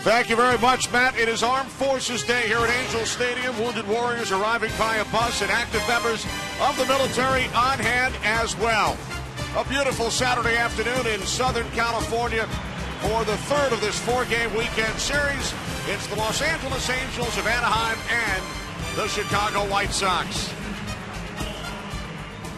Thank you very much, Matt. It is Armed Forces Day here at Angel Stadium. Wounded warriors arriving by a bus and active members of the military on hand as well. A beautiful Saturday afternoon in Southern California for the third of this four-game weekend series. It's the Los Angeles Angels of Anaheim and the Chicago White Sox.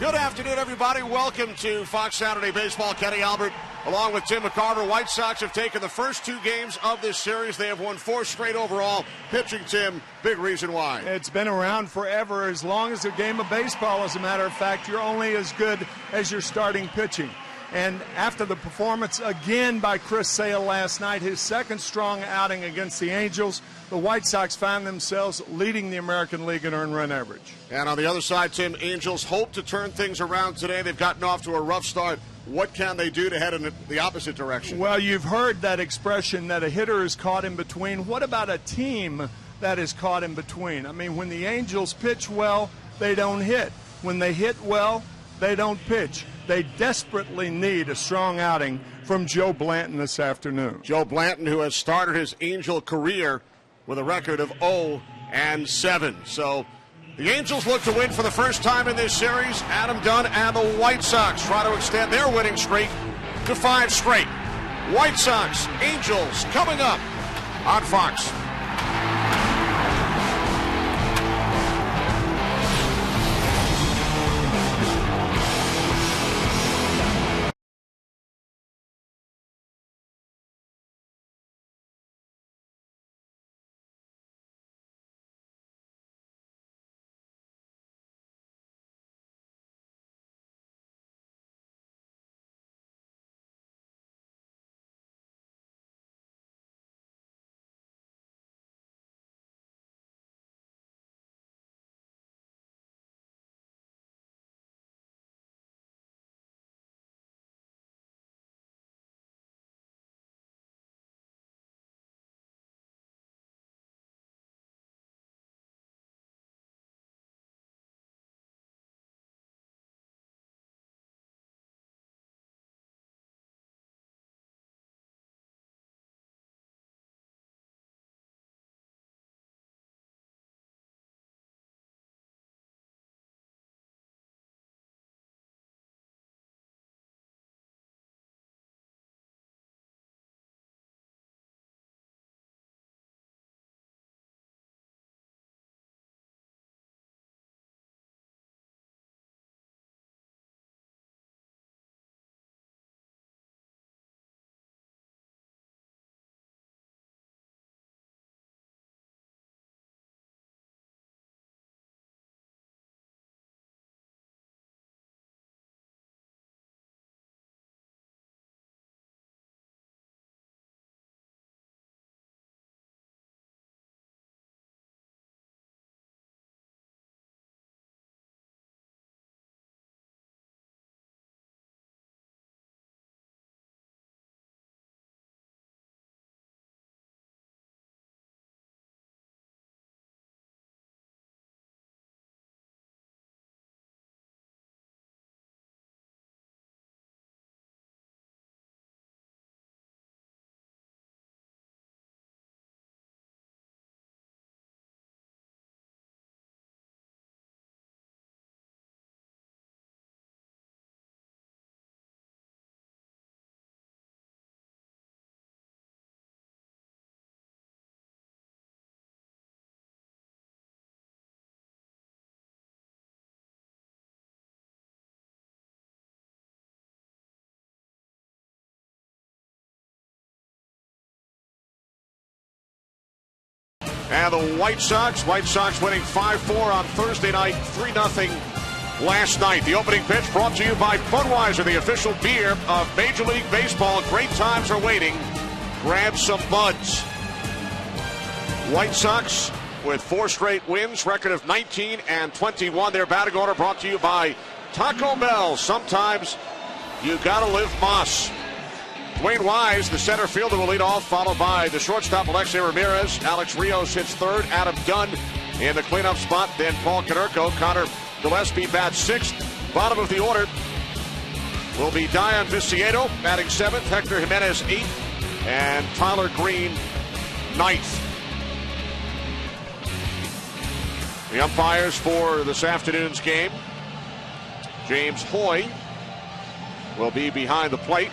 Good afternoon, everybody. Welcome to Fox Saturday Baseball. Kenny Albert along with Tim McCarver. White Sox have taken the first two games of this series. They have won 4 straight overall. Pitching, Tim, big reason why. It's been around forever. As long as a game of baseball, as a matter of fact, you're only as good as your starting pitching. And after the performance again by Chris Sale last night, his second strong outing against the Angels, the White Sox found themselves leading the American League in earned run average. And on the other side, Tim, Angels hope to turn things around today. They've gotten off to a rough start. What can they do to head in the opposite direction? Well, you've heard that expression that a hitter is caught in between. What about a team that is caught in between? I mean, when the Angels pitch well, they don't hit. When they hit well, they don't pitch. They desperately need a strong outing from Joe Blanton this afternoon. Joe Blanton, who has started his Angel career with a record of 0-7. So the Angels look to win for the first time in this series. Adam Dunn and the White Sox try to extend their winning streak to 5 straight. White Sox, Angels coming up on Fox. And the White Sox winning 5-4 on Thursday night, 3-0 last night. The opening pitch brought to you by Budweiser, the official beer of Major League Baseball. Great times are waiting. Grab some Buds. White Sox with 4 straight wins, record of 19-21. Their batting order brought to you by Taco Bell. Sometimes you gotta live Moss. Dwayne Wise, the center fielder, will lead off, followed by the shortstop, Alexei Ramirez. Alex Rios hits third. Adam Dunn in the cleanup spot. Then Paul Konerko. Connor Gillespie bats 6th. Bottom of the order will be Dion Viciedo batting 7th. Hector Jimenez 8th. And Tyler Green 9th. The umpires for this afternoon's game: James Hoy will be behind the plate.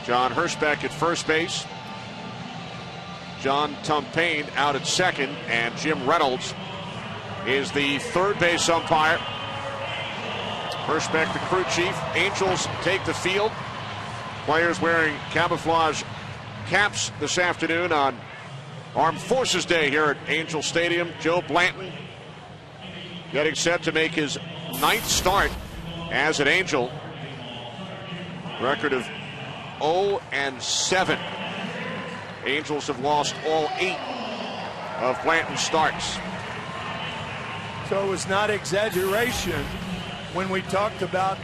John Hirschbeck at first base. John Tumpane out at second. And Jim Reynolds is the third base umpire. Hirschbeck, the crew chief. Angels take the field. Players wearing camouflage caps this afternoon on Armed Forces Day here at Angel Stadium. Joe Blanton getting set to make his 9th start as an Angel. Record of 0-7. Angels have lost all 8 of Blanton's starts. So it was not exaggeration when we talked about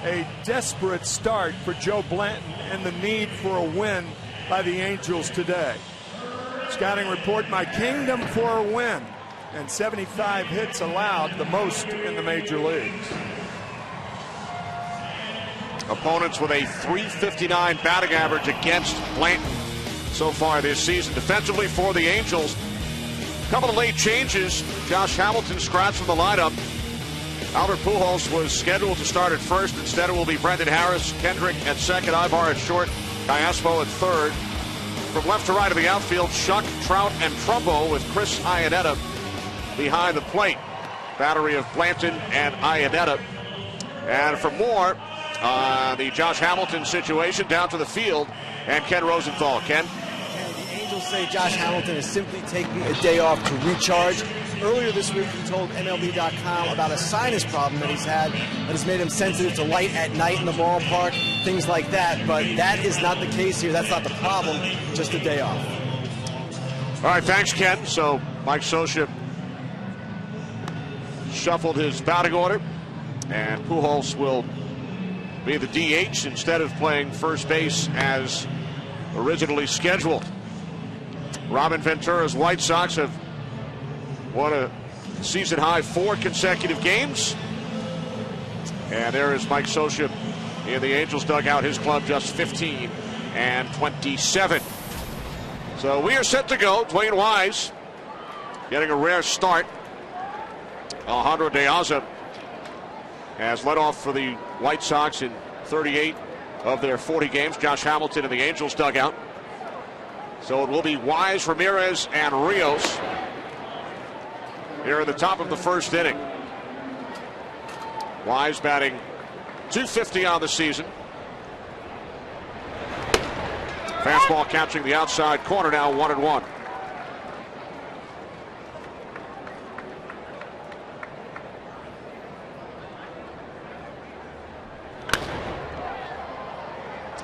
a desperate start for Joe Blanton and the need for a win by the Angels today. Scouting report: my kingdom for a win, and 75 hits allowed, the most in the major leagues. Opponents with a .359 batting average against Blanton so far this season. Defensively for the Angels, a couple of late changes. Josh Hamilton scratched from the lineup. Albert Pujols was scheduled to start at first. Instead, it will be Brendan Harris, Kendrick at second, Ibar at short, Callaspo at third. From left to right of the outfield, Shuck, Trout, and Trumbo, with Chris Iannetta behind the plate. Battery of Blanton and Iannetta. And for more, the Josh Hamilton situation, down to the field, and Ken Rosenthal. Ken? The Angels say Josh Hamilton is simply taking a day off to recharge. Earlier this week, he told MLB.com about a sinus problem that he's had that has made him sensitive to light at night in the ballpark, things like that. But that is not the case here. That's not the problem, just a day off. All right, thanks, Ken. So Mike Scioscia shuffled his batting order, and Pujols will be the DH instead of playing first base as originally scheduled. Robin Ventura's White Sox have won a season-high 4 consecutive games. And there is Mike Scioscia in the Angels dugout. His club just 15-27. So we are set to go. Dwayne Wise getting a rare start. Alejandro De Aza has led off for the White Sox in 38 of their 40 games. Josh Hamilton in the Angels dugout. So it will be Wise, Ramirez, and Rios here in the top of the first inning. Wise batting .250 on the season. Fastball catching the outside corner, now 1-1.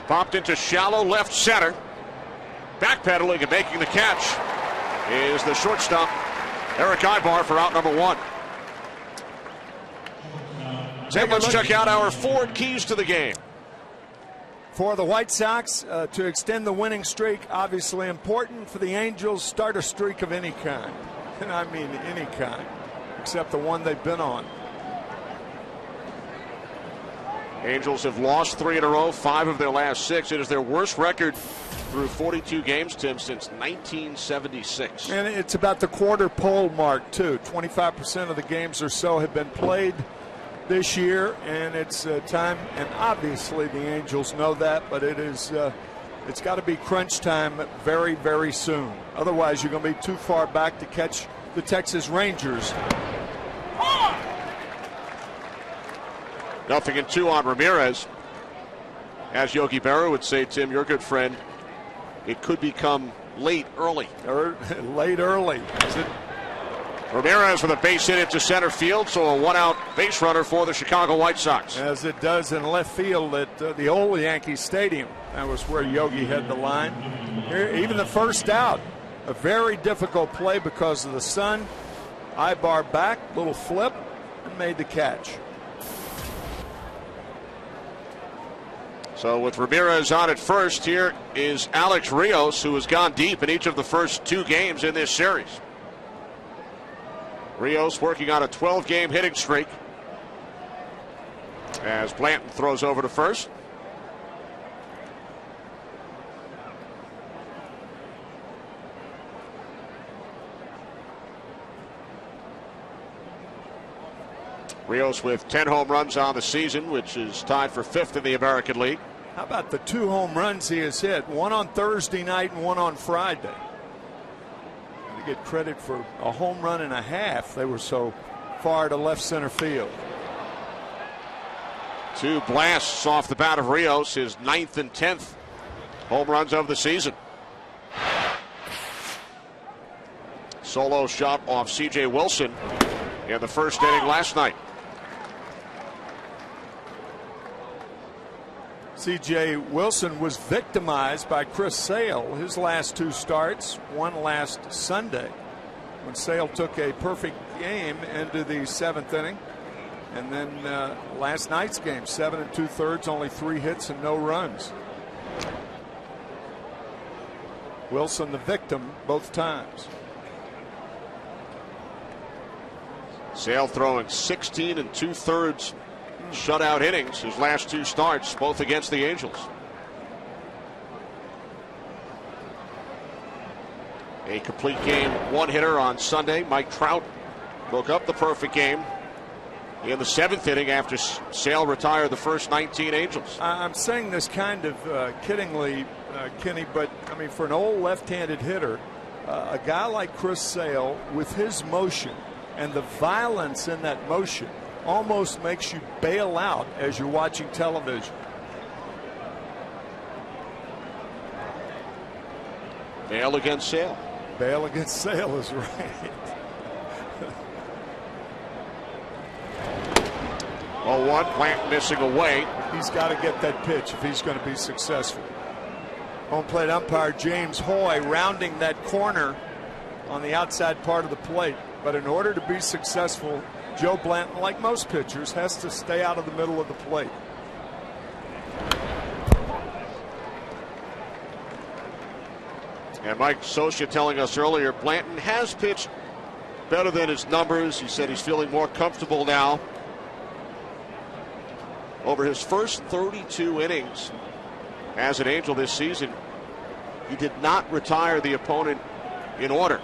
Popped into shallow left center. Backpedaling and making the catch is the shortstop, Eric Ibar, for out number 1. Let's check out our 4 keys to the game. For the White Sox to extend the winning streak, obviously important. For the Angels, start a streak of any kind. And I mean any kind, except the one they've been on. Angels have lost 3 in a row, 5 of their last 6. It is their worst record through 42 games, Tim, since 1976. And it's about the quarter pole mark, too. 25% of the games or so have been played this year, and it's time. And obviously the Angels know that, but it's got to be crunch time very, very soon. Otherwise, you're going to be too far back to catch the Texas Rangers. 0-2 on Ramirez. As Yogi Berra would say, Tim, your good friend, it could become late early. Late early. Ramirez with a base hit into center field, so a 1-out base runner for the Chicago White Sox. As it does in left field at the old Yankee Stadium. That was where Yogi had the line. Here, even the first out, a very difficult play because of the sun. Ibar back, little flip, and made the catch. So with Ramirez on at first, here is Alex Rios, who has gone deep in each of the first 2 games in this series. Rios working on a 12-game hitting streak as Blanton throws over to first. Rios with 10 home runs on the season, which is tied for 5th in the American League. How about the 2 home runs he has hit? One on Thursday night and one on Friday. To get credit for a home run and a half. They were so far to left center field. 2 blasts off the bat of Rios, his 9th and 10th home runs of the season. Solo shot off C.J. Wilson in the first inning last night. C.J. Wilson was victimized by Chris Sale his last 2 starts, one last Sunday when Sale took a perfect game into the 7th inning. And then last night's game, 7 2/3, only 3 hits and no runs. Wilson the victim both times. Sale throwing 16 2/3 shutout innings his last 2 starts, both against the Angels. A complete game 1 hitter on Sunday. Mike Trout broke up the perfect game in the 7th inning after Sale retired the first 19 Angels. I'm saying this kind of kiddingly, Kenny, but I mean, for an old left-handed hitter, a guy like Chris Sale with his motion and the violence in that motion almost makes you bail out as you're watching television. Bail against Sale. Bail against Sale is right. 0-1, Plant missing away. He's got to get that pitch if he's going to be successful. Home plate umpire James Hoy rounding that corner on the outside part of the plate. But in order to be successful, Joe Blanton, like most pitchers, has to stay out of the middle of the plate. And Mike Socia telling us earlier, Blanton has pitched better than his numbers. He said he's feeling more comfortable now. Over his first 32 innings as an Angel this season, he did not retire the opponent in order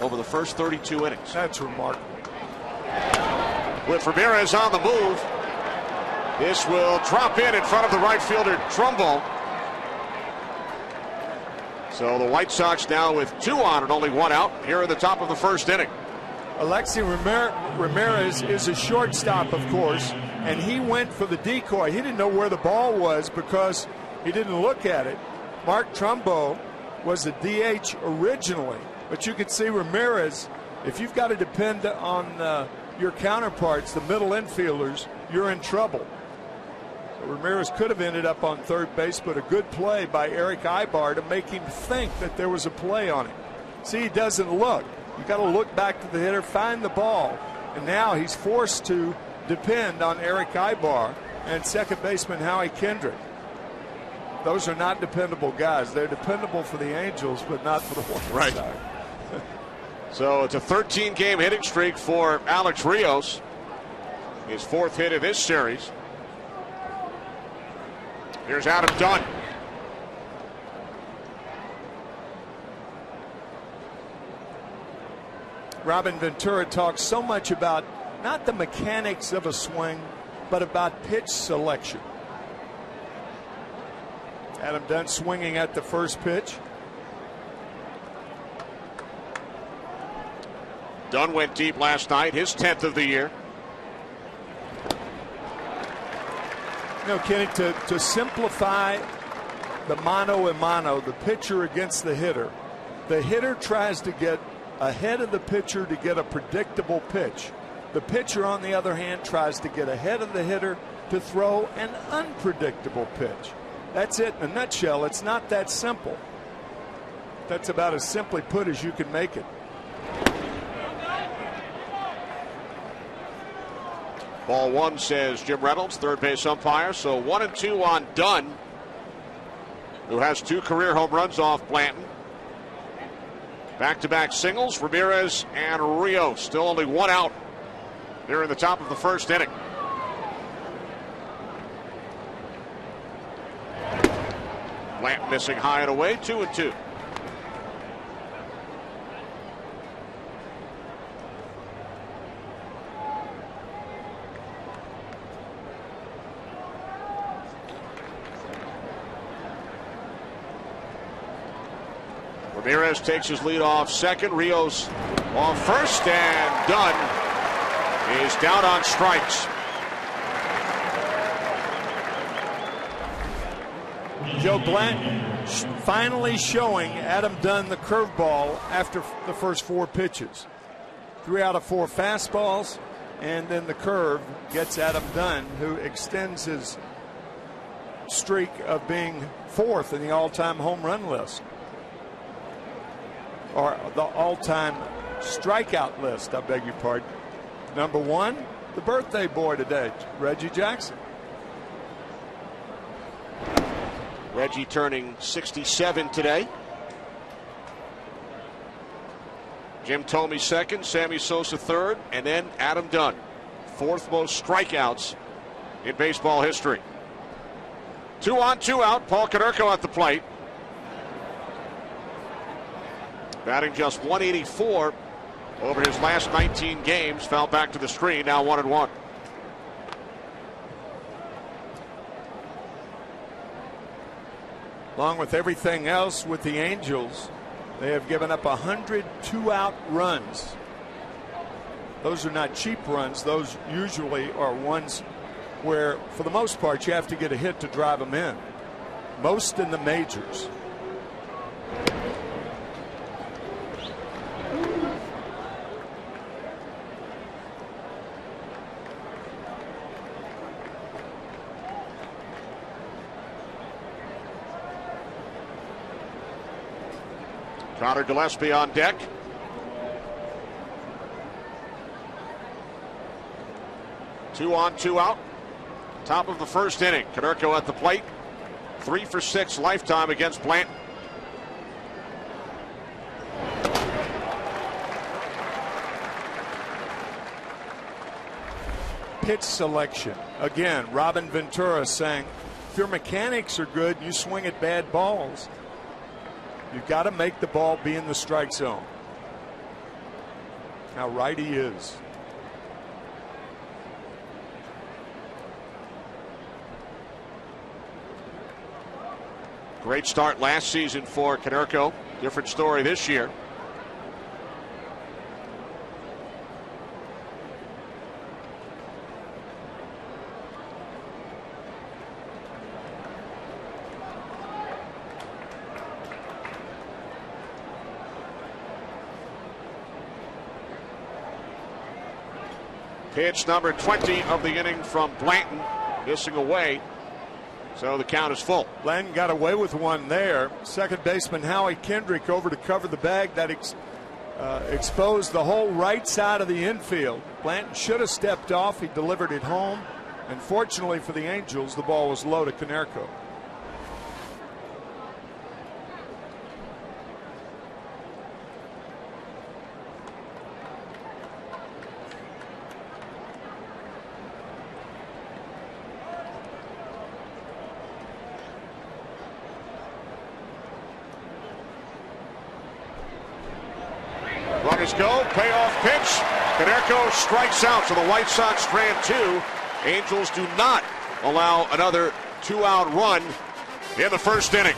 over the first 32 innings. That's remarkable. With Ramirez on the move, this will drop in front of the right fielder Trumbo. So the White Sox now with 2 on and only 1 out here in the top of the first inning. Alexi Ramirez is a shortstop, of course, and he went for the decoy. He didn't know where the ball was because he didn't look at it. Mark Trumbo was a DH originally, but you could see Ramirez, if you've got to depend on your counterparts, the middle infielders, you're in trouble. So Ramirez could have ended up on third base, but a good play by Eric Ibar to make him think that there was a play on him. See, he doesn't look. You got to look back to the hitter, find the ball, and now he's forced to depend on Eric Ibar and second baseman Howie Kendrick. Those are not dependable guys. They're dependable for the Angels, but not for the White Sox. Right. So it's a 13-game hitting streak for Alex Rios. His 4th hit of this series. Here's Adam Dunn. Robin Ventura talks so much about not the mechanics of a swing, but about pitch selection. Adam Dunn swinging at the first pitch. Dunn went deep last night, his 10th of the year. You know, Kenny, to simplify the mano a mano, the pitcher against the hitter tries to get ahead of the pitcher to get a predictable pitch. The pitcher, on the other hand, tries to get ahead of the hitter to throw an unpredictable pitch. That's it in a nutshell. It's not that simple. That's about as simply put as you can make it. Ball 1, says Jim Reynolds, third base umpire. So 1-2 on Dunn, who has 2 career home runs off Blanton. Back-to-back singles, Ramirez and Rios. Still only 1 out here in the top of the first inning. Blanton missing high and away, 2-2. Ramirez takes his lead off second. Rios off first, and Dunn is down on strikes. Joe Blanton finally showing Adam Dunn the curveball after the first 4 pitches. 3 out of 4 fastballs, and then the curve gets Adam Dunn, who extends his streak of being 4th in the all-time home run list, or the all-time strikeout list, I beg your pardon. Number 1, the birthday boy today, Reggie Jackson. Reggie turning 67 today. Jim Thome second, Sammy Sosa third, and then Adam Dunn, 4th most strikeouts in baseball history. 2 on, 2 out. Paul Konerko at the plate. Batting just .184 over his last 19 games. Foul back to the screen, now 1-1. Along with everything else with the Angels, they have given up 100 2-out runs. Those are not cheap runs. Those usually are ones where, for the most part, you have to get a hit to drive them in. Most in the majors. Connor Gillespie on deck. Two on, 2 out. Top of the first inning. Konerko at the plate. 3 for 6 lifetime against Blanton. Pitch selection. Again, Robin Ventura saying, if your mechanics are good, you swing at bad balls. You've got to make the ball be in the strike zone. How right he is. Great start last season for Konerko. Different story this year. Pitch number 20 of the inning from Blanton, missing away. So the count is full. Blanton got away with one there. Second baseman Howie Kendrick over to cover the bag. That exposed the whole right side of the infield. Blanton should have stepped off. He delivered it home. And fortunately for the Angels, the ball was low to Konerko. Runners go, payoff pitch. Konerko strikes out, so the White Sox strand 2. Angels do not allow another 2-out run in the first inning.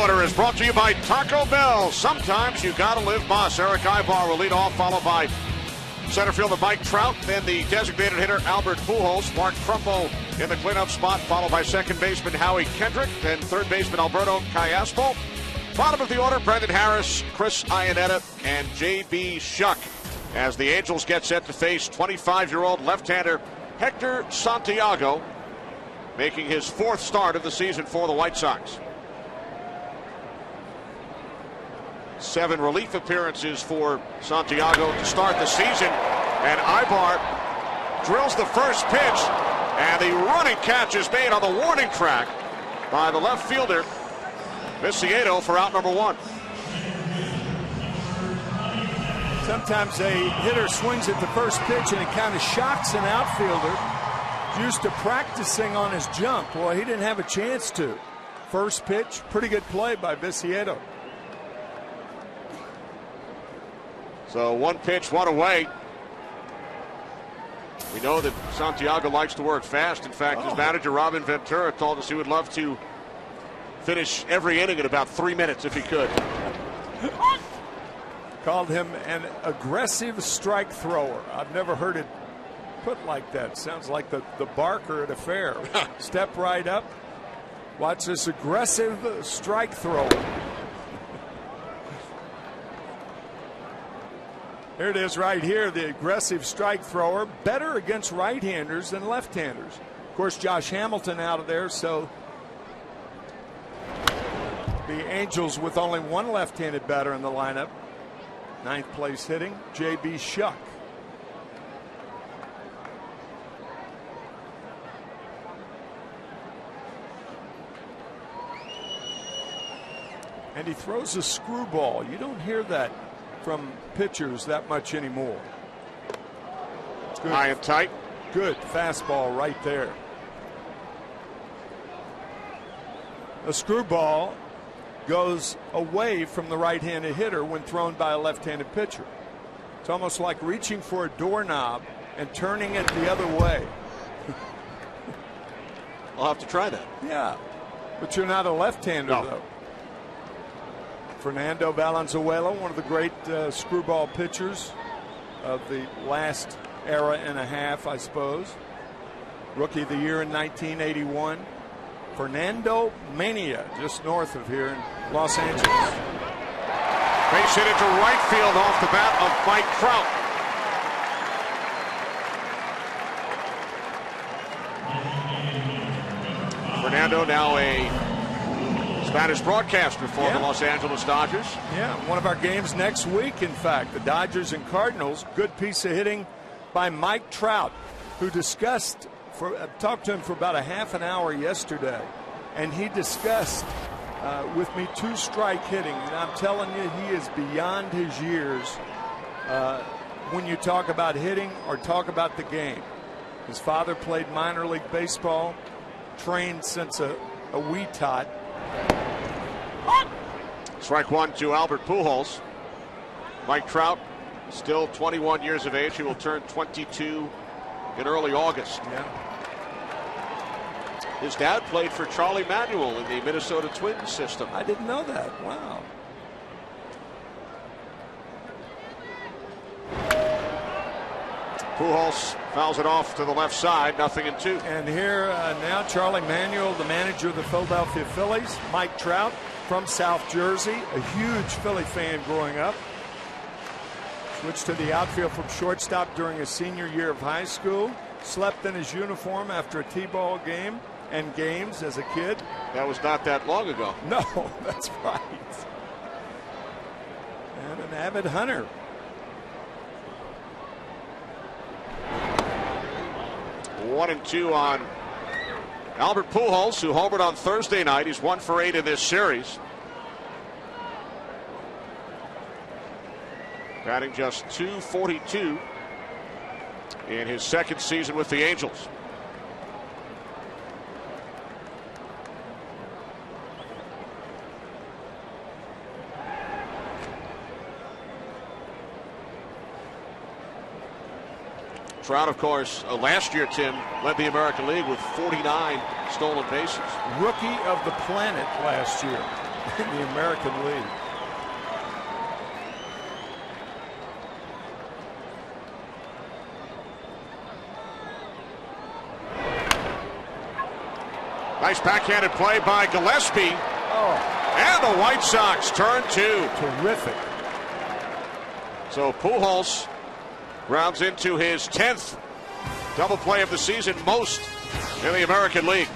order is brought to you by Taco Bell. Sometimes you gotta live boss. Eric Ibar will lead off, followed by center fielder Mike Trout, then the designated hitter Albert Pujols. Mark Crumpo in the cleanup spot, followed by second baseman Howie Kendrick, then third baseman Alberto Callaspo. Bottom of the order, Brendan Harris, Chris Iannetta, and J.B. Shuck, as the Angels get set to face 25-year-old left-hander Hector Santiago, making his fourth start of the season for the White Sox. 7 relief appearances for Santiago to start the season, and Ibar drills the first pitch, and the running catch is made on the warning track by the left fielder Viciedo for out number 1. Sometimes a hitter swings at the first pitch and it kind of shocks an outfielder used to practicing on his jump. Well, he didn't have a chance to. First pitch, pretty good play by Viciedo. So 1 pitch, 1 away. We know that Santiago likes to work fast. In fact, his manager, Robin Ventura, told us he would love to finish every inning in about 3 minutes if he could. Called him an aggressive strike thrower. I've never heard it put like that. Sounds like the barker at a fair. Step right up. Watch this aggressive strike thrower. Here it is right here, the aggressive strike thrower. Better against right-handers than left-handers. Of course, Josh Hamilton out of there, so the Angels with only 1 left-handed batter in the lineup. 9th place hitting, J.B. Shuck. And he throws a screwball. You don't hear that from pitchers that much anymore. It's good. High and tight. Good fastball right there. A screwball goes away from the right-handed hitter when thrown by a left-handed pitcher. It's almost like reaching for a doorknob and turning it the other way. I'll have to try that. Yeah, but you're not a left-hander, though. Fernando Valenzuela, one of the great screwball pitchers of the last era and a half, I suppose. Rookie of the year in 1981. Fernando Mania, just north of here in Los Angeles. Base hit into right field off the bat of Mike Trout. Fernando now a Spanish broadcaster for the Los Angeles Dodgers. Yeah, one of our games next week, in fact. The Dodgers and Cardinals. Good piece of hitting by Mike Trout, who discussed, talked to him for about a half an hour yesterday, and he discussed with me 2-strike hitting. And I'm telling you, he is beyond his years when you talk about hitting or talk about the game. His father played minor league baseball, trained since a wee tot. Strike 1 to Albert Pujols. Mike Trout, still 21 years of age. He will turn 22 in early August. Yeah. His dad played for Charlie Manuel in the Minnesota Twins system. I didn't know that. Wow. Pujols fouls it off to the left side, 0-2. And here now Charlie Manuel, the manager of the Philadelphia Phillies. Mike Trout from South Jersey, a huge Philly fan growing up. Switched to the outfield from shortstop during his senior year of high school. Slept in his uniform after a T-ball game and games as a kid. That was not that long ago. No, that's right. And an avid hunter. One and 2 on Albert Pujols, who homered on Thursday night. He's 1 for 8 in this series. Batting just .242 in his second season with the Angels. Trout, of course, last year, Tim, led the American League with 49 stolen bases. Rookie of the planet last year. in the American League. Nice backhanded play by Gillespie. And the White Sox turn 2. Terrific. So Pujols rounds into his 10th double play of the season, most in the American League.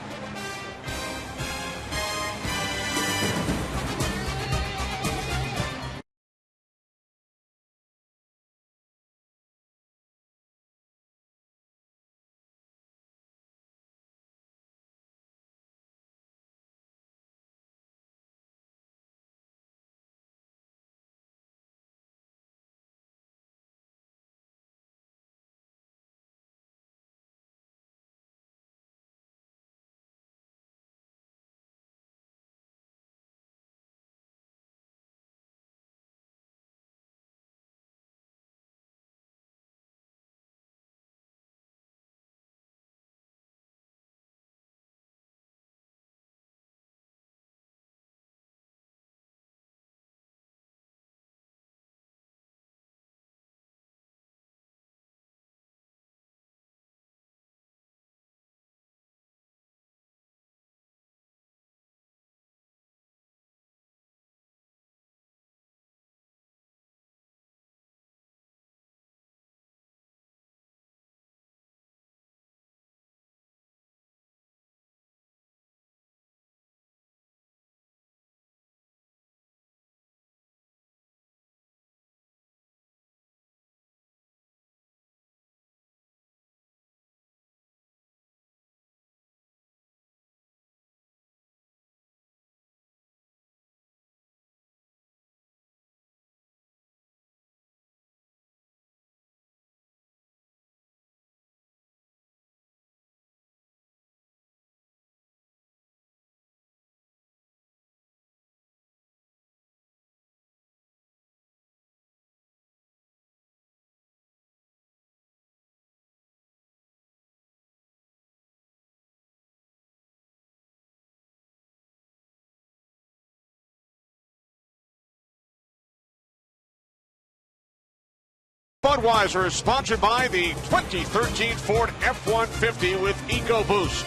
Budweiser is sponsored by the 2013 Ford F-150 with EcoBoost.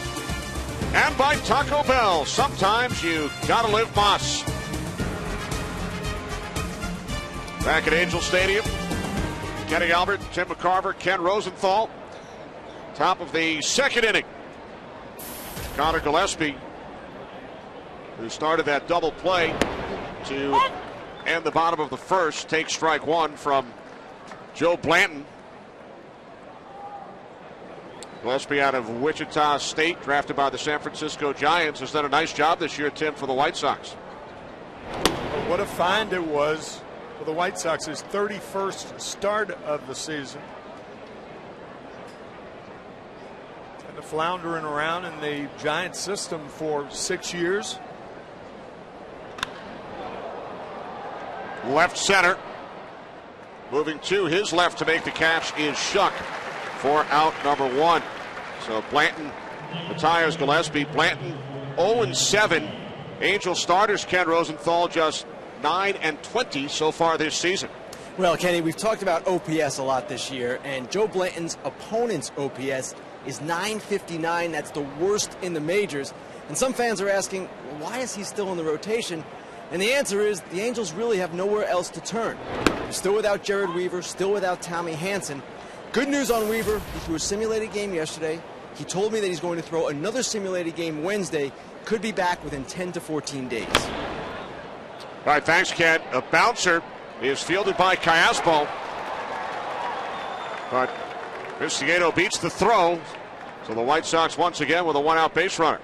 And by Taco Bell. Sometimes you gotta live Moss. Back at Angel Stadium, Kenny Albert, Tim McCarver, Ken Rosenthal. Top of the second inning. Connor Gillespie, who started that double play to end the bottom of the first, takes strike one from Joe Blanton. Gillespie out of Wichita State, drafted by the San Francisco Giants, has done a nice job this year, Tim, for the White Sox. What a find it was for the White Sox, his 31st start of the season. Kind of floundering around in the Giants system for 6 years. Left center. Moving to his left to make the catch is Shuck for out number one. So Blanton retires Gillespie. Blanton 0-7. Angel starters, Ken Rosenthal, just 9-20 so far this season. Well, Kenny, we've talked about OPS a lot this year, and Joe Blanton's opponent's OPS is .959. That's the worst in the majors. And some fans are asking, why is he still in the rotation? And the answer is the Angels really have nowhere else to turn. They're still without Jared Weaver, still without Tommy Hanson. Good news on Weaver. He threw a simulated game yesterday. He told me that he's going to throw another simulated game Wednesday. Could be back within 10 to 14 days. All right, thanks, Ken. A bouncer is fielded by Callaspo. But Cristiano beats the throw. So the White Sox once again with a one-out base runner.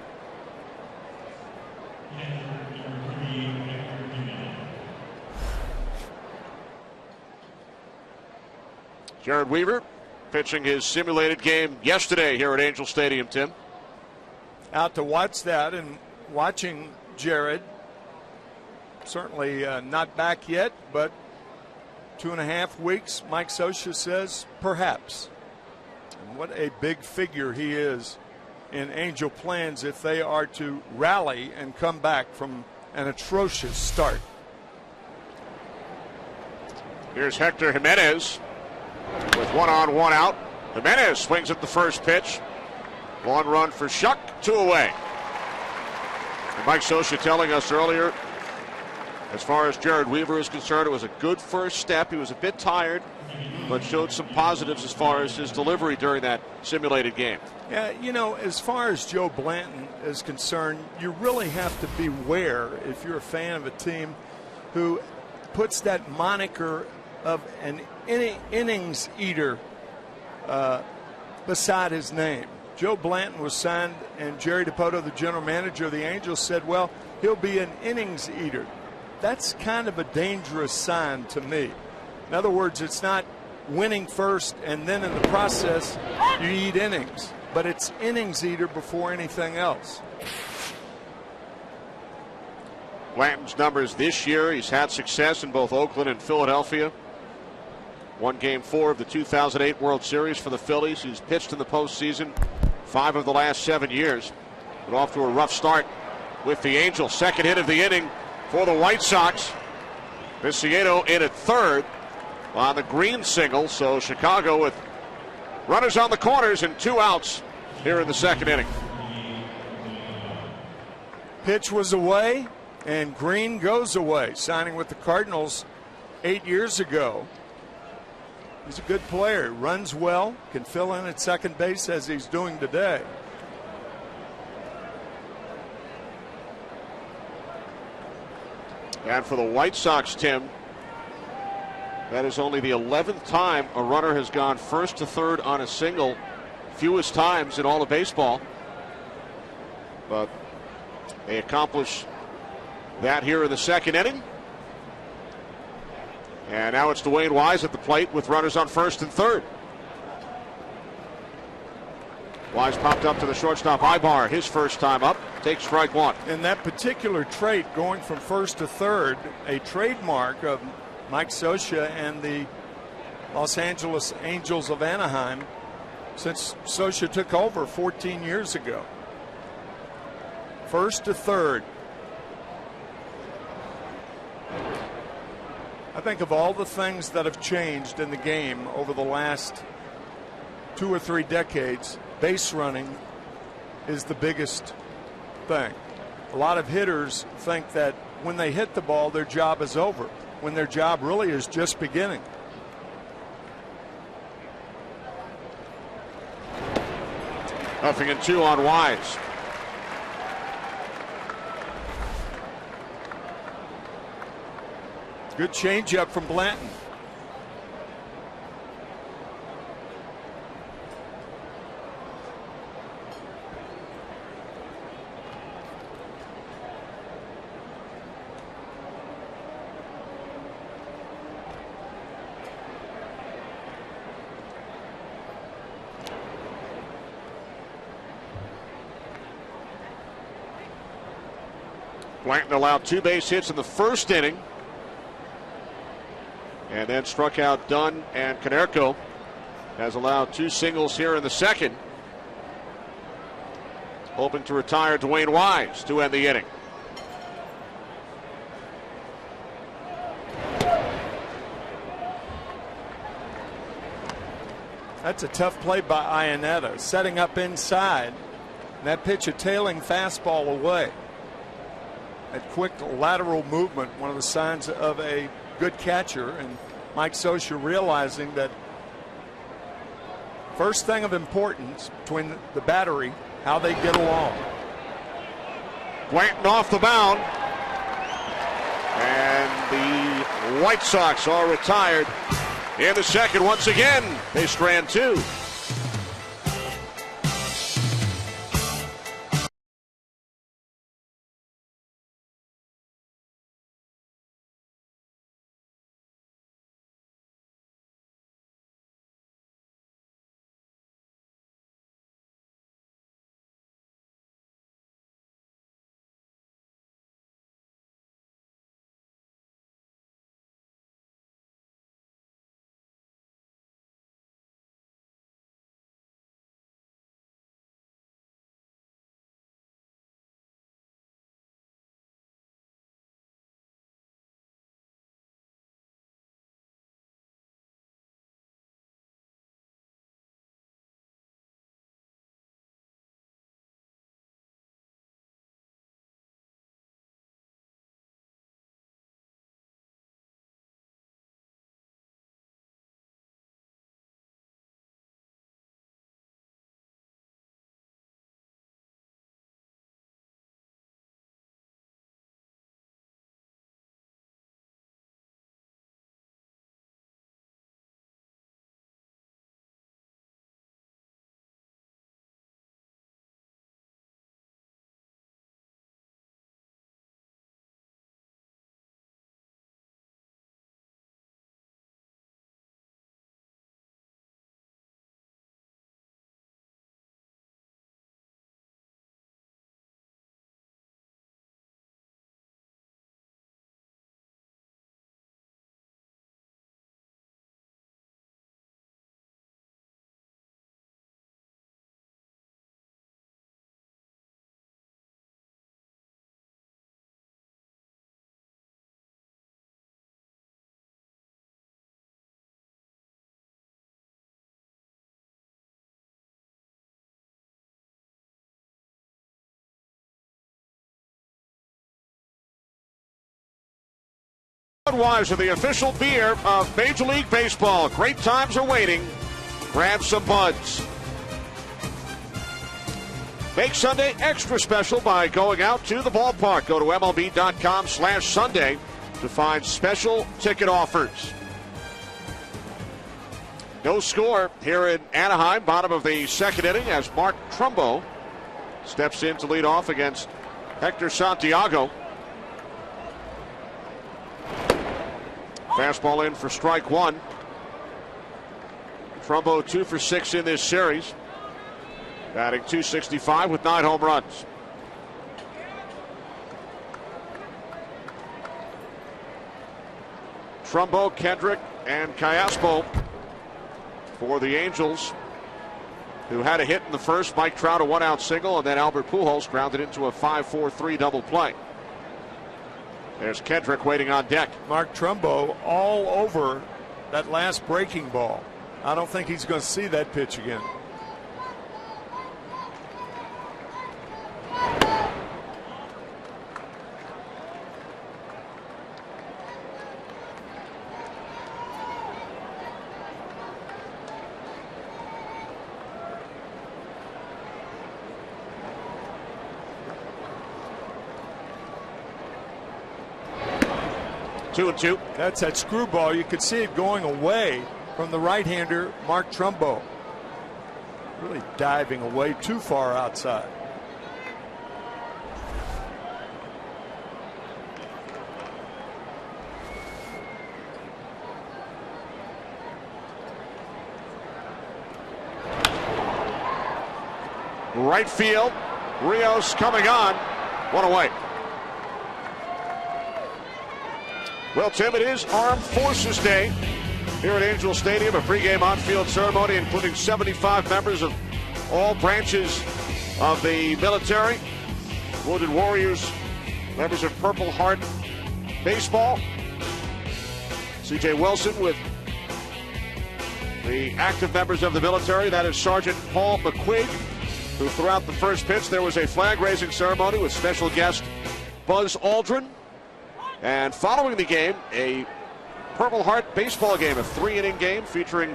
Jared Weaver pitching his simulated game yesterday here at Angel Stadium, Tim. Out to watch that, and watching Jared, certainly not back yet, but 2.5 weeks, Mike Scioscia says perhaps. And what a big figure he is in Angel plans if they are to rally and come back from an atrocious start. Here's Hector Jimenez with 1 on, 1 out. Jimenez swings at the first pitch. 1 run for Shuck, 2 away. And Mike Scioscia telling us earlier, as far as Jared Weaver is concerned, it was a good first step. He was a bit tired, but showed some positives as far as his delivery during that simulated game. Yeah, you know, as far as Joe Blanton is concerned, you really have to beware if you're a fan of a team who puts that moniker of an innings eater beside his name. Joe Blanton was signed, and Jerry DiPoto, the general manager of the Angels, said, well, he'll be an innings eater. That's kind of a dangerous sign to me. In other words, it's not winning first and then in the process you eat innings, but it's innings eater before anything else. Blanton's numbers this year, he's had success in both Oakland and Philadelphia. Won Game 4 of the 2008 World Series for the Phillies. He's pitched in the postseason 5 of the last 7 years. But off to a rough start with the Angels. Second hit of the inning for the White Sox. Viciedo in at third on the green single. So Chicago with runners on the corners and 2 outs here in the second inning. Pitch was away, and Green goes away, signing with the Cardinals 8 years ago. He's a good player, runs well, can fill in at second base as he's doing today. And for the White Sox, Tim, that is only the 11th time a runner has gone first to third on a single, fewest times in all of baseball. But they accomplish that here in the second inning. And now it's Dwayne Wise at the plate with runners on first and third. Wise popped up to the shortstop Ibar, his first time up, takes strike 1. And that particular trait, going from first to third, a trademark of Mike Scioscia and the Los Angeles Angels of Anaheim since Scioscia took over 14 years ago. First to third. I think of all the things that have changed in the game over the last 2 or 3 decades, base running is the biggest thing. A lot of hitters think that when they hit the ball, their job is over, when their job really is just beginning. Nothing in 2 on Wise. Good changeup from Blanton. Blanton allowed 2 base hits in the first inning, and then struck out Dunn, and Konerko has allowed 2 singles here in the second. Hoping to retire Dwayne Wise to end the inning. That's a tough play by Iannetta, setting up inside. And that pitch, a tailing fastball away. That quick lateral movement, one of the signs of a good catcher, and Mike Scioscia realizing that first thing of importance between the battery, how they get along. Blanton off the mound, and the White Sox are retired in the second. Once again, they strand 2. Budweiser, the official beer of Major League Baseball. Great times are waiting. Grab some buds. Make Sunday extra special by going out to the ballpark. Go to MLB.com/Sunday to find special ticket offers. No score here in Anaheim, bottom of the second inning, as Mark Trumbo steps in to lead off against Hector Santiago. Fastball in for strike one. Trumbo 2 for 6 in this series, batting .265 with 9 home runs. Trumbo, Kendrick, and Callaspo for the Angels, who had a hit in the first. Mike Trout a 1-out single, and then Albert Pujols grounded into a 5-4-3 double play. There's Kendrick waiting on deck. Mark Trumbo all over that last breaking ball. I don't think he's going to see that pitch again. Two and two. That's that screwball. You could see it going away from the right-hander, Mark Trumbo. Really diving away too far outside. Right field. Rios coming on. One away. Well, Tim, it is Armed Forces Day here at Angel Stadium. A pregame on-field ceremony including 75 members of all branches of the military, Wounded Warriors, members of Purple Heart Baseball. C.J. Wilson with the active members of the military. That is Sergeant Paul McQuigg, who threw out the first pitch. There was a flag-raising ceremony with special guest Buzz Aldrin. And following the game, a Purple Heart baseball game, a 3-inning game featuring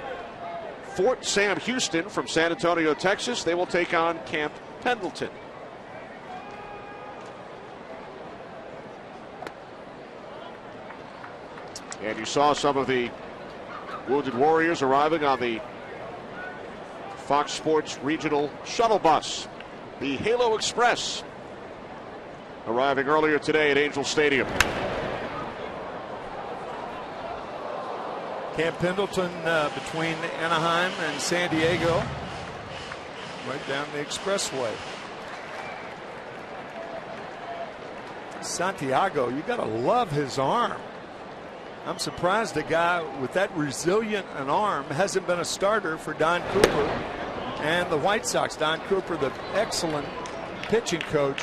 Fort Sam Houston from San Antonio, Texas. They will take on Camp Pendleton. And you saw some of the Wounded Warriors arriving on the Fox Sports Regional Shuttle Bus, the Halo Express, arriving earlier today at Angel Stadium. Camp Pendleton between Anaheim and San Diego, right down the expressway. Santiago, you got to love his arm. I'm surprised a guy with that resilient an arm hasn't been a starter for Don Cooper and the White Sox. Don Cooper, the excellent pitching coach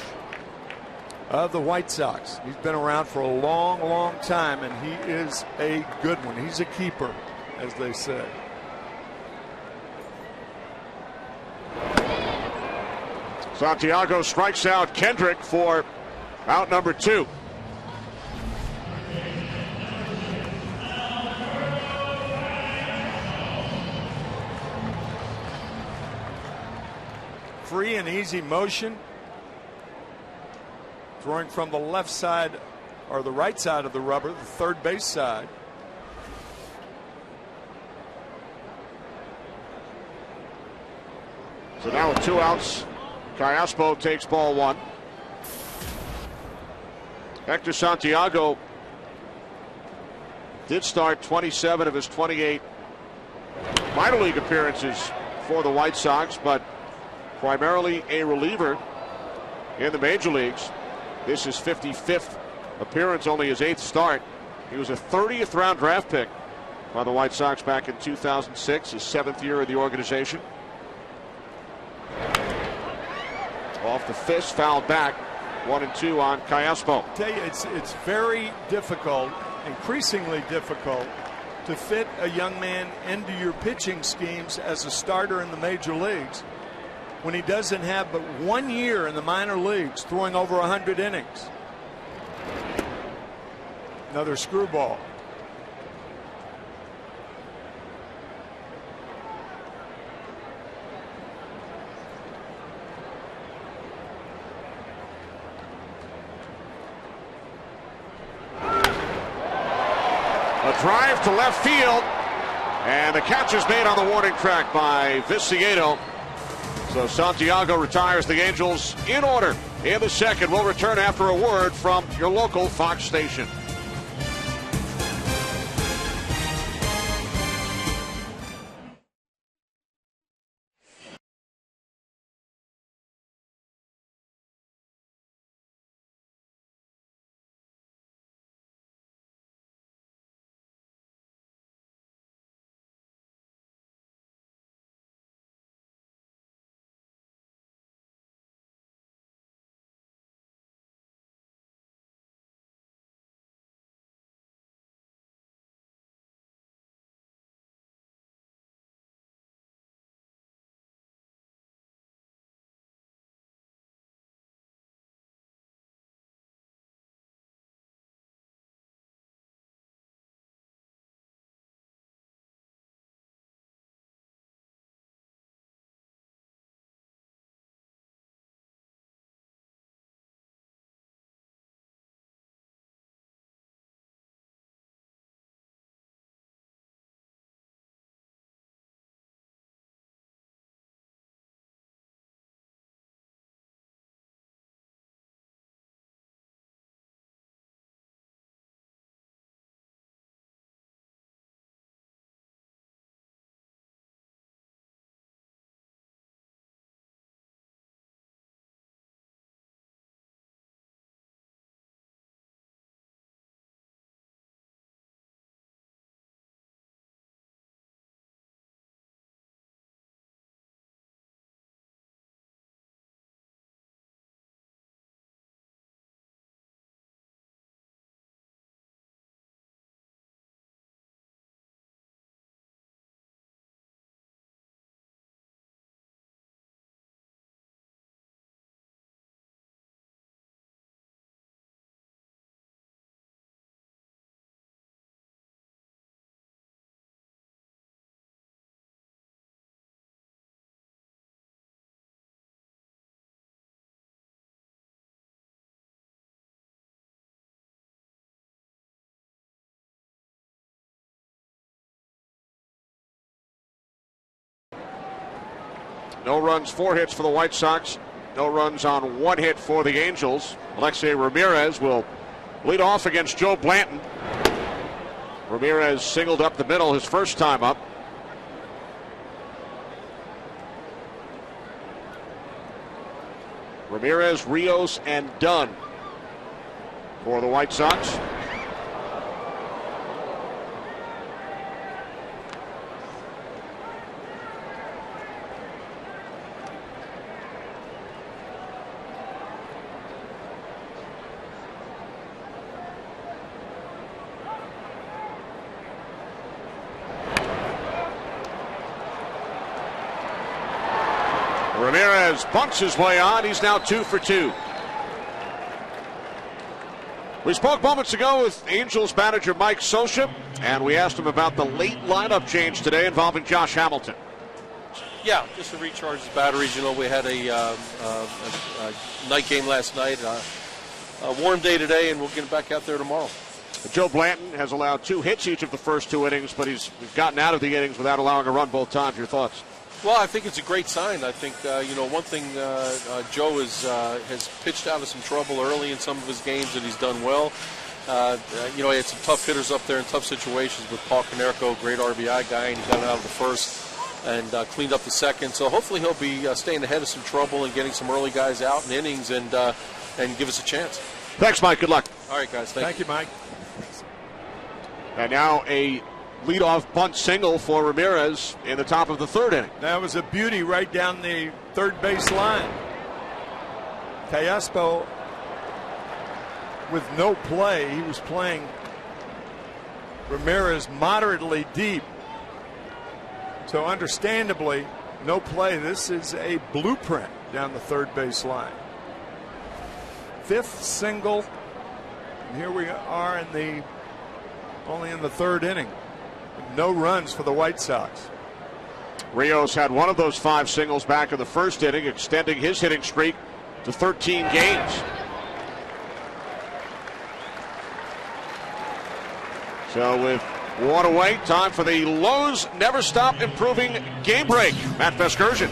of the White Sox. He's been around for a long, long time, and he is a good one. He's a keeper, as they say. Santiago strikes out Kendrick for out number 2. Free and easy motion. Throwing from the left side or the right side of the rubber, the third base side. So now with 2 outs, Callaspo takes ball 1. Hector Santiago did start 27 of his 28 minor league appearances for the White Sox, but primarily a reliever in the major leagues. This is 55th appearance, only his 8th start. He was a 30th round draft pick by the White Sox back in 2006, his 7th year in the organization. Off the fist, fouled back. 1-2 on Callaspo. I tell you, it's very difficult, increasingly difficult, to fit a young man into your pitching schemes as a starter in the major leagues when he doesn't have but 1 year in the minor leagues throwing over 100 innings. Another screwball. A drive to left field, and the catch is made on the warning track by Viciedo. So Santiago retires the Angels in order in the second. We'll return after a word from your local Fox station. No runs, 4 hits for the White Sox. No runs on 1 hit for the Angels. Alexei Ramirez will lead off against Joe Blanton. Ramirez singled up the middle his first time up. Ramirez, Rios, and Dunn for the White Sox. Ramirez bunts his way on. He's now 2 for 2. We spoke moments ago with Angels manager Mike Scioscia, and we asked him about the late lineup change today involving Josh Hamilton. Yeah, just to recharge his batteries. You know, we had a night game last night, a warm day today, and we'll get him back out there tomorrow. Joe Blanton has allowed 2 hits each of the first 2 innings, but he's gotten out of the innings without allowing a run both times. Your thoughts? Well, I think it's a great sign. I think, one thing Joe has pitched out of some trouble early in some of his games, and he's done well. He had some tough hitters up there in tough situations with Paul Konerko, great RBI guy, and he got out of the first and cleaned up the second. So hopefully he'll be staying ahead of some trouble and getting some early guys out in innings and give us a chance. Thanks, Mike. Good luck. All right, guys. Thank you. Thank you, Mike. And now a leadoff bunt single for Ramirez in the top of the 3rd inning. That was a beauty right down the third base line. Callaspo with no play. He was playing Ramirez moderately deep. So understandably, no play. This is a blueprint down the third base line. 5th single. And here we are in the only in the third inning. No runs for the White Sox. Rios had one of those 5 singles back in the first inning, extending his hitting streak to 13 games. So with one away, time for the Lowe's Never Stop Improving game break. Matt Vescursion.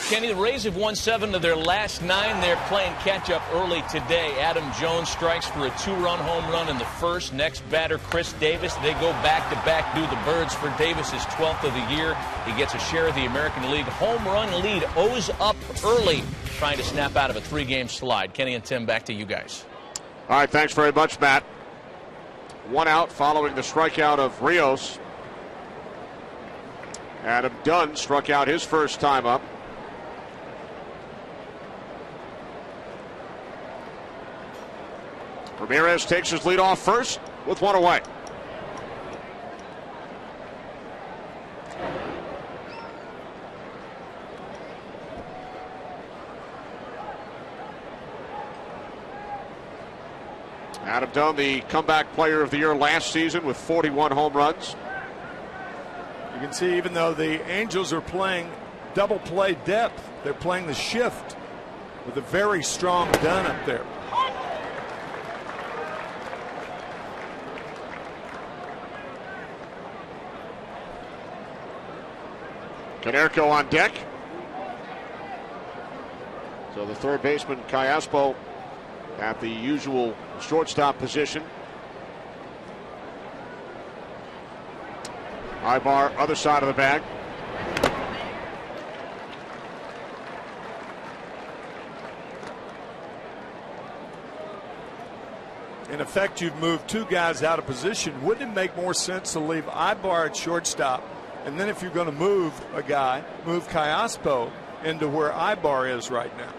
Kenny, the Rays have won 7 of their last 9. They're playing catch-up early today. Adam Jones strikes for a 2-run home run in the first. Next batter, Chris Davis. They go back-to-back, do the birds for Davis's 12th of the year. He gets a share of the American League home run lead. O's up early, trying to snap out of a 3-game slide. Kenny and Tim, back to you guys. All right, thanks very much, Matt. 1 out following the strikeout of Rios. Adam Dunn struck out his first time up. Ramirez takes his lead off first with 1 away. Adam Dunn, the comeback player of the year last season with 41 home runs. You can see even though the Angels are playing double play depth, they're playing the shift with a very strong Dunn up there. Konerko on deck. So the third baseman, Callaspo, at the usual shortstop position. Ibar, other side of the bag. In effect, you've moved 2 guys out of position. Wouldn't it make more sense to leave Ibar at shortstop? And then if you're going to move a guy, move Callaspo into where Ibar is right now.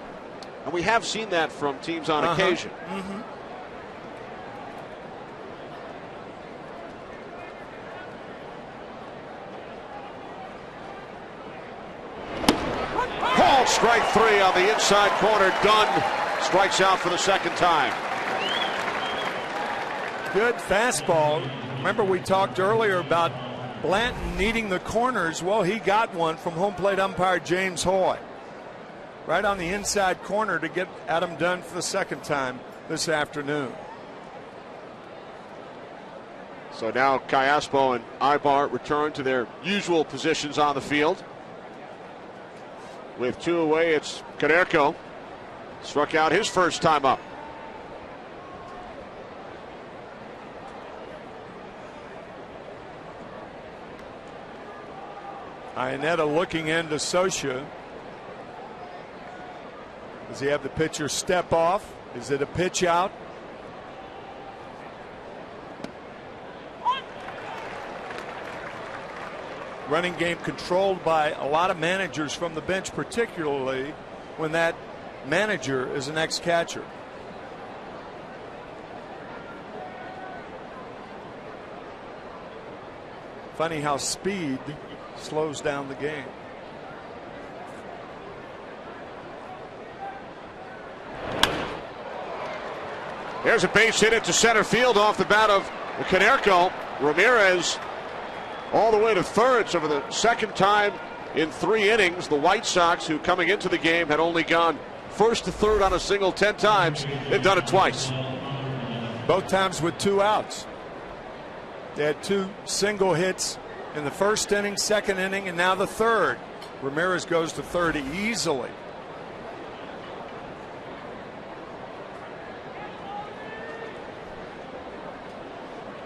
And we have seen that from teams on occasion. Call strike 3 on the inside corner. Dunn strikes out for the second time. Good fastball. Remember we talked earlier about Blanton needing the corners. Well, he got one from home plate umpire James Hoy. Right on the inside corner to get Adam Dunn for the second time this afternoon. So now Callaspo and Ibar return to their usual positions on the field. With 2 away, it's Konerko. Struck out his first time up. Iannetta looking into Socia. Does he have the pitcher step off? Is it a pitch out? Running game controlled by a lot of managers from the bench, particularly when that manager is an ex-catcher. Funny how speed slows down the game. There's a base hit into center field off the bat of Konerko. Ramirez all the way to third. So for the second time in 3 innings, the White Sox, who coming into the game had only gone first to third on a single 10 times, they've done it twice. Both times with 2 outs. They had 2 single hits in the first inning, second inning, and now the third. Ramirez goes to third easily.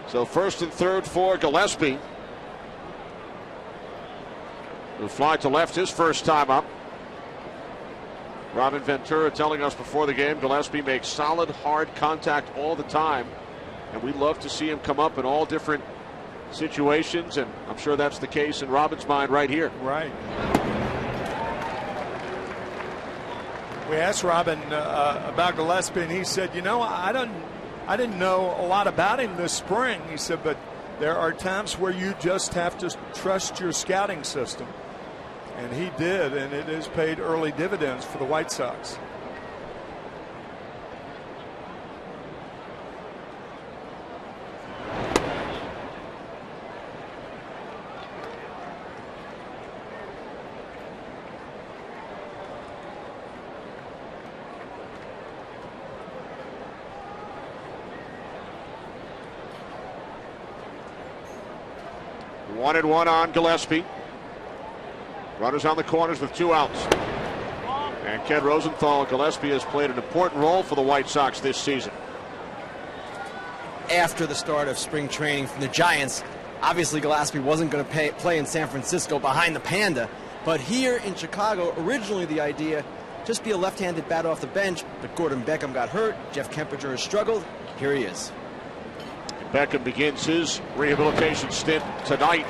So first and third for Gillespie, who fly to left his first time up. Robin Ventura telling us before the game, Gillespie makes solid, hard contact all the time, and we love to see him come up in all different situations, and I'm sure that's the case in Robin's mind right here. Right. We asked Robin about Gillespie, and he said, you know, I didn't know a lot about him this spring. He said, but there are times where you just have to trust your scouting system. And he did, and it has paid early dividends for the White Sox. 1-1 on Gillespie. Runners on the corners with 2 outs. And Ken Rosenthal and Gillespie has played an important role for the White Sox this season. After the start of spring training from the Giants, obviously Gillespie wasn't going to play in San Francisco behind the Panda, but here in Chicago, originally the idea, just be a left-handed bat off the bench, but Gordon Beckham got hurt, Jeff Kempinger has struggled, here he is. Beckham begins his rehabilitation stint tonight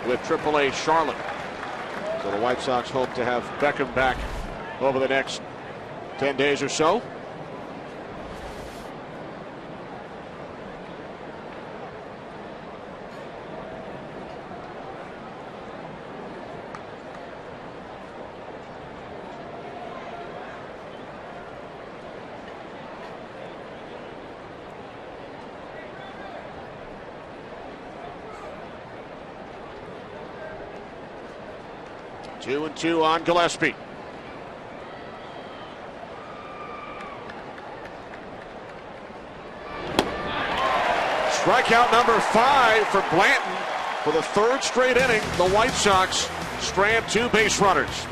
with AAA Charlotte. So the White Sox hope to have Beckham back over the next 10 days or so. Two and two on Gillespie. Strikeout number 5 for Blanton. For the 3rd straight inning, the White Sox strand 2 base runners.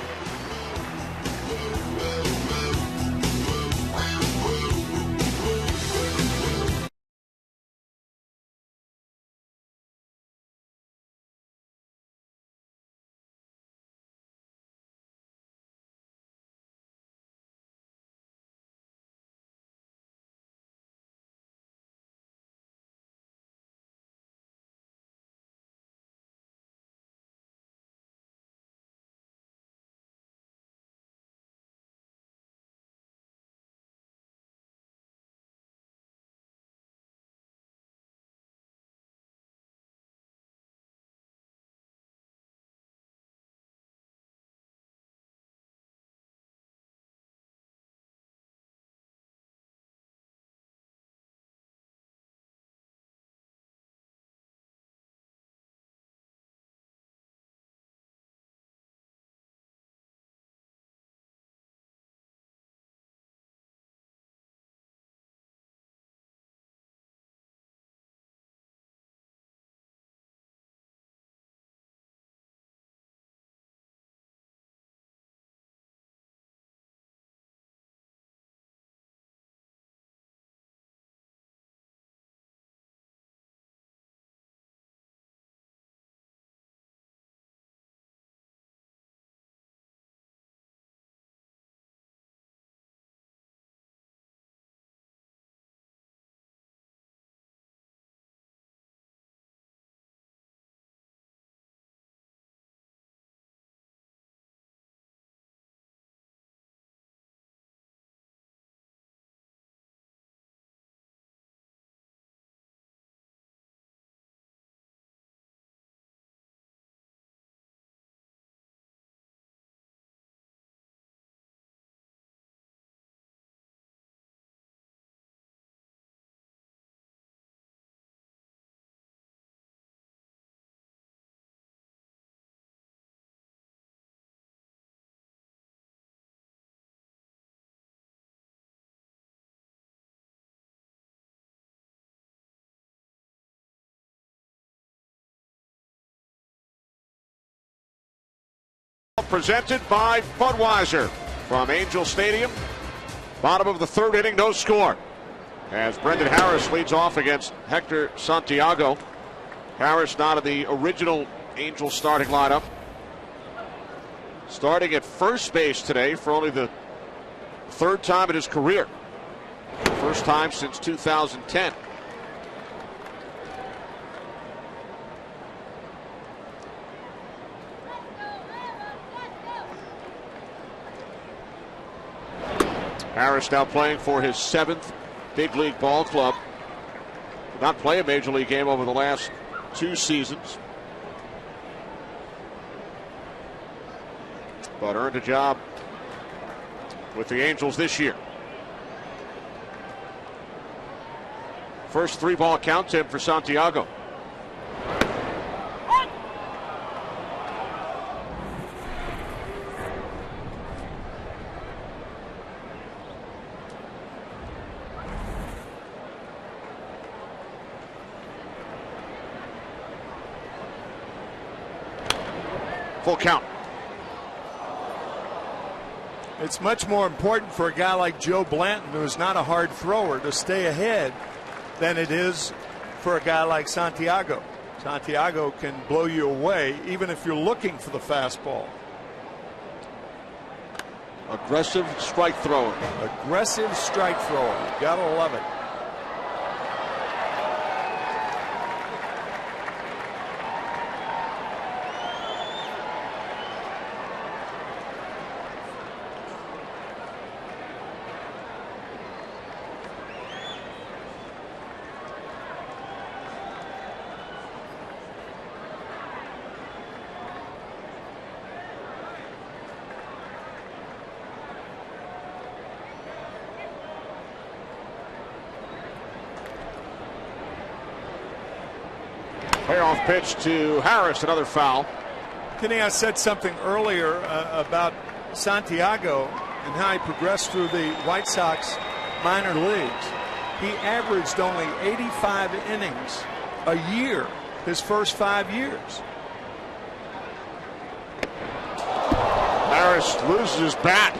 Presented by Budweiser from Angel Stadium. Bottom of the 3rd inning, no score. As Brendan Harris leads off against Hector Santiago. Harris not in the original Angel starting lineup. Starting at first base today for only the 3rd time in his career. First time since 2010. Harris now playing for his 7th big league ball club. Did not play a major league game over the last 2 seasons, but earned a job with the Angels this year. First 3-ball count, Tim, for Santiago. Full count. It's much more important for a guy like Joe Blanton, who is not a hard thrower, to stay ahead than it is for a guy like Santiago. Santiago can blow you away even if you're looking for the fastball. Aggressive strike thrower. Aggressive strike thrower. Gotta love it. Payoff pitch to Harris, another foul. Kenny, I said something earlier about Santiago and how he progressed through the White Sox minor leagues. He averaged only 85 innings a year his first 5 years. Harris loses his bat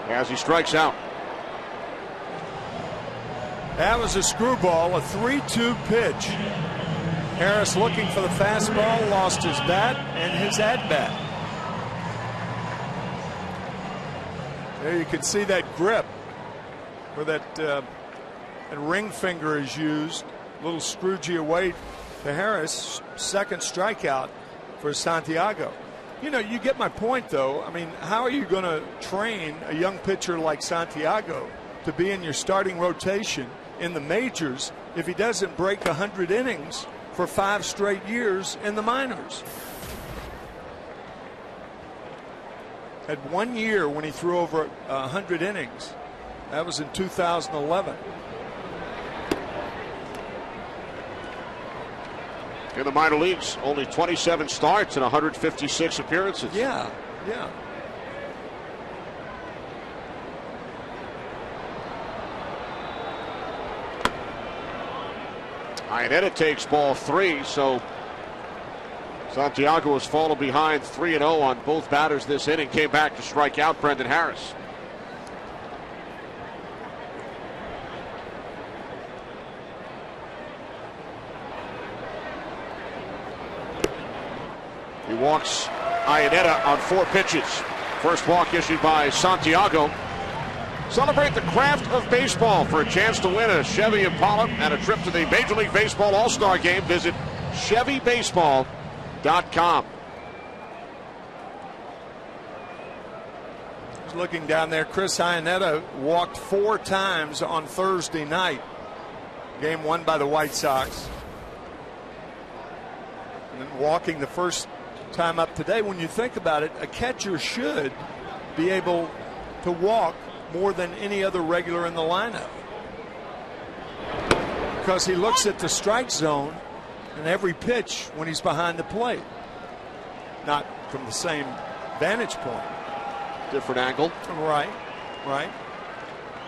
as he strikes out. That was a screwball, a 3-2 pitch. Harris looking for the fastball, lost his bat and his at-bat. There you can see that grip where that ring finger is used. A little scroogey away to Harris. Second strikeout for Santiago. You know, you get my point, though. I mean, how are you going to train a young pitcher like Santiago to be in your starting rotation in the majors if he doesn't break 100 innings for 5 straight years in the minors? Had 1 year when he threw over 100 innings. That was in 2011. In the minor leagues, only 27 starts and 156 appearances. Yeah. Iannetta takes ball 3, so Santiago has fallen behind 3-0 on both batters this inning. Came back to strike out Brendan Harris. He walks Iannetta on 4 pitches. First walk issued by Santiago. Celebrate the craft of baseball. For a chance to win a Chevy Impala and a trip to the Major League Baseball All-Star Game, visit ChevyBaseball.com. Looking down there, Chris Iannetta walked 4 times on Thursday night. Game won by the White Sox. And then walking the first time up today. When you think about it, a catcher should be able to walk more than any other regular in the lineup, because he looks at the strike zone and every pitch when he's behind the plate, not from the same vantage point. Different angle. Right.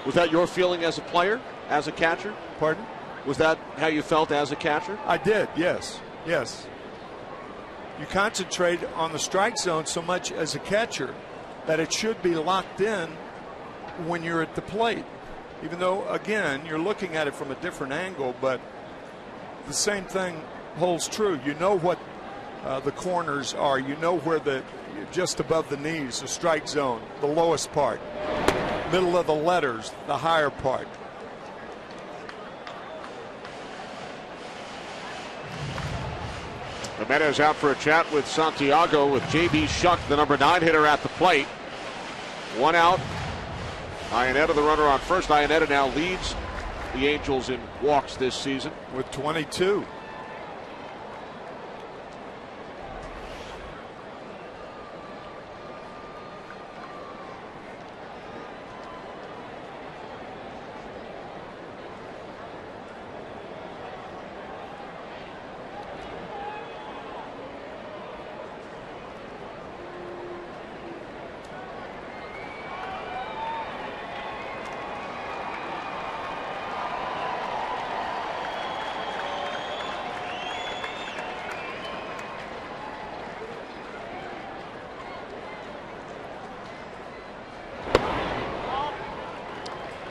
Was that your feeling as a player, as a catcher? Pardon? Was that how you felt as a catcher? I did, yes. You concentrate on the strike zone so much as a catcher that it should be locked in when you're at the plate, even though, again, you're looking at it from a different angle, but the same thing holds true. You know what the corners are. You know where just above the knees, the strike zone, the lowest part, middle of the letters, the higher part. Jimenez out for a chat with Santiago, with J.B. Shuck, the number 9 hitter, at the plate. 1 out. Iannetta, the runner on first. Iannetta now leads the Angels in walks this season with 22.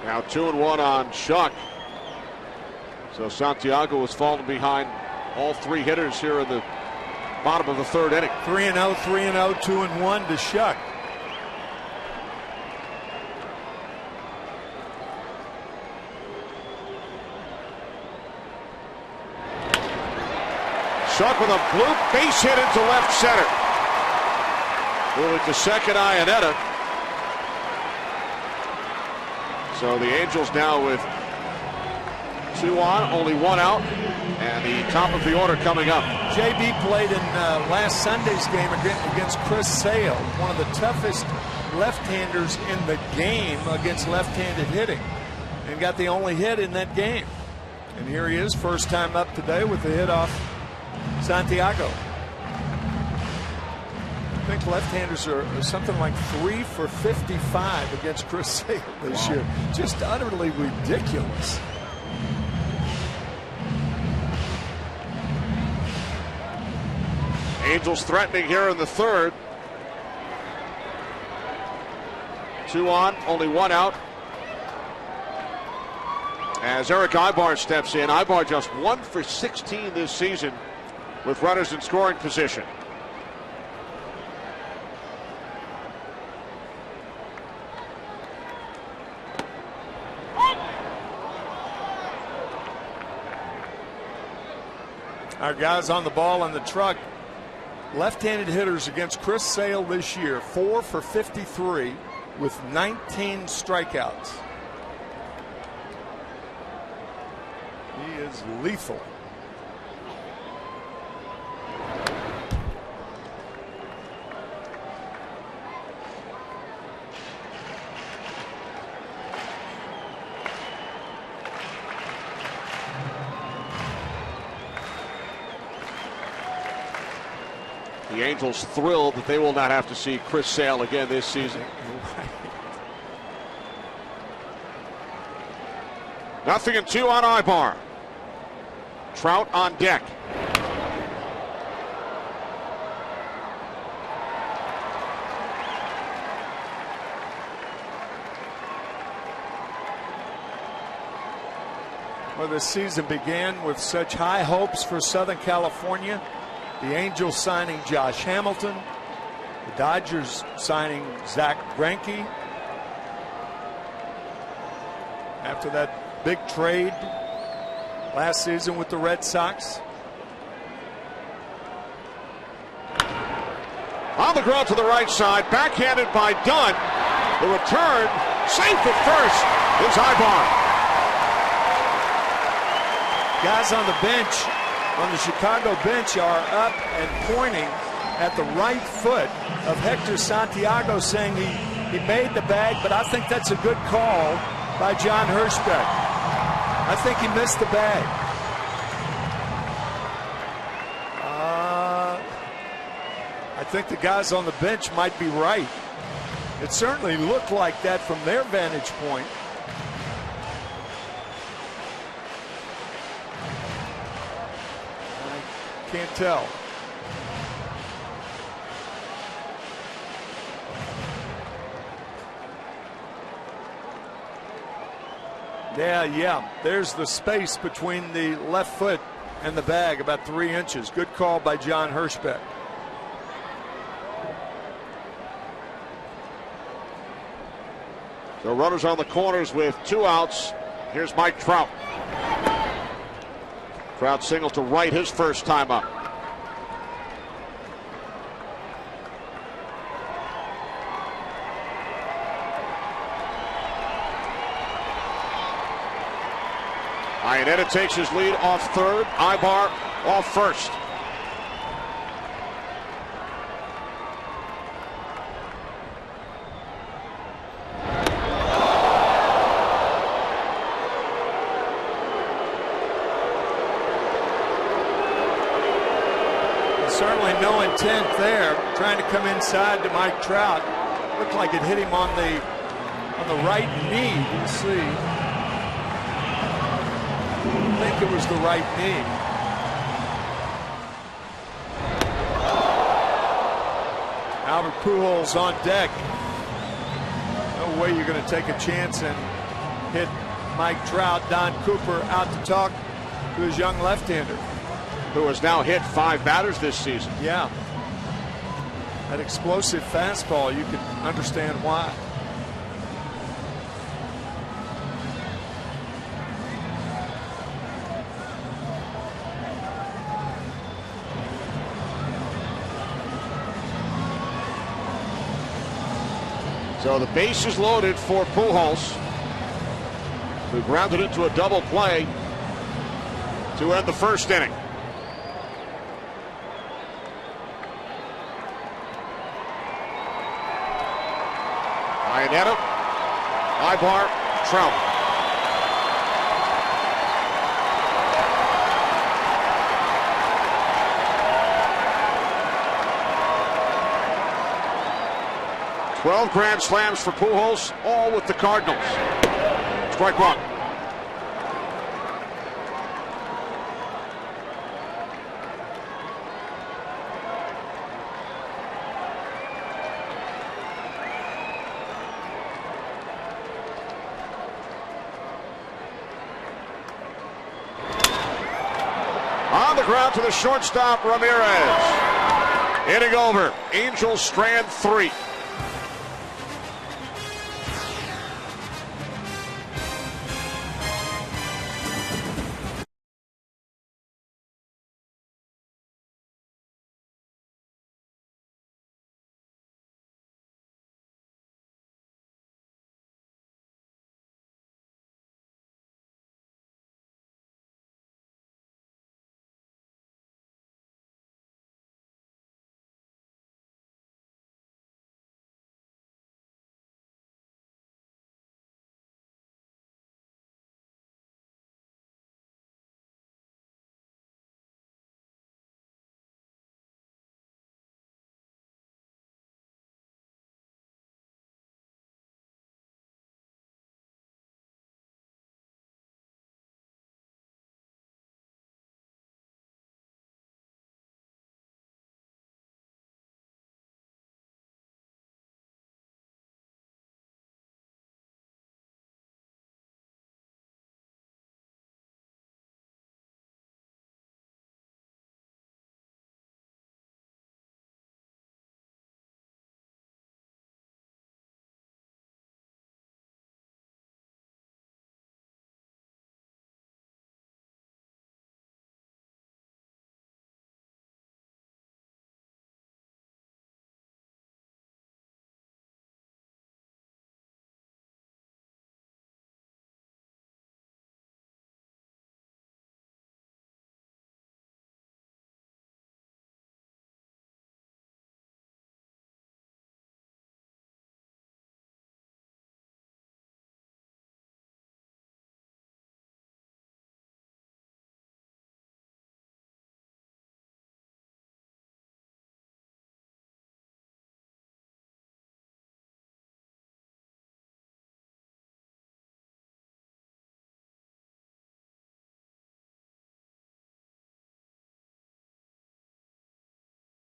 Now 2-1 on Shuck. So Santiago has fallen behind all three hitters here in the bottom of the third inning. 3-0, 3-0, 2-1 to Shuck. Shuck with a bloop base hit into left center. Moving to second, Iannetta. So the Angels now with 2 on, only 1 out, and the top of the order coming up. JB played in last Sunday's game against Chris Sale, one of the toughest left-handers in the game against left-handed hitting, and got the only hit in that game. And here he is, first time up today with the hit off Santiago. I think left-handers are something like 3 for 55 against Chris Sale this year. Just utterly ridiculous. Angels threatening here in the third. 2 on, only 1 out. As Eric Ibar steps in. Ibar just 1 for 16 this season with runners in scoring position. Our guys on the ball in the truck. Left-handed hitters against Chris Sale this year, 4 for 53 with 19 strikeouts. He is lethal. The Angels thrilled that they will not have to see Chris Sale again this season. Nothing and 2 on Ibar. Trout on deck. Well, the season began with such high hopes for Southern California. The Angels signing Josh Hamilton. The Dodgers signing Zach Greinke. After that big trade last season with the Red Sox. On the ground to the right side, backhanded by Dunn. The return, safe at first, is Ibar. Guys on the bench, on the Chicago bench, are up and pointing at the right foot of Hector Santiago, saying he made the bag, but I think that's a good call by John Hirschbeck. I think he missed the bag. I think the guys on the bench might be right. It certainly looked like that from their vantage point. I can't tell. Yeah. There's the space between the left foot and the bag, about 3 inches. Good call by John Hirschbeck. So runners on the corners with 2 outs. Here's Mike Trout. Trout singles to right his first time up. Iannetta takes his lead off third. Ibar off first. Certainly no intent there, trying to come inside to Mike Trout. Looked like it hit him on the right knee. We'll see. I think it was the right knee. Albert Pujols on deck. No way you're going to take a chance and hit Mike Trout, Don Cooper out to talk to his young left-hander, who has now hit 5 batters this season. Yeah. That explosive fastball, you can understand why. So the base is loaded for Pujols, who grounded into a double play to end the first inning. Iannetta, Ibar, Trout. Twelve grand slams for Pujols, all with the Cardinals. Strike one. On the ground to the shortstop, Ramirez. Inning over. Angels strand 3.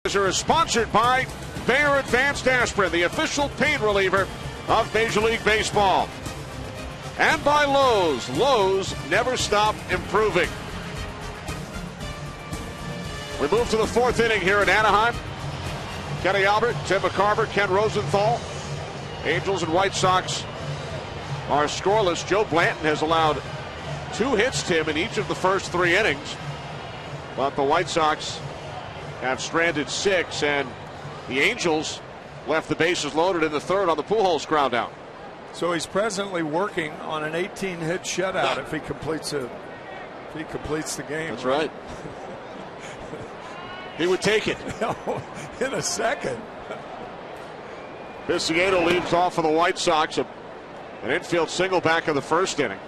Is sponsored by Bayer Advanced Aspirin, the official pain reliever of Major League Baseball. And by Lowe's. Lowe's never stop improving. We move to the 4th inning here in Anaheim. Kenny Albert, Tim McCarver, Ken Rosenthal. Angels and White Sox are scoreless. Joe Blanton has allowed 2 hits, Tim, in each of the first 3 innings. But the White Sox have stranded 6, and the Angels left the bases loaded in the 3rd on the Pujols ground out. So he's presently working on an 18-hit shutout if he completes the game. That's right. He would take it. In a second. Piciedo leads off for the White Sox. An infield single back of the 1st inning.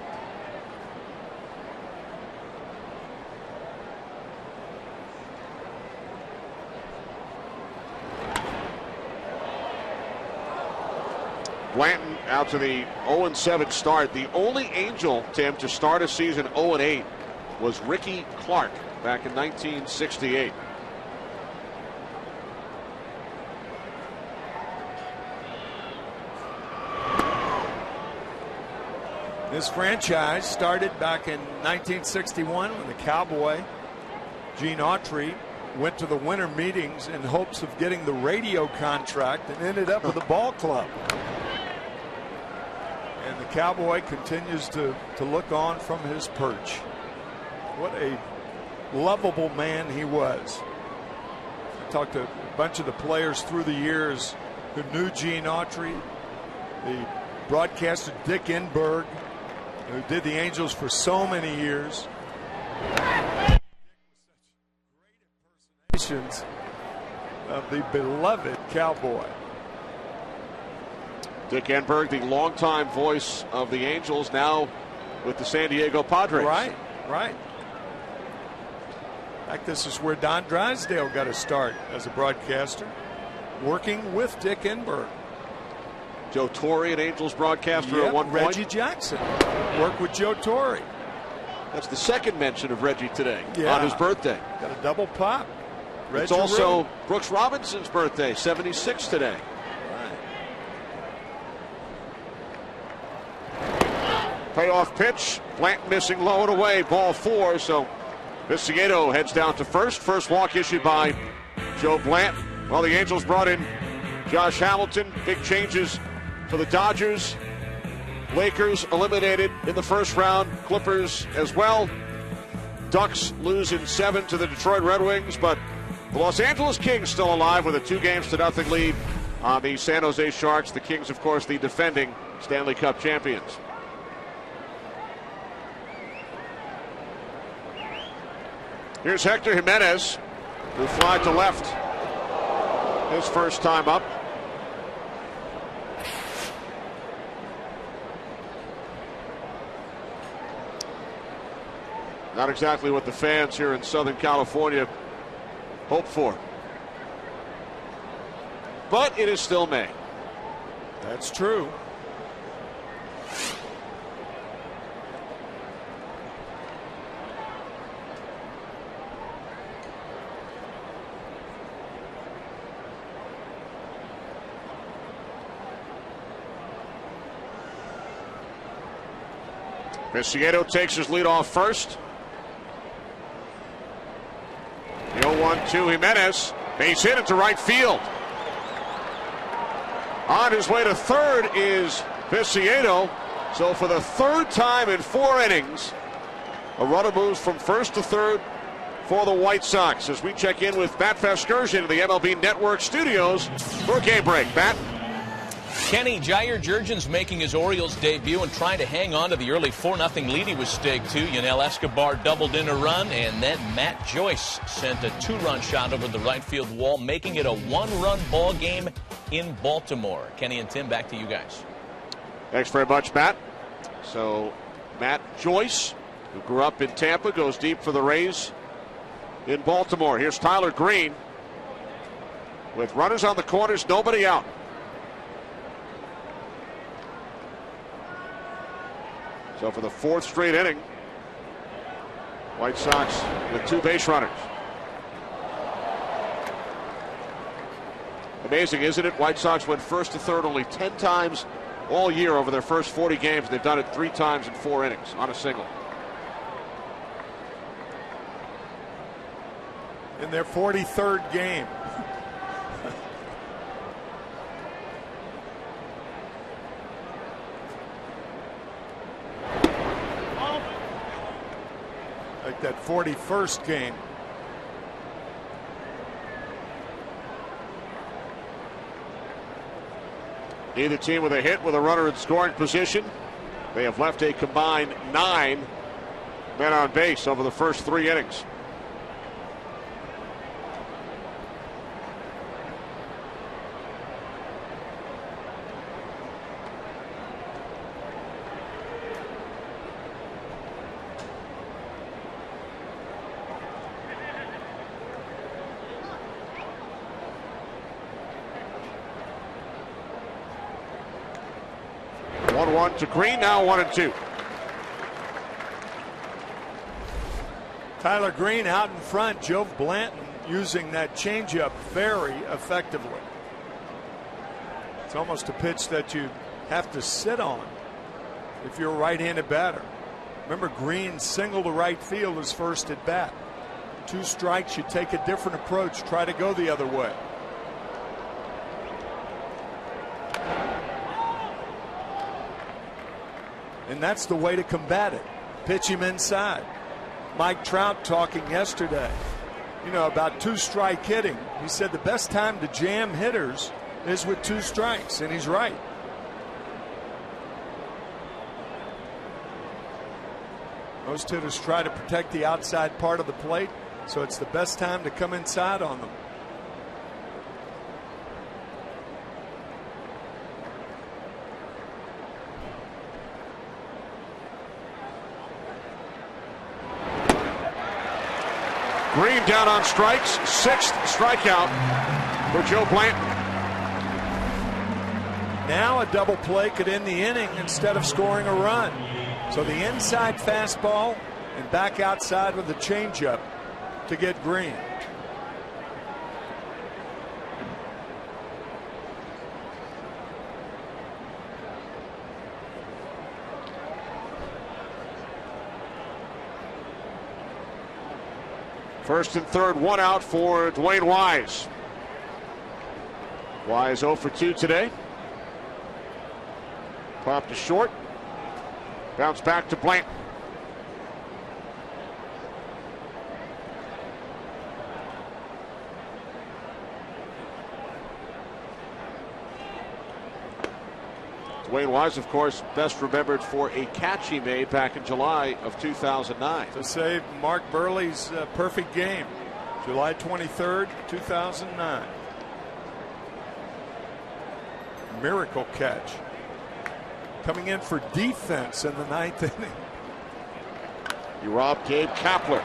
Blanton out to the 0-7 start. The only Angel, Tim, to start a season 0-8 was Ricky Clark back in 1968. This franchise started back in 1961 when the Cowboy, Gene Autry, went to the winter meetings in hopes of getting the radio contract and ended up with a ball club. And the Cowboy continues to look on from his perch. What a lovable man he was. I talked to a bunch of the players through the years who knew Gene Autry, the broadcaster Dick Enberg, who did the Angels for so many years. Great impersonations of the beloved Cowboy. Dick Enberg, the longtime voice of the Angels, now with the San Diego Padres. Right. In fact, this is where Don Drysdale got a start as a broadcaster, working with Dick Enberg. Joe Torre, an Angels broadcaster at one point. Reggie Jackson worked with Joe Torre. That's the second mention of Reggie today on his birthday. Got a double pop. It's also Brooks Robinson's birthday, 76 today. Payoff pitch, Blanton missing low and away, ball 4. So Viciato heads down to first. First walk issued by Joe Blanton. Well, the Angels brought in Josh Hamilton. Big changes for the Dodgers. Lakers eliminated in the first round. Clippers as well. Ducks lose in 7 to the Detroit Red Wings, but the Los Angeles Kings still alive with a 2-0 lead on the San Jose Sharks. The Kings, of course, the defending Stanley Cup champions. Here's Hector Jimenez, who flied to left his first time up. Not exactly what the fans here in Southern California hope for. But it is still May. That's true. Viciato takes his lead off first. The 0-1 Jimenez. Base hit into right field. On his way to third is Viciato. So for the third time in 4 innings, a runner moves from first to third for the White Sox. As we check in with Matt Vasgersian in the MLB Network studios for a game break. Matt? Kenny, Jair Jurgen's making his Orioles debut and trying to hang on to the early 4-0 lead he was staked to. Yunel Escobar doubled in a run, and then Matt Joyce sent a 2-run shot over the right field wall, making it a 1-run ball game in Baltimore. Kenny and Tim, back to you guys. Thanks very much, Matt. So Matt Joyce, who grew up in Tampa, goes deep for the Rays in Baltimore. Here's Tyler Green with runners on the corners, nobody out. So for the 4th straight inning, White Sox with 2 base runners. Amazing, isn't it? White Sox went first to third only 10 times all year over their first 40 games. They've done it 3 times in 4 innings on a single. In their 43rd game. Like that 41st game. Neither team with a hit with a runner in scoring position. They have left a combined 9 men on base over the first 3 innings. To Green, now 1-2. Tyler Green out in front. Joe Blanton using that changeup very effectively. It's almost a pitch that you have to sit on if you're a right-handed batter. Remember, Green single to right field his first at bat. 2 strikes, you take a different approach, try to go the other way. And that's the way to combat it. Pitch him inside. Mike Trout talking yesterday, about 2-strike hitting. He said the best time to jam hitters is with 2 strikes, and he's right. Most hitters try to protect the outside part of the plate, so it's the best time to come inside on them. Green down on strikes, 6th strikeout for Joe Blanton. Now a double play could end the inning instead of scoring a run. So the inside fastball and back outside with the changeup to get Green. First and third, 1 out for Dwayne Wise. Wise 0 for 2 today. Pop to short. Bounce back to Blanton. Dwayne Wise, of course, best remembered for a catch he made back in July of 2009. To save Mark Burley's perfect game, July 23rd, 2009. Miracle catch. Coming in for defense in the 9th inning. You robbed Gabe Kapler.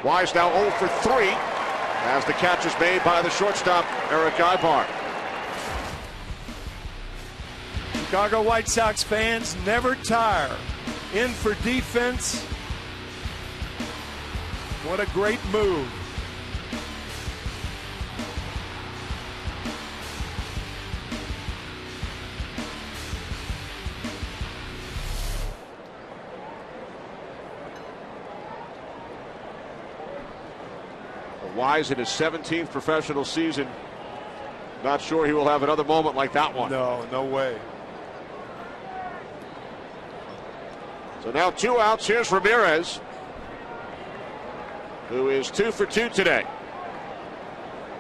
Wise now 0 for 3 as the catch is made by the shortstop, Eric Ibar. Chicago White Sox fans never tire. In for defense. What a great move. Wise in his 17th professional season. Not sure he will have another moment like that one. No, no way. So now 2 outs. Here's Ramirez, who is 2 for 2 today.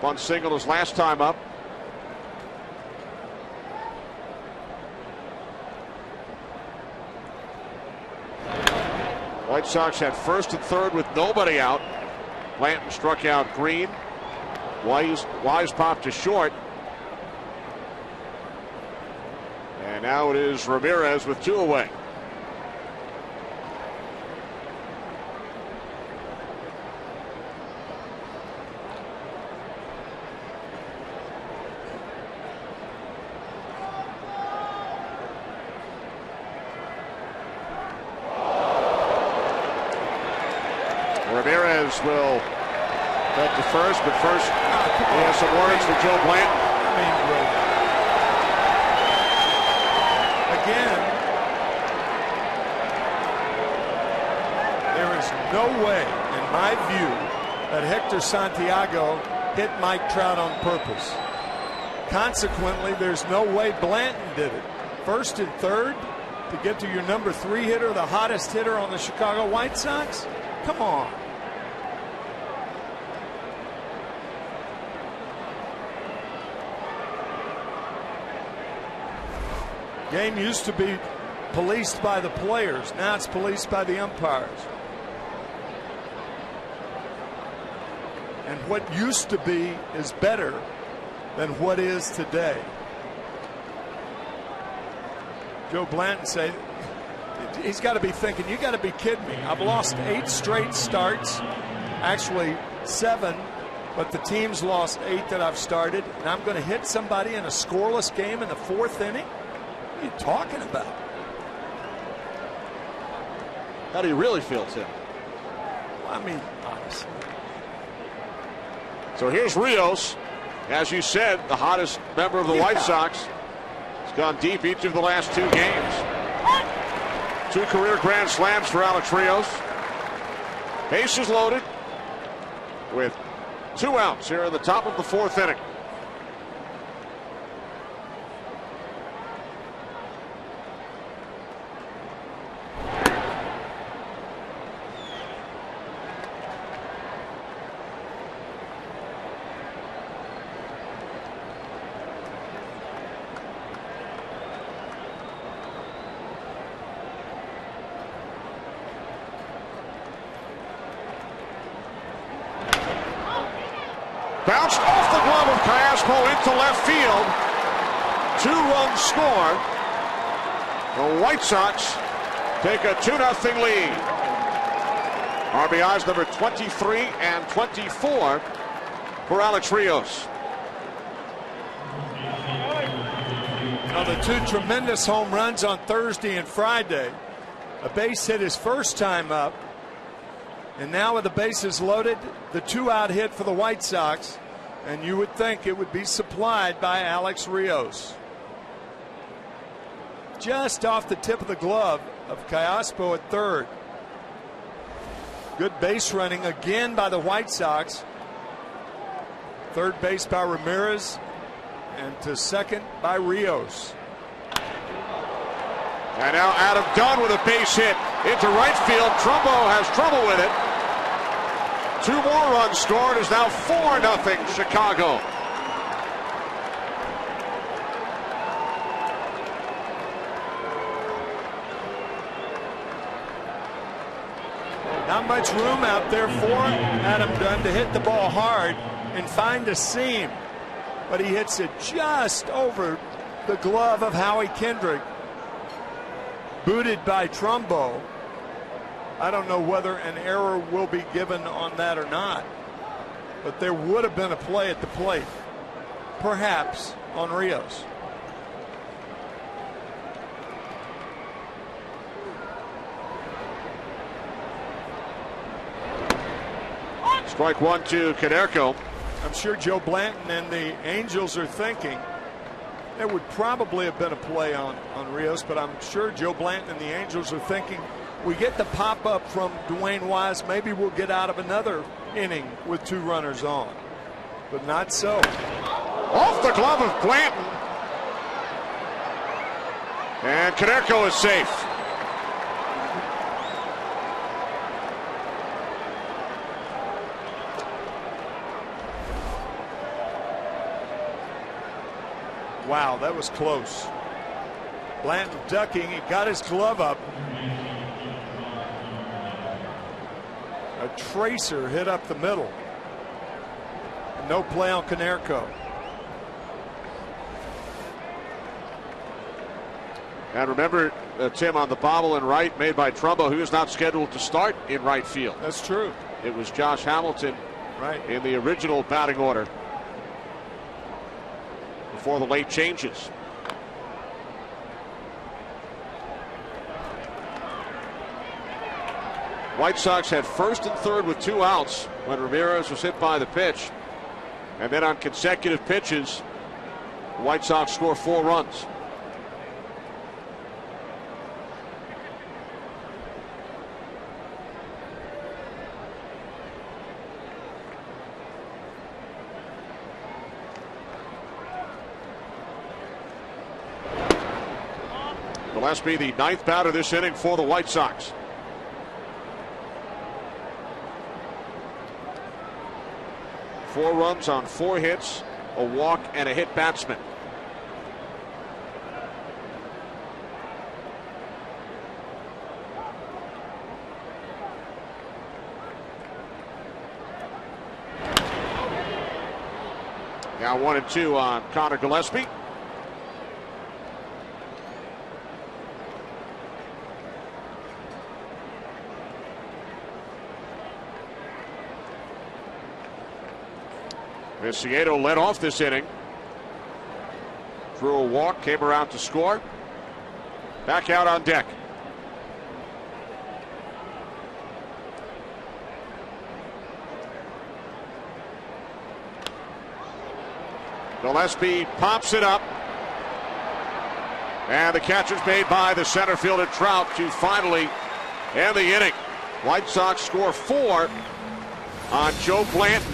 Bunt single his last time up. White Sox had first and third with nobody out. Blanton struck out Green. Wise popped to short. And now it is Ramirez with 2 away. Ramirez will head to first, but first he has some words for Joe Blanton. Again, there is no way, in my view, that Hector Santiago hit Mike Trout on purpose. Consequently, there's no way Blanton did it. First and third to get to your number 3 hitter, the hottest hitter on the Chicago White Sox? Come on. Game used to be policed by the players. Now it's policed by the umpires. And what used to be is better than what is today. Joe Blanton say he's got to be thinking, you got to be kidding me. I've lost 8 straight starts, actually 7, but the team's lost 8 that I've started, and I'm going to hit somebody in a scoreless game in the 4th inning? What are you talking about? How do you really feel, Tim? Well, I mean, honestly. So here's Rios. As you said, the hottest member of the White Sox has gone deep each of the last 2 games. 2 career grand slams for Alex Rios. Bases loaded with 2 outs here in the top of the 4th inning. Bounced off the glove of Callaspo into left field. 2 runs scored. The White Sox take a 2-0 lead. RBIs number 23 and 24 for Alex Rios. Now the 2 tremendous home runs on Thursday and Friday. A base hit his first time up. And now with the bases loaded, the 2-out hit for the White Sox, and you would think it would be supplied by Alex Rios. Just off the tip of the glove of Callaspo at third. Good base running again by the White Sox. Third base by Ramirez, and to second by Rios. And now Adam Dunn with a base hit into right field. Trumbo has trouble with it. 2 more runs scored. Is now 4-0 Chicago. Not much room out there for Adam Dunn to hit the ball hard and find a seam, but he hits it just over the glove of Howie Kendrick. Booted by Trumbo. I don't know whether an error will be given on that or not, but there would have been a play at the plate, perhaps on Rios. Strike 1 to Konerko. I'm sure Joe Blanton and the Angels are thinking there would probably have been a play on Rios, but I'm sure Joe Blanton and the Angels are thinking, we get the pop up from Dwayne Wise, maybe we'll get out of another inning with 2 runners on. But not so. Off the glove of Blanton. And Konerko is safe. Wow, that was close. Blanton ducking, he got his glove up. A tracer hit up the middle. No play on Konerko. And remember, Tim, on the bobble in right made by Trumbo, who is not scheduled to start in right field. That's true. It was Josh Hamilton in the original batting order before the late changes. White Sox had first and third with 2 outs when Ramirez was hit by the pitch. And then on consecutive pitches, the White Sox score 4 runs. Gillespie, the 9th batter this inning for the White Sox. Four runs on 4 hits, a walk, and a hit batsman. Now 1-2 on Connor Gillespie. Viciedo led off this inning. Threw a walk, came around to score. Back out on deck. Gillespie pops it up. And the catch is made by the center fielder Trout to finally end the inning. White Sox score 4 on Joe Blanton.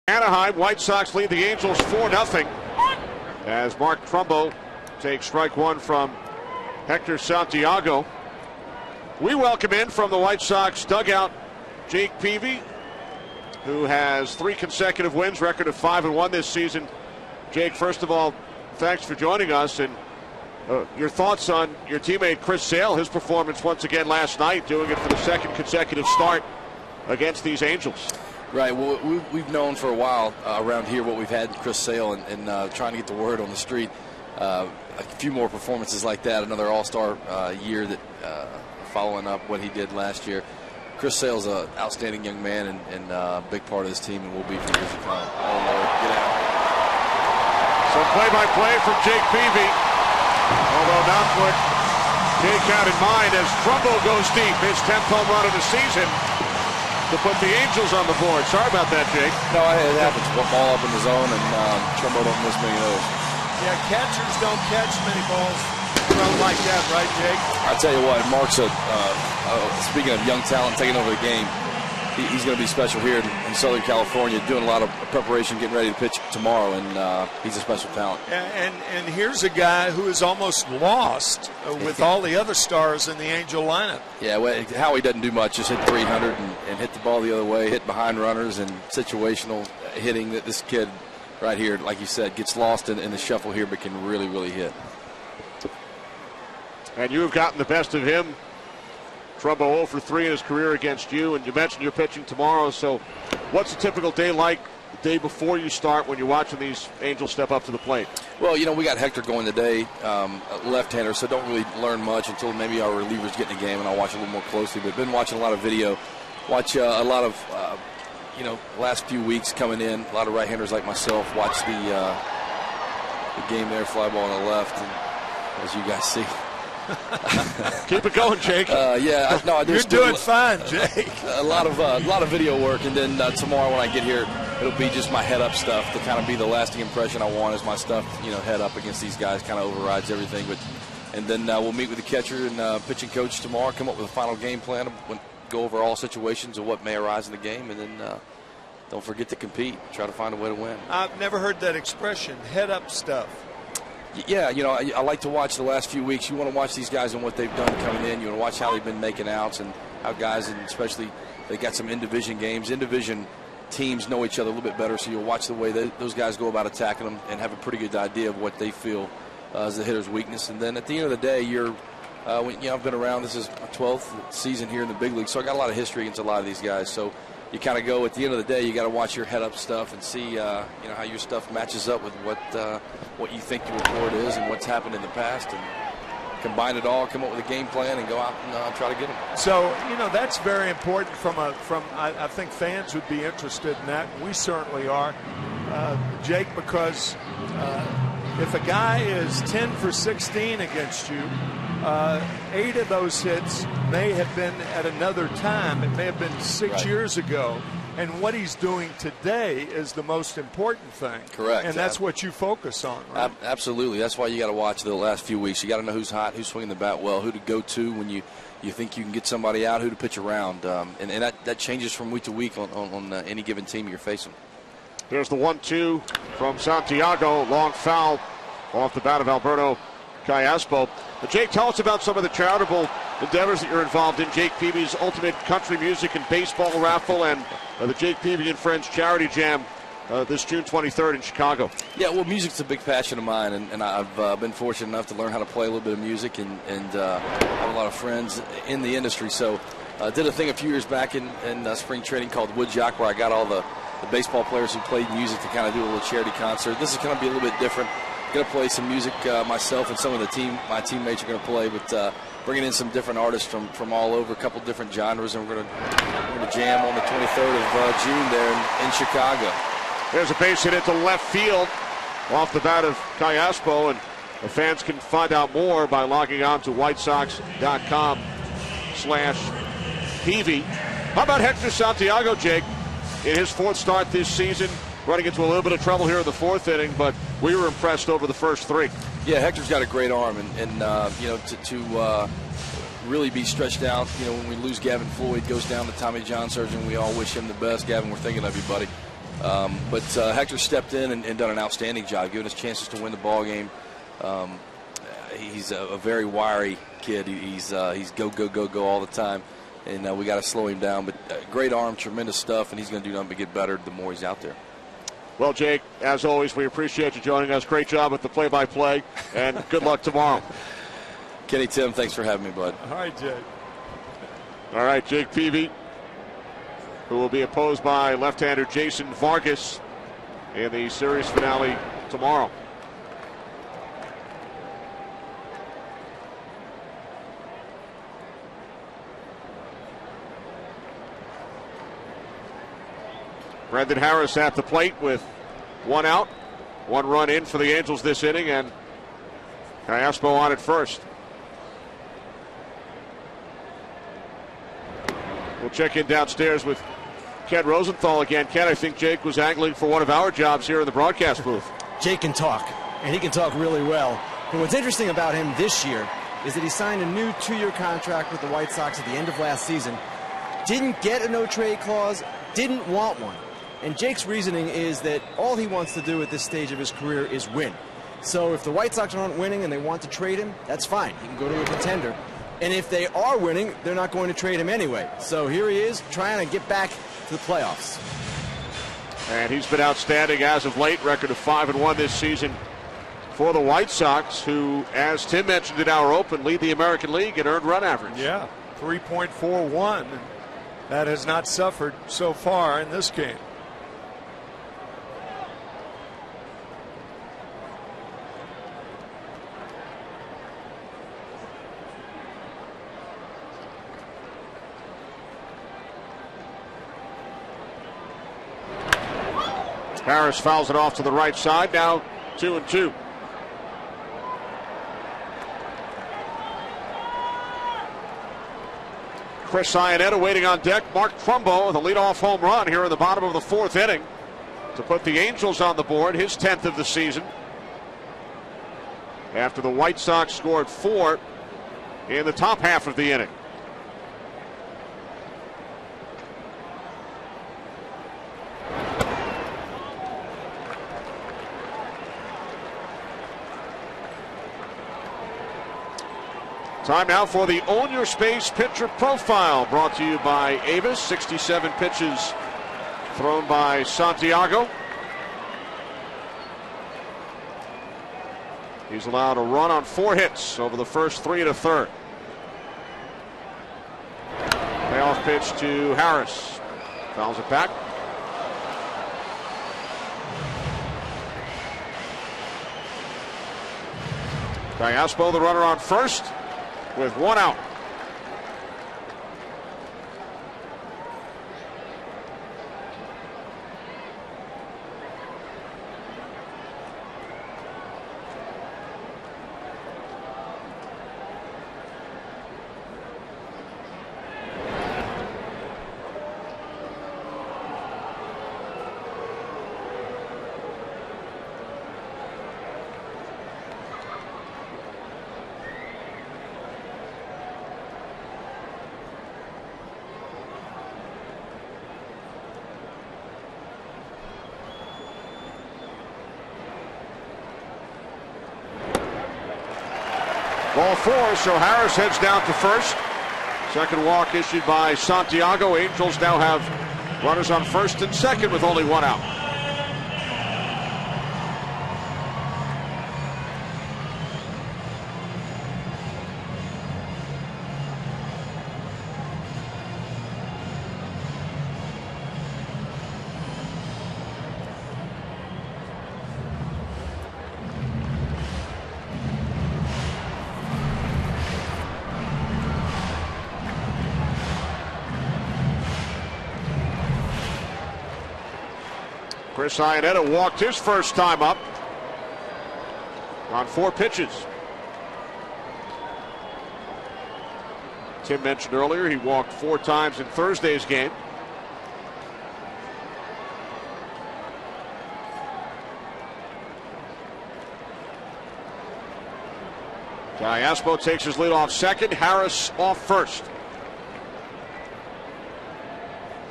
Anaheim, White Sox lead the Angels 4-0 as Mark Trumbo takes strike one from Hector Santiago. We welcome in from the White Sox dugout Jake Peavy, who has 3 consecutive wins, record of 5-1 this season. Jake, first of all, thanks for joining us, and your thoughts on your teammate Chris Sale, his performance once again last night, doing it for the 2nd consecutive start against these Angels. Right. Well, we've known for a while around here what we've had in Chris Sale, and trying to get the word on the street. A few more performances like that, another all-star year that following up what he did last year. Chris Sale's an outstanding young man and a big part of this team, and will be for years to come. Oh, Lord, get out. So play-by-play from Jake Peavy, although not what Jake had in mind as Trumbo goes deep, his 10th home run of the season, to put the Angels on the board. Sorry about that, Jake. No, it happens. Ball up in the zone, and Trumbo don't miss many of those. Yeah, catchers don't catch many balls thrown like that, right, Jake? I tell you what, Mark's speaking of young talent taking over the game, he's going to be special here in Southern California, doing a lot of preparation, getting ready to pitch tomorrow, and he's a special talent. And here's a guy who is almost lost with all the other stars in the Angel lineup. Yeah, well, Howie doesn't do much, just hit 300 and hit the ball the other way, hit behind runners, and situational hitting that this kid right here, like you said, gets lost in the shuffle here, but can really, really hit. And you have gotten the best of him. Trumbo 0 for 3 in his career against you, and you mentioned you're pitching tomorrow. So what's a typical day like the day before you start when you're watching these Angels step up to the plate? Well, you know, we got Hector going today, left-hander, so don't really learn much until maybe our relievers get in the game, and I'll watch a little more closely. But been watching a lot of video, watch a lot of, last few weeks coming in, a lot of right-handers like myself, watch the game there, fly ball on the left, and as you guys see, Keep it going, Jake. Yeah, no, I do. You're doing fine, Jake. A lot of video work, and then tomorrow when I get here, it'll be just my head up stuff to kind of be the lasting impression I want. Is my stuff, head up against these guys, kind of overrides everything. And then we'll meet with the catcher and pitching coach tomorrow, come up with a final game plan, go over all situations of what may arise in the game, and then don't forget to compete. Try to find a way to win. I've never heard that expression, head up stuff. Yeah, I like to watch the last few weeks. You want to watch these guys and what they've done coming in. You want to watch how they've been making outs and how guys, and especially they got some in-division games. In-division teams know each other a little bit better, so you'll watch the way those guys go about attacking them and have a pretty good idea of what they feel as the hitter's weakness. And then at the end of the day, I've been around. This is my 12th season here in the big league, so I got a lot of history against a lot of these guys. So you kind of go at the end of the day, you got to watch your head up stuff and see how your stuff matches up with what you think your report is and what's happened in the past, and combine it all, come up with a game plan, and go out and try to get them. So that's very important. I think fans would be interested in that. We certainly are, Jake, because if a guy is 10 for 16 against you, 8 of those hits may have been at another time. It may have been 6 years ago. And what he's doing today is the most important thing. Correct. And that's what you focus on, right? Absolutely. That's why you got to watch the last few weeks. You got to know who's hot, who's swinging the bat well, who to go to when you think you can get somebody out, who to pitch around. And that changes from week to week on any given team you're facing. Here's the 1-2 from Santiago. Long foul off the bat of Alberto Callaspo. Jake, tell us about some of the charitable endeavors that you're involved in. Jake Peavy's Ultimate Country Music and Baseball Raffle and the Jake Peavy and Friends Charity Jam this June 23rd in Chicago. Yeah, well, music's a big passion of mine, and I've been fortunate enough to learn how to play a little bit of music and have a lot of friends in the industry. So I did a thing a few years back in spring training called Woodjock, where I got all the baseball players who played music to kind of do a little charity concert. This is going to be a little bit different. Going to play some music myself, and some of my teammates are going to play, but bringing in some different artists from all over, a couple different genres, and we're going to jam on the 23rd of June there in Chicago. There's a base hit into left field off the bat of Callaspo, and the fans can find out more by logging on to whitesox.com/Peavy. How about Hector Santiago, Jake, in his 4th start this season? Running into a little bit of trouble here in the 4th inning, but we were impressed over the first 3. Yeah, Hector's got a great arm, and to really be stretched out. When we lose Gavin Floyd, goes down to Tommy John surgeon. We all wish him the best. Gavin, we're thinking of you, buddy. But Hector stepped in and done an outstanding job, giving us chances to win the ball game. He's a very wiry kid. He's go all the time, and we got to slow him down. But great arm, tremendous stuff, and he's going to do nothing but get better the more he's out there. Well, Jake, as always, we appreciate you joining us. Great job with the play-by-play, and good luck tomorrow. Kenny, Tim, thanks for having me, bud. All right, Jake. All right, Jake Peavy, who will be opposed by left-hander Jason Vargas in the series finale tomorrow. Brendan Harris at the plate with 1 out, 1 run in for the Angels this inning, and Callaspo on at first. We'll check in downstairs with Ken Rosenthal again. Ken, I think Jake was angling for one of our jobs here in the broadcast booth. Jake can talk, and he can talk really well. And what's interesting about him this year is that he signed a new 2-year contract with the White Sox at the end of last season. Didn't get a no-trade clause, didn't want one. And Jake's reasoning is that all he wants to do at this stage of his career is win. So if the White Sox aren't winning and they want to trade him, that's fine. He can go to a contender. And if they are winning, they're not going to trade him anyway. So here he is trying to get back to the playoffs. And he's been outstanding as of late. Record of 5-1 this season for the White Sox, who, as Tim mentioned in our open, lead the American League in earned run average. Yeah, 3.41. That has not suffered so far in this game. Harris fouls it off to the right side. Now 2-2. Chris Iannetta waiting on deck. Mark Trumbo with a leadoff home run here in the bottom of the 4th inning to put the Angels on the board, his 10th of the season. After the White Sox scored 4 in the top half of the inning. Time now for the Own Your Space Pitcher Profile, brought to you by Avis. 67 pitches thrown by Santiago. He's allowed a run on 4 hits over the first 3 1/3. Payoff pitch to Harris. Fouls it back. Gallaspo, the runner on first, with 1 out. Ball 4, so Harris heads down to first. Second walk issued by Santiago. Angels now have runners on first and second with only 1 out. Chris Iannetta walked his first time up on 4 pitches. Tim mentioned earlier he walked 4 times in Thursday's game. Gallaspo takes his lead off second. Harris off first.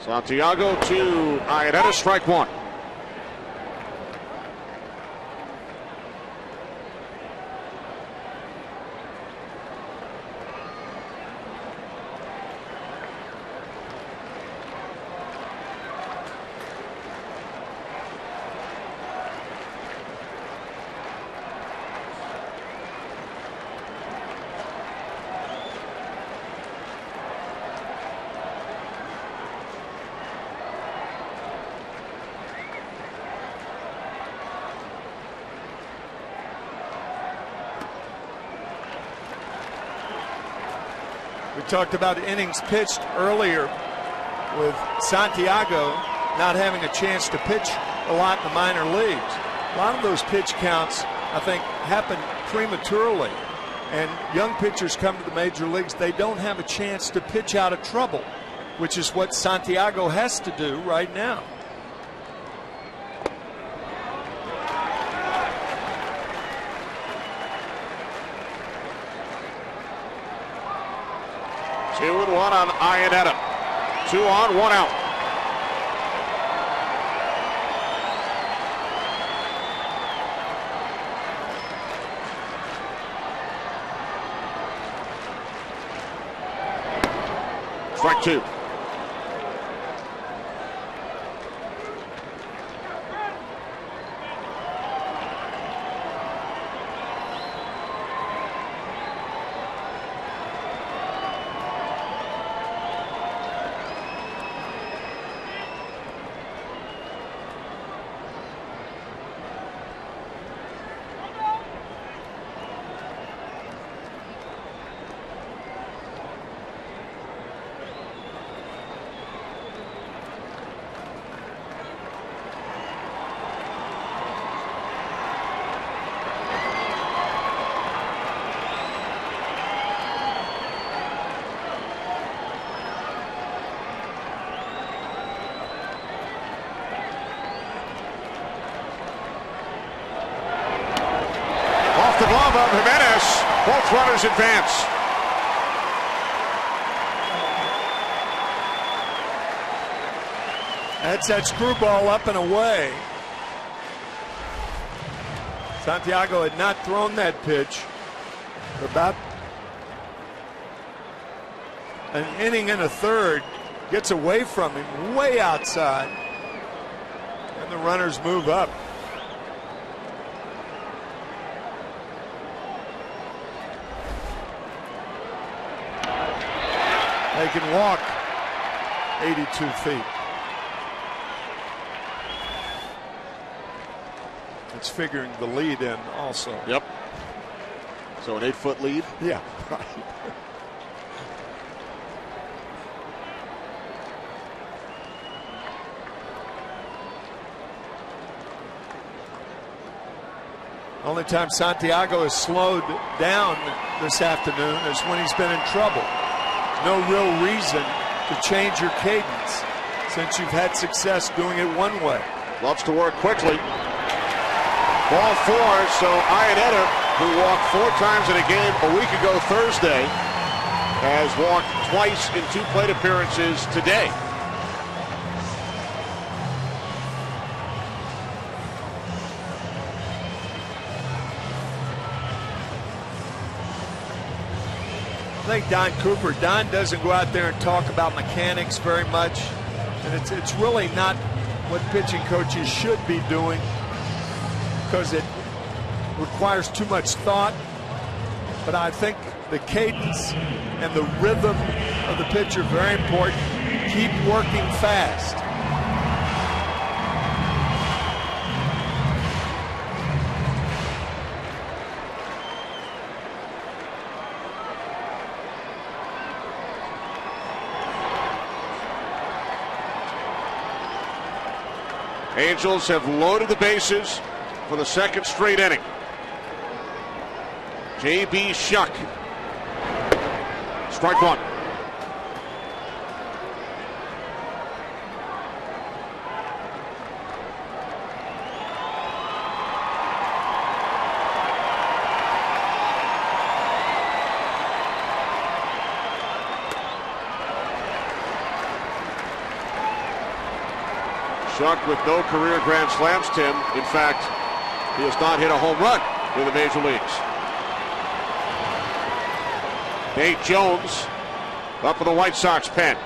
Santiago to Iannetta, strike 1. We talked about innings pitched earlier with Santiago not having a chance to pitch a lot in the minor leagues. A lot of those pitch counts, I think, happen prematurely. And young pitchers come to the major leagues, they don't have a chance to pitch out of trouble, which is what Santiago has to do right now. Two and one on Iannetta. 2 on, 1 out. Strike 2. Both runners advance. That's that screwball up and away. Santiago had not thrown that pitch for about an inning and a third. Gets away from him, way outside. And the runners move up. They can walk 82 feet. It's figuring the lead in also. Yep. So an 8-foot lead? Yeah, right. Only time Santiago has slowed down this afternoon is when he's been in trouble. No real reason to change your cadence since you've had success doing it one way. Loves to work quickly. Ball 4, so Iannetta, who walked 4 times in a game a week ago Thursday, has walked twice in 2 plate appearances today. I think Don doesn't go out there and talk about mechanics very much, and it's really not what pitching coaches should be doing because it requires too much thought. But I think the cadence and the rhythm of the pitch are very important. Keep working fast. Angels have loaded the bases for the 2nd straight inning. J.B. Shuck. Strike 1. Shuck with no career grand slams, Tim. In fact, he has not hit a home run in the major leagues. Nate Jones up in the White Sox pen.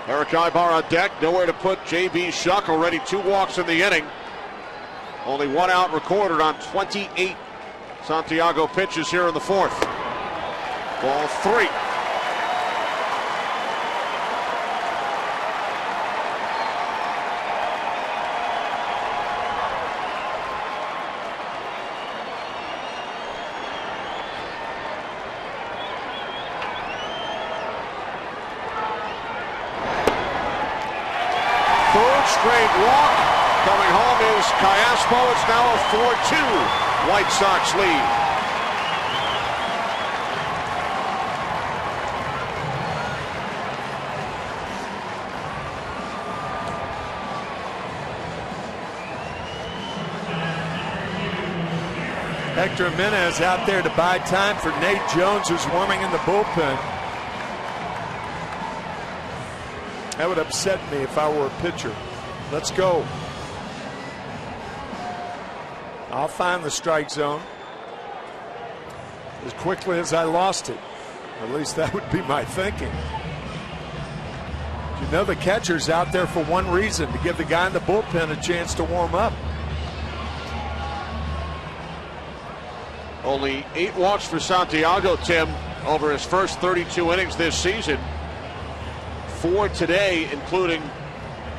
Eric Ibar on deck, nowhere to put J.B. Shuck. Already 2 walks in the inning. Only 1 out recorded on 28 Santiago pitches here in the 4th. Ball 3. Straight walk. Coming home is Callaspo. It's now a 4-2 White Sox lead. Hector Jimenez out there to buy time for Nate Jones, who's warming in the bullpen. That would upset me if I were a pitcher. Let's go. I'll find the strike zone as quickly as I lost it. At least that would be my thinking. You know the catcher's out there for one reason, to give the guy in the bullpen a chance to warm up. Only 8 walks for Santiago, Tim, over his first 32 innings this season. 4 today, including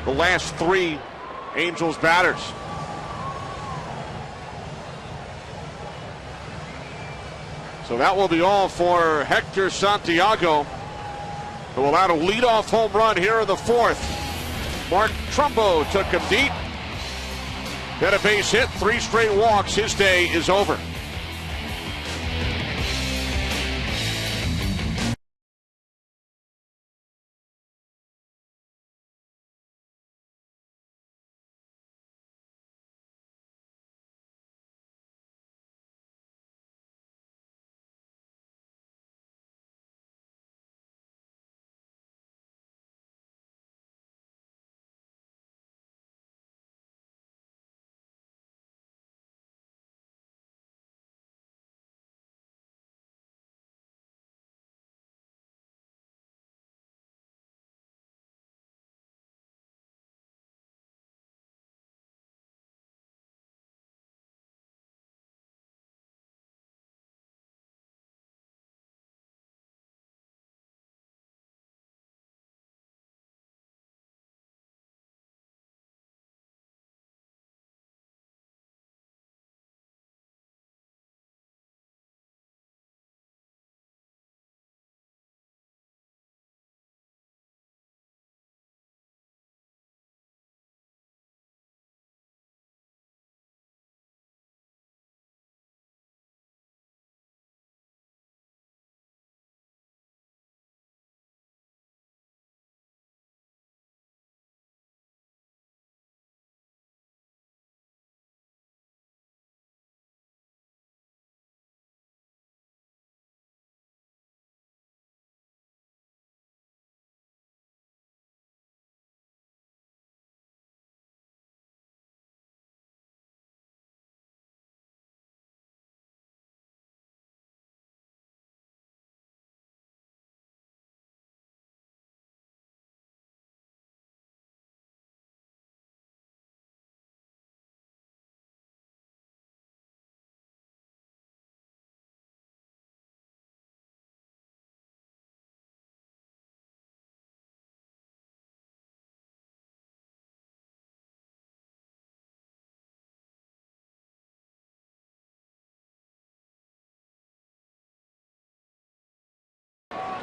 the last 3 Angels batters. So that will be all for Hector Santiago, who will add a leadoff home run here in the 4th. Mark Trumbo took him deep. Got a base hit, 3 straight walks. His day is over.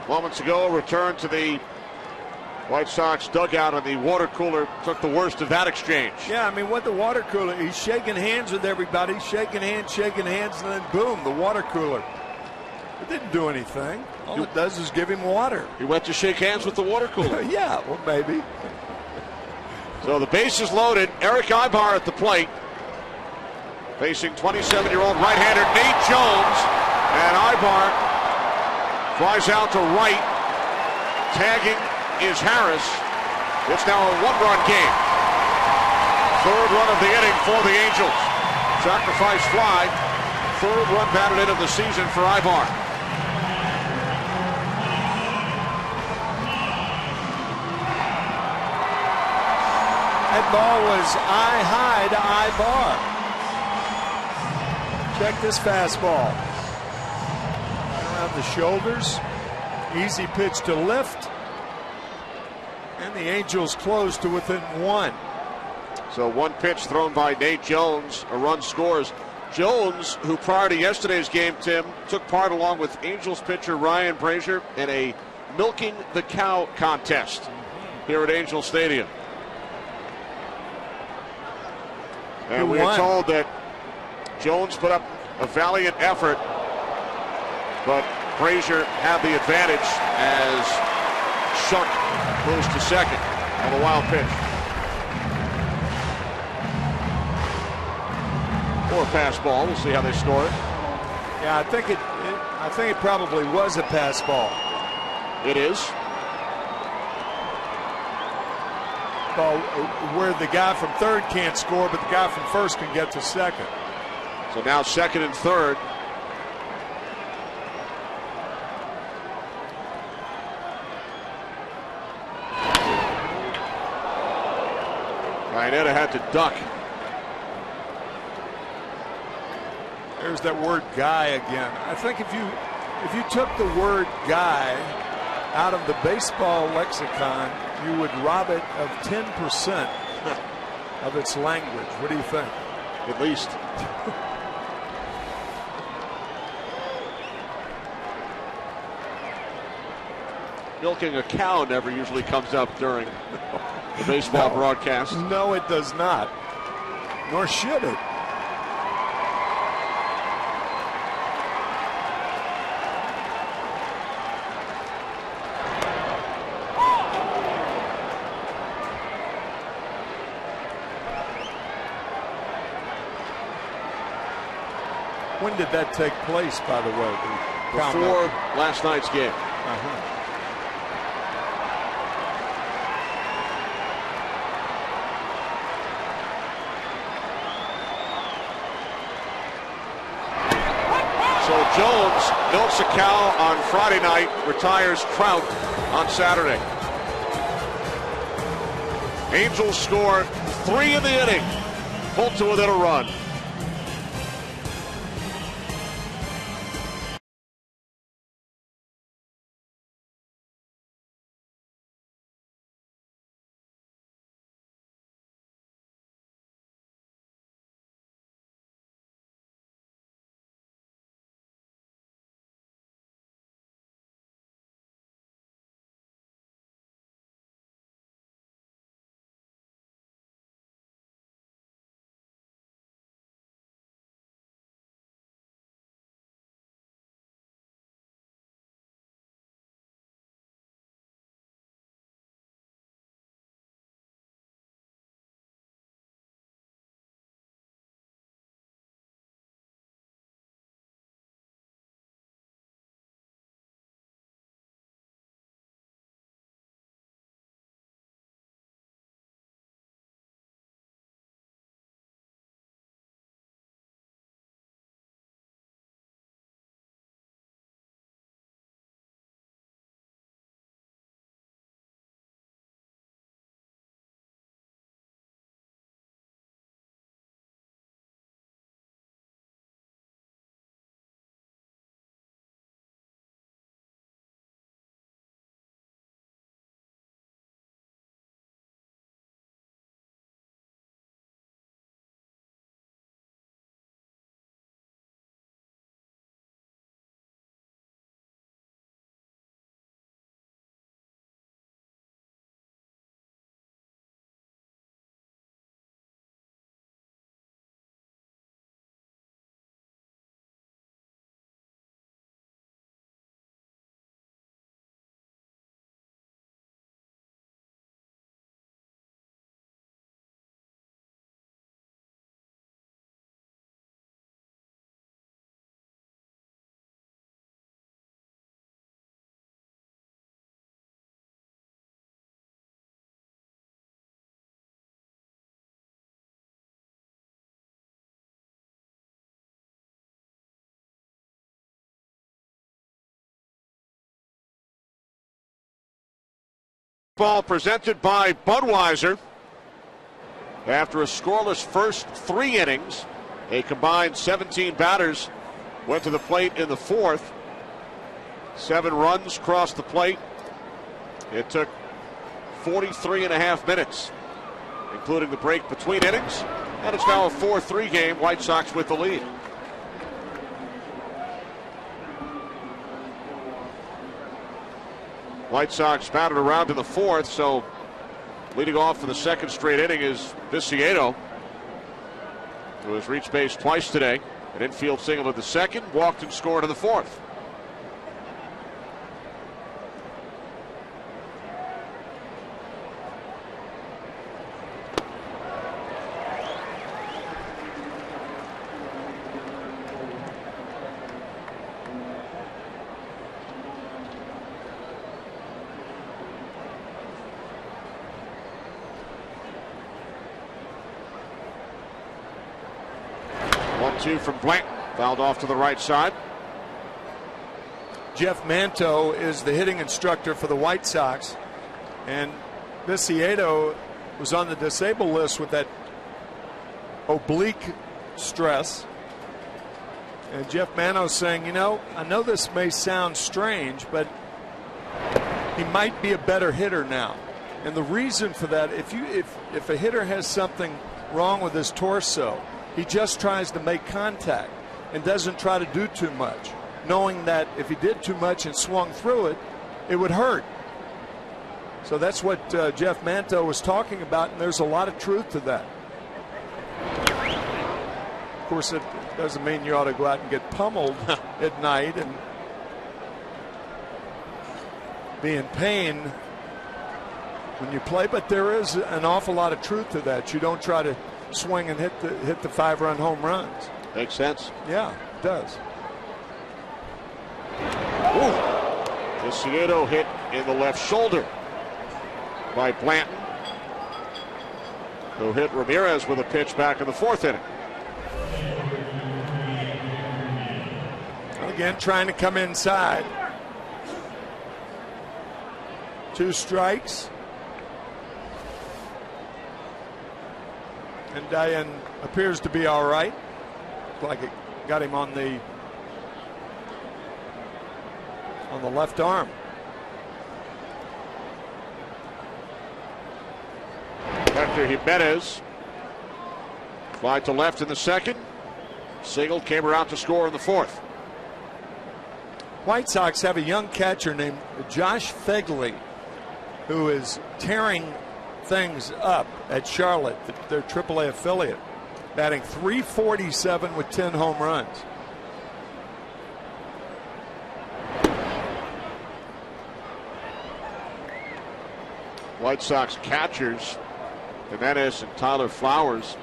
Moments ago, return to the White Sox dugout, and the water cooler took the worst of that exchange. Yeah, I mean, what the water cooler, he's shaking hands with everybody, shaking hands, and then boom, the water cooler. It didn't do anything. All it does is give him water. He went to shake hands with the water cooler. Yeah, well, maybe. So the base is loaded. Eric Ibar at the plate, facing 27-year-old right-hander Nate Jones, and Ibar flies out to right. Tagging is Harris. It's now a 1-run game. 3rd run of the inning for the Angels. Sacrifice fly. 3rd run batted in of the season for Ibar. That ball was eye high to Ibar. Check this fastball. Around the shoulders. Easy pitch to lift. And the Angels close to within 1. So 1 pitch thrown by Nate Jones. A run scores. Jones, who prior to yesterday's game, Tim, took part along with Angels pitcher Ryan Brazier in a milking the cow contest here at Angel Stadium. And we are told that Jones put up a valiant effort, but Brazier had the advantage as Shuck moves to second on a wild pitch. Or a pass ball. We'll see how they score it. Yeah, I think it probably was a pass ball. It is. Ball where the guy from third can't score, but the guy from first can get to second. So now second and third. Iannetta had to duck. There's that word guy again. I think if you took the word guy out of the baseball lexicon, you would rob it of 10% of its language. What do you think? At least. Milking a cow never usually comes up during the baseball broadcast. No, it does not. nor should it. When did that take place, by the way? Before last night's game. So Jones milks a cow on Friday night, retires Trout on Saturday. Angels score 3 in the inning, pulled to within a run. Ball presented by Budweiser. After a scoreless first 3 innings, a combined 17 batters went to the plate in the 4th. 7 runs crossed the plate. It took 43.5 minutes, including the break between innings. And it's now a 4-3 game. White Sox with the lead. White Sox batted around in the 4th, so leading off for the 2nd straight inning is Viciedo, who has reached base twice today. An infield single in the 2nd, walked and scored in the 4th. From Blanton, fouled off to the right side. Jeff Manto is the hitting instructor for the White Sox, and Viciedo was on the disabled list with that oblique stress. And Jeff Manto saying, you know, I know this may sound strange, but he might be a better hitter now. And the reason for that, if a hitter has something wrong with his torso, he just tries to make contact and doesn't try to do too much, knowing that if he did too much and swung through it, it would hurt. So that's what Jeff Manto was talking about, and there's a lot of truth to that. Of course, it doesn't mean you ought to go out and get pummeled at night and be in pain when you play, but there is an awful lot of truth to that. You don't try to swing and hit the 5-run home runs. Makes sense. Yeah, it does. The Ciedo hit in the left shoulder by Blanton, who hit Ramirez with a pitch back in the 4th inning. Again, trying to come inside. 2 strikes. And Dayan appears to be all right. Like it got him on the left arm. Hector Jimenez fly to left in the 2nd. Single came around to score in the 4th. White Sox have a young catcher named Josh Fegley, who is tearing things up at Charlotte, their AAA affiliate, batting .347 with 10 home runs. White Sox catchers Jimenez and Tyler Flowers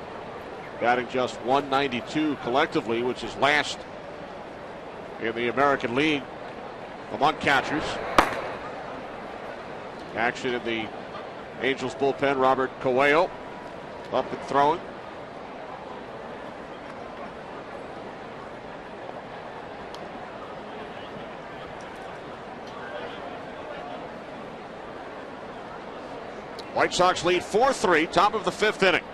batting just .192 collectively, which is last in the American League among catchers. Action in the Angels bullpen. Robert Coelho up and throwing. White Sox lead 4-3, top of the 5th inning.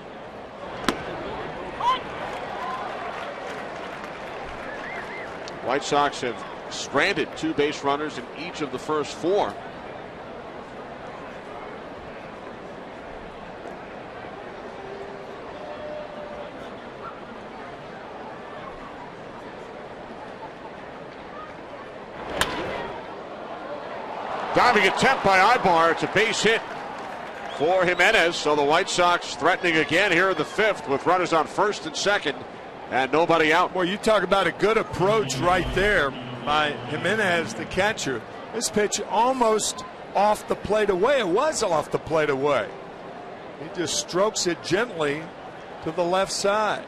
White Sox have stranded 2 base runners in each of the first 4. Diving attempt by Ibar. It's a base hit for Jimenez. So the White Sox threatening again here in the 5th with runners on 1st and 2nd and nobody out. Well, you talk about a good approach right there by Jimenez, the catcher. This pitch almost off the plate away. It was off the plate away. He just strokes it gently to the left side.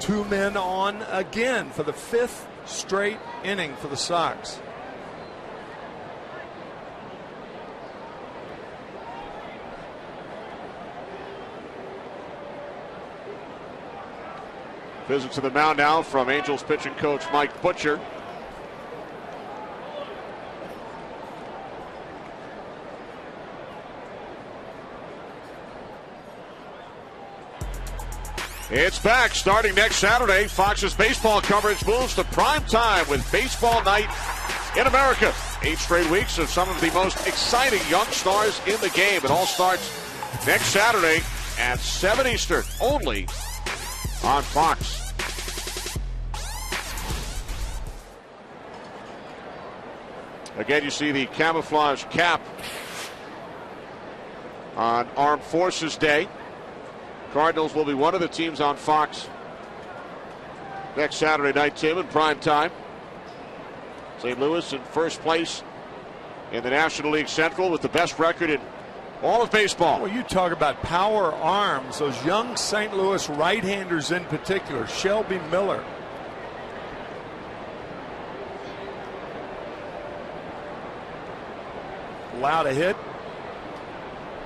2 men on again for the 5th straight inning for the Sox. Visit to the mound now from Angels pitching coach Mike Butcher. It's back starting next Saturday. Fox's baseball coverage moves to prime time with Baseball Night in America. 8 straight weeks of some of the most exciting young stars in the game. It all starts next Saturday at 7 Eastern only on Fox. Again, you see the camouflage cap on Armed Forces Day. Cardinals will be one of the teams on Fox next Saturday night, Tim, in prime time. St. Louis in first place in the National League Central with the best record in all of baseball. Well, you talk about power arms, those young St. Louis right-handers in particular. Shelby Miller. Allowed a hit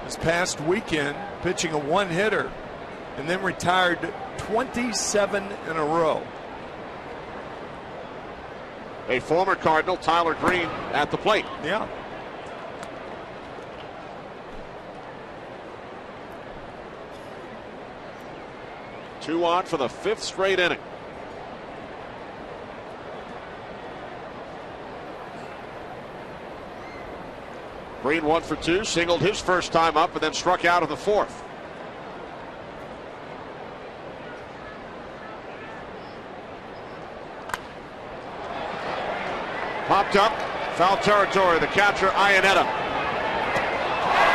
this past weekend, pitching a 1-hitter, and then retired 27 in a row. A former Cardinal, Tyler Green, at the plate. Yeah. Two on for the 5th straight inning. Green 1 for 2, singled his first time up and then struck out in the 4th. Popped up, foul territory, the catcher Iannetta.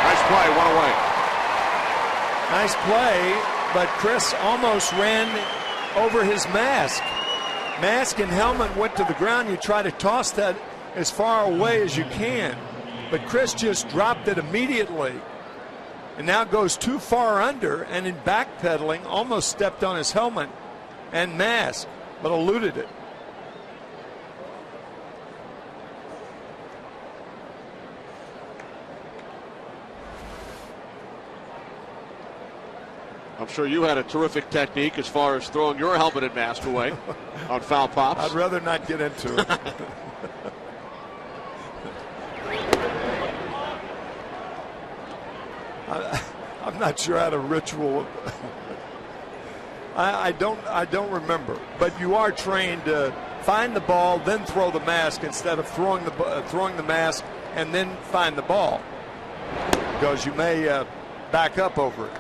Nice play, 1 away. Nice play, but Chris almost ran over his mask. Mask and helmet went to the ground. You try to toss that as far away as you can, but Chris just dropped it immediately, and now goes too far under, and in backpedaling almost stepped on his helmet and mask, but eluded it. I'm sure you had a terrific technique as far as throwing your helmet and mask away on foul pops. I'd rather not get into it. I'm not sure I had a ritual. I don't remember. But you are trained to find the ball, then throw the mask instead of throwing the mask and then find the ball, because you may back up over it.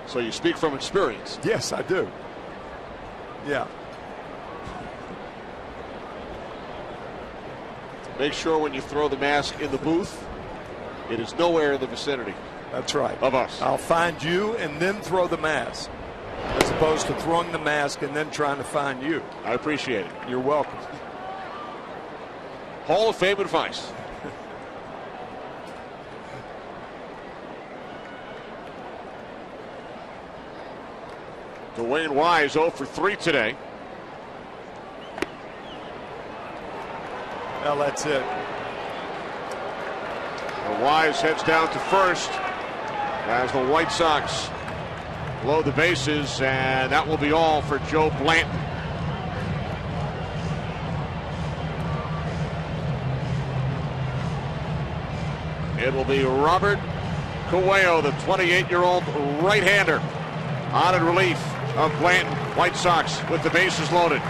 So you speak from experience. Yes, I do. Yeah. Make sure when you throw the mask in the booth, it is nowhere in the vicinity. That's right. Of us. I'll find you and then throw the mask, as opposed to throwing the mask and then trying to find you. I appreciate it. You're welcome. Hall of Fame advice. Dwayne Wise 0 for 3 today. Well, that's it. Wise heads down to first as the White Sox load the bases, and that will be all for Joe Blanton. It will be Robert Coelho, the 28-year-old right-hander, on in relief of Blanton. White Sox with the bases loaded.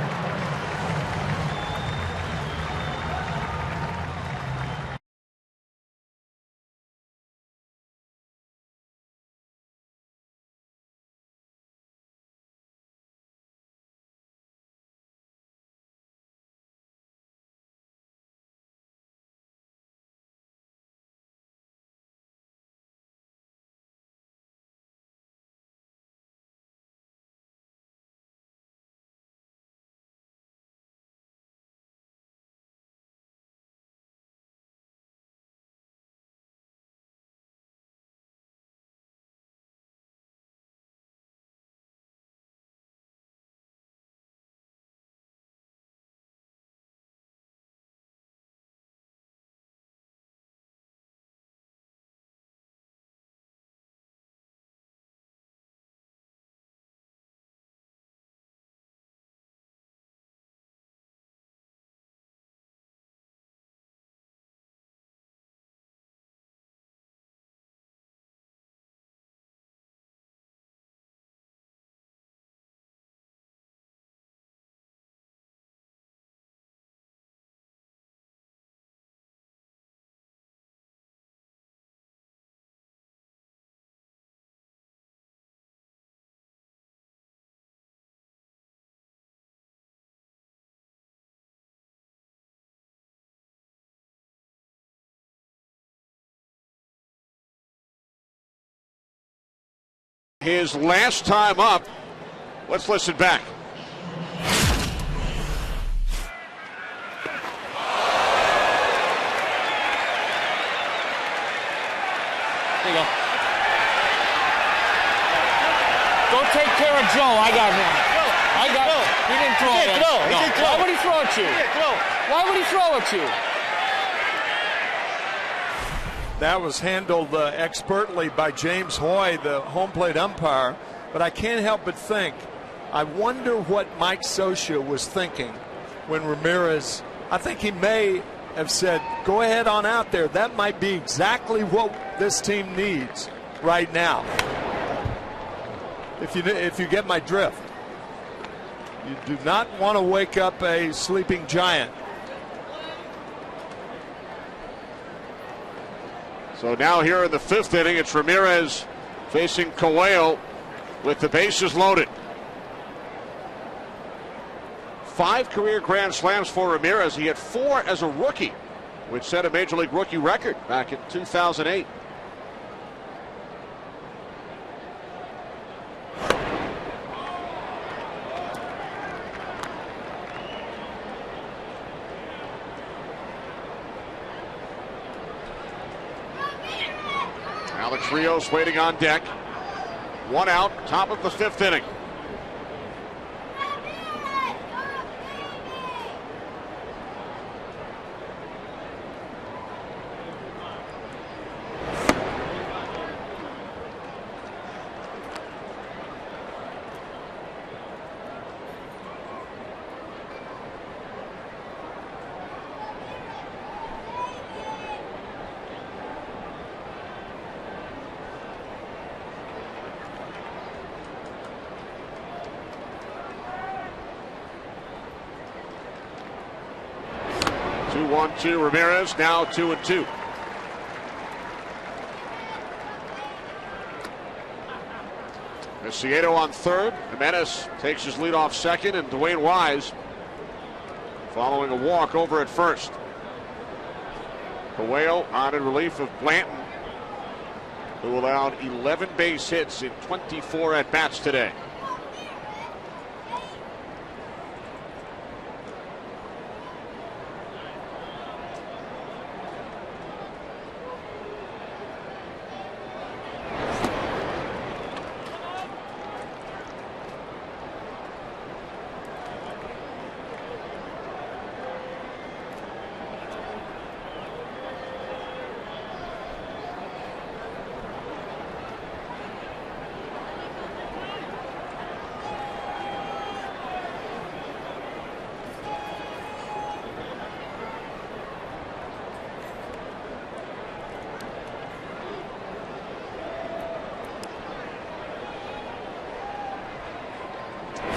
His last time up. Let's listen back. There you go. Go take care of Joe. I got him. I got him. He didn't throw it. No. Why would he throw it to you? Why would he throw it to you? That was handled expertly by James Hoy, the home plate umpire. But I can't help but think, I wonder what Mike Scioscia was thinking when Ramirez, I think he may have said, go ahead on out there. That might be exactly what this team needs right now. If you get my drift. You do not want to wake up a sleeping giant. So now here in the fifth inning, it's Ramirez facing Coelho with the bases loaded. 5 career grand slams for Ramirez. He had 4 as a rookie, which set a major league rookie record back in 2008. Alex Rios waiting on deck. 1 out, top of the 5th inning. Two, 1-2 Ramirez, now 2-2. Ciedo on third. Jimenez takes his lead off second, and Dwayne Wise following a walk over at first. Coelho on in relief of Blanton, who allowed 11 base hits in 24 at-bats today.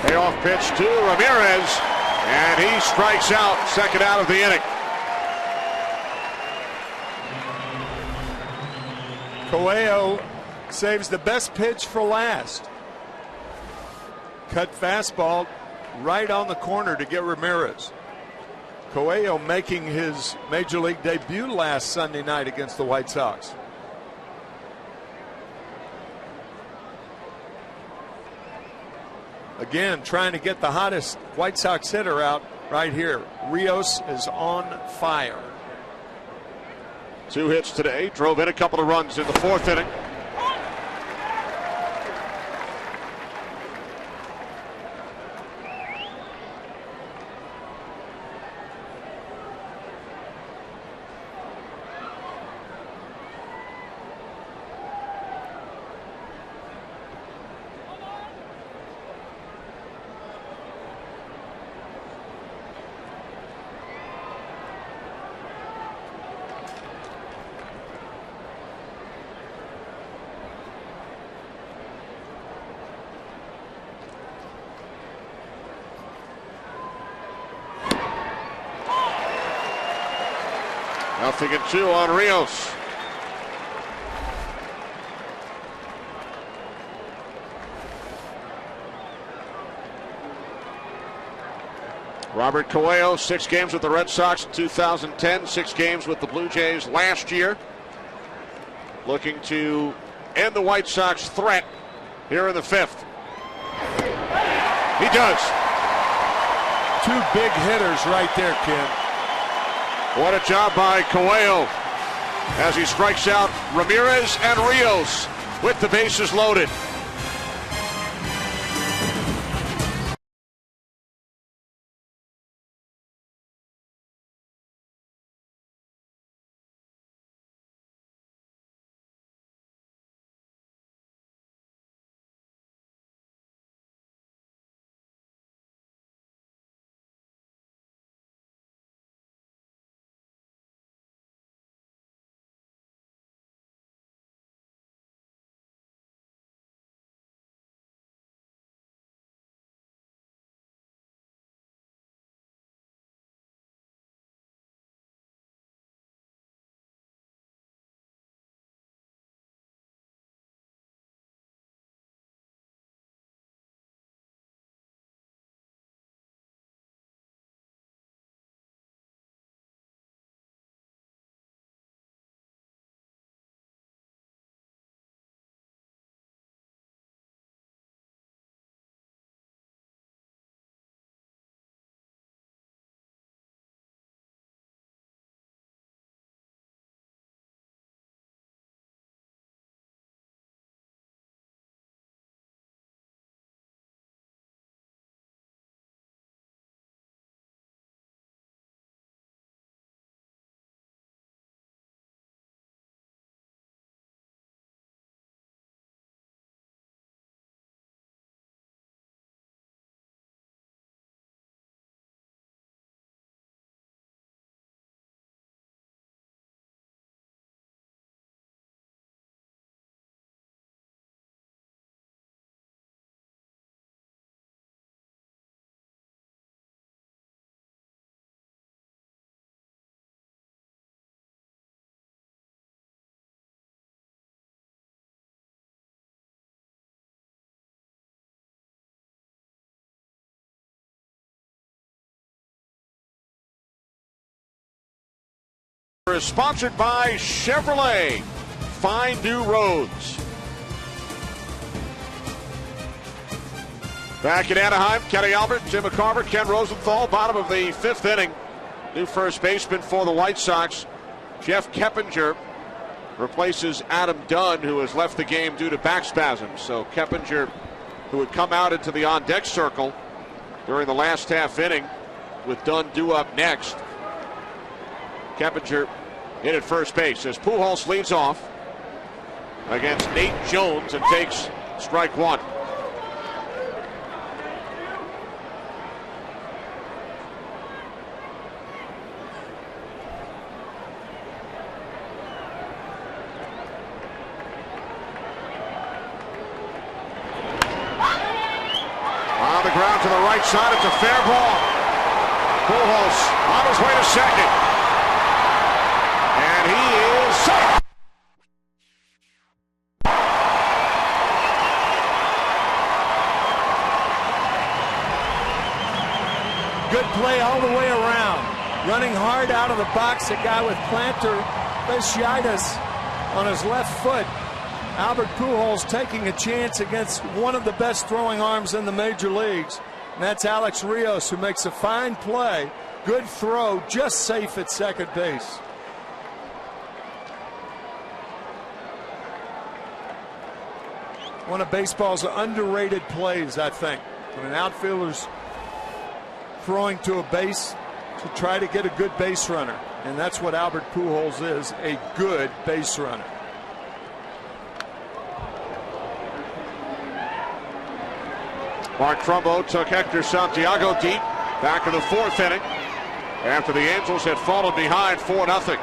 Payoff pitch to Ramirez, and he strikes out, second out of the inning. Coelho saves the best pitch for last. Cut fastball right on the corner to get Ramirez. Coelho making his major league debut last Sunday night against the White Sox. Again, trying to get the hottest White Sox hitter out right here. Rios is on fire. 2 hits today, drove in a couple of runs in the 4th inning. Nothing and 2 on Rios. Robert Coelho, 6 games with the Red Sox in 2010, 6 games with the Blue Jays last year. Looking to end the White Sox threat here in the 5th. He does. 2 big hitters right there, Ken. What a job by Coelho as he strikes out Ramirez and Rios with the bases loaded. is sponsored by Chevrolet. Find new roads. Back in Anaheim, Kenny Albert, Jim McCarver, Ken Rosenthal, bottom of the 5th inning. New first baseman for the White Sox, Jeff Keppinger, replaces Adam Dunn, who has left the game due to back spasms. So Keppinger, who had come out into the on-deck circle during the last half inning, with Dunn due up next. Keppinger in at first base as Pujols leads off against Nate Jones and takes strike one. On the ground to the right side, it's a fair ball. Pujols on his way to second. And he is safe. Good play all the way around. Running hard out of the box, a guy with plantar fasciitis on his left foot. Albert Pujols taking a chance against one of the best throwing arms in the major leagues. And that's Alex Rios, who makes a fine play. Good throw, just safe at second base. One of baseball's underrated plays, I think. When an outfielder's throwing to a base to try to get a good base runner. And that's what Albert Pujols is, a good base runner. Mark Trumbo took Hector Santiago deep back in the 4th inning after the Angels had fallen behind 4-0.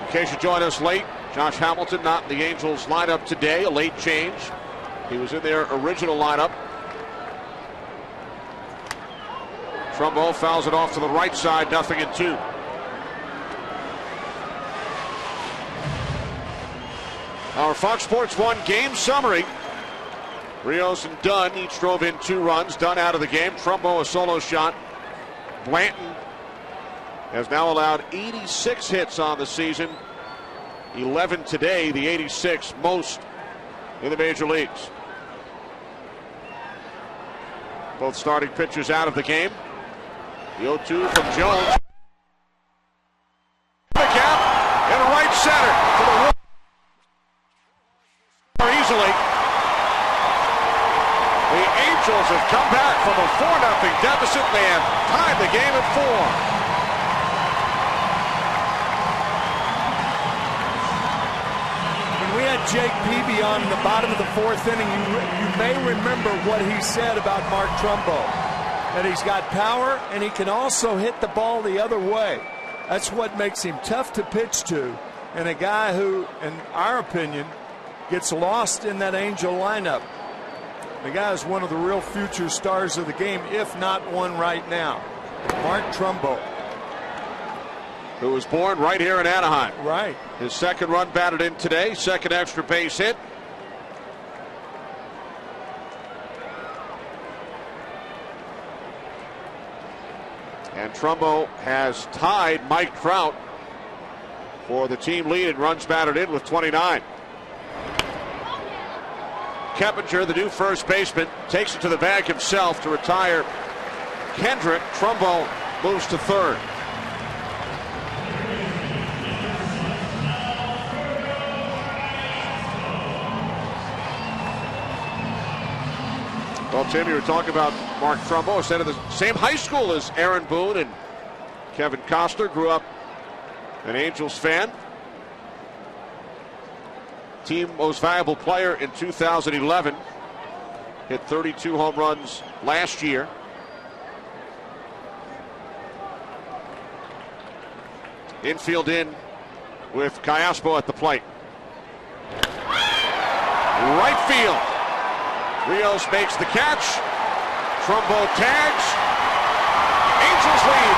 In case you join us late, Josh Hamilton not in the Angels lineup today, a late change. He was in their original lineup. Trumbo fouls it off to the right side, 0-2. Our Fox Sports 1 game summary. Rios and Dunn each drove in 2 runs. Dunn out of the game. Trumbo a solo shot. Blanton has now allowed 86 hits on the season. 11 today, the 86 most in the major leagues. Both starting pitchers out of the game. The 0-2 from Jones. The gap in right center to the wall. Easily. The Angels have come back from a 4-0 deficit. They have tied the game at 4. When we had Jake Peavy on in the bottom of the 4th inning, you may remember what he said about Mark Trumbo. That he's got power and he can also hit the ball the other way. That's what makes him tough to pitch to, and a guy who, in our opinion, gets lost in that Angel lineup. The guy is one of the real future stars of the game, if not one right now. Mark Trumbo. Who was born right here in Anaheim. Right. His second run batted in today, second extra base hit. And Trumbo has tied Mike Trout for the team lead in runs batted in with 29. Keppinger, the new first baseman, takes it to the bag himself to retire Kendrick. Trumbo moves to third. Well, Tim, you were talking about Mark Trumbo, instead of the same high school as Aaron Boone and Kevin Costner. Grew up an Angels fan. Team most valuable player in 2011. Hit 32 home runs last year. Infield in with Callaspo at the plate. Right field. Rios makes the catch. Trumbo tags. Angels lead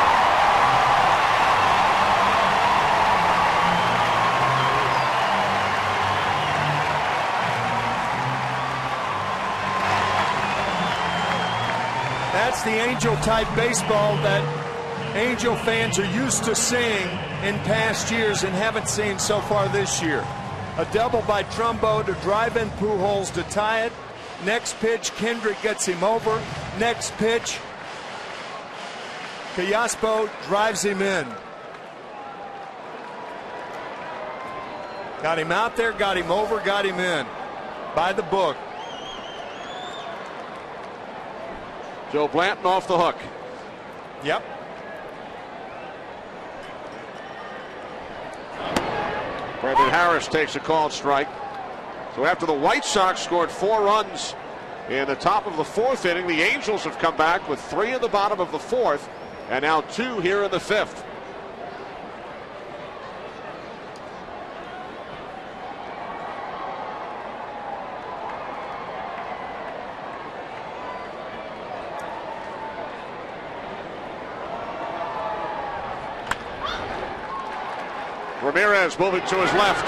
5-4. That's the Angel-type baseball that Angel fans are used to seeing in past years and haven't seen so far this year. A double by Trumbo to drive in Pujols to tie it. Next pitch, Kendrick gets him over. Next pitch, Callaspo drives him in. Got him out there, got him over, got him in. By the book. Joe Blanton off the hook. Yep. Brendan Harris takes a called strike. So after the White Sox scored 4 runs in the top of the 4th inning, the Angels have come back with 3 in the bottom of the 4th and now 2 here in the 5th. Ramirez moving to his left.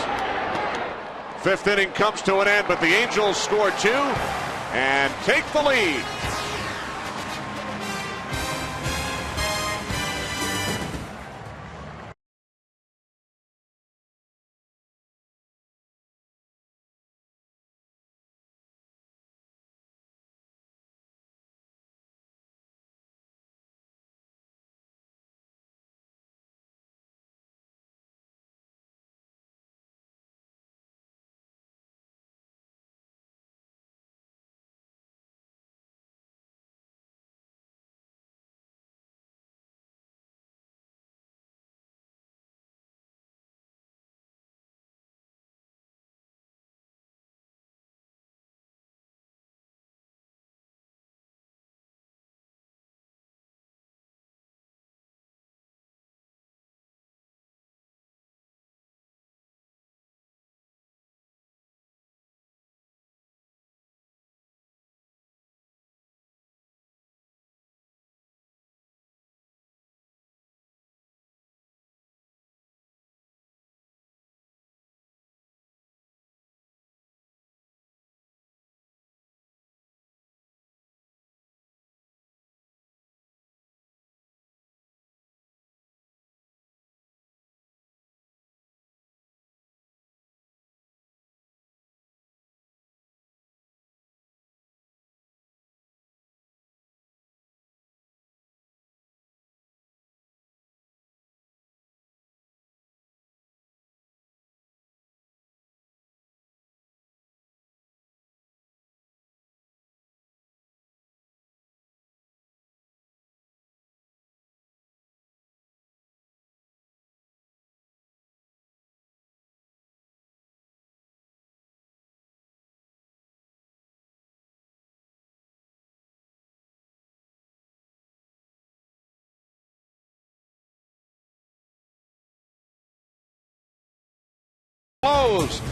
5th inning comes to an end, but the Angels score 2 and take the lead.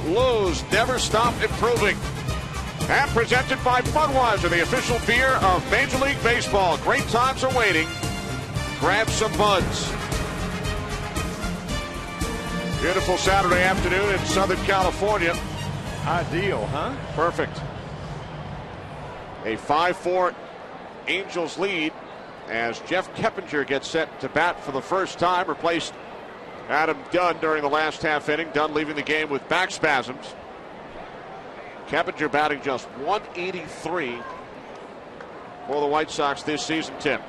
Lowe's never stop improving. And presented by Budweiser, the official beer of Major League Baseball. Great times are waiting. Grab some buds. Beautiful Saturday afternoon in Southern California. Ideal, huh? Perfect. A 5-4 Angels lead as Jeff Keppinger gets set to bat for the first time, replaced Adam Dunn during the last half inning. Dunn leaving the game with back spasms. Keppinger batting just 183 for the White Sox this season, Tim.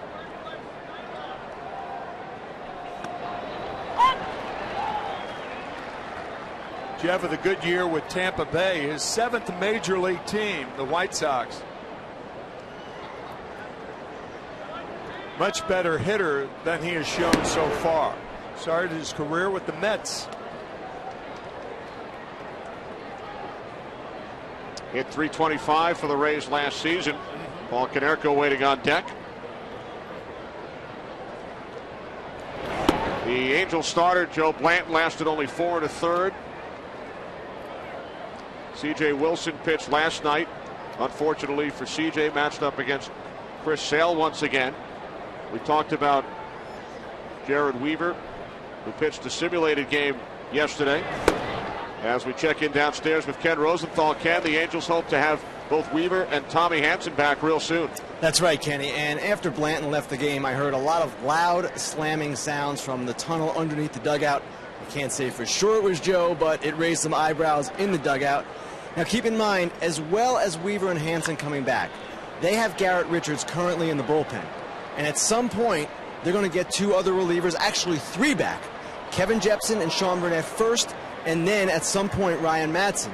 Jeff with a good year with Tampa Bay, his 7th major league team, the White Sox. Much better hitter than he has shown so far. Started his career with the Mets. Hit .325 for the Rays last season. Paul Konerko waiting on deck. The Angels starter Joe Blanton lasted only 4 1/3. C.J. Wilson pitched last night. Unfortunately for C.J., matched up against Chris Sale once again. We talked about Jared Weaver, who pitched a simulated game yesterday. As we check in downstairs with Ken Rosenthal, Ken, the Angels hope to have both Weaver and Tommy Hanson back real soon. That's right, Kenny. And after Blanton left the game, I heard a lot of loud slamming sounds from the tunnel underneath the dugout. I can't say for sure it was Joe, but it raised some eyebrows in the dugout. Now keep in mind, as well as Weaver and Hanson coming back, they have Garrett Richards currently in the bullpen. And at some point, they're going to get 2 other relievers, actually 3 back. Kevin Jepson and Sean Burnett first, and then at some point Ryan Madsen.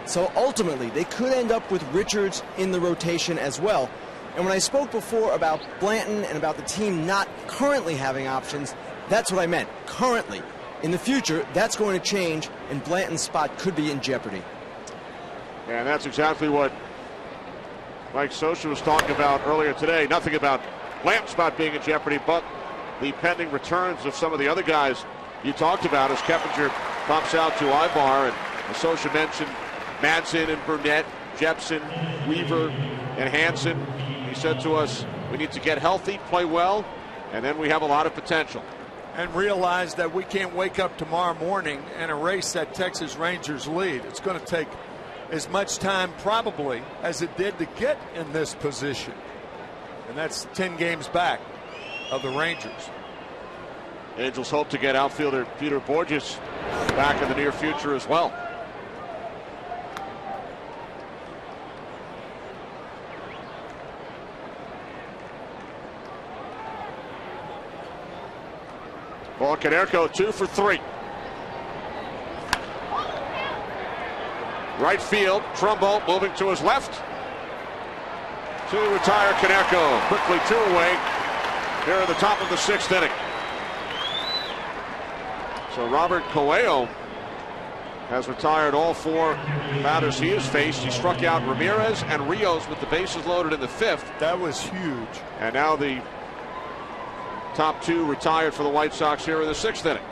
So ultimately, they could end up with Richards in the rotation as well. And when I spoke before about Blanton and about the team not currently having options, that's what I meant, currently. In the future, that's going to change, and Blanton's spot could be in jeopardy. Yeah, and that's exactly what Mike Scioscia was talking about earlier today. Nothing about Blanton's spot being in jeopardy, but the pending returns of some of the other guys you talked about as Keppinger pops out to Ibar, and Scioscia mentioned Madsen and Burnett, Jepson, Weaver, and Hanson. He said to us, we need to get healthy, play well, and then we have a lot of potential. And realize that we can't wake up tomorrow morning and erase that Texas Rangers lead. It's going to take as much time probably as it did to get in this position. And that's 10 games back of the Rangers. Angels hope to get outfielder Peter Borges back in the near future as well. Ball Canerco 2 for 3. Right field, Trumbo moving to his left to retire Canerco. Quickly 2 away here at the top of the 6th inning. So Robert Coelho has retired all 4 batters he has faced. He struck out Ramirez and Rios with the bases loaded in the 5th. That was huge. And now the top 2 retired for the White Sox here in the 6th inning.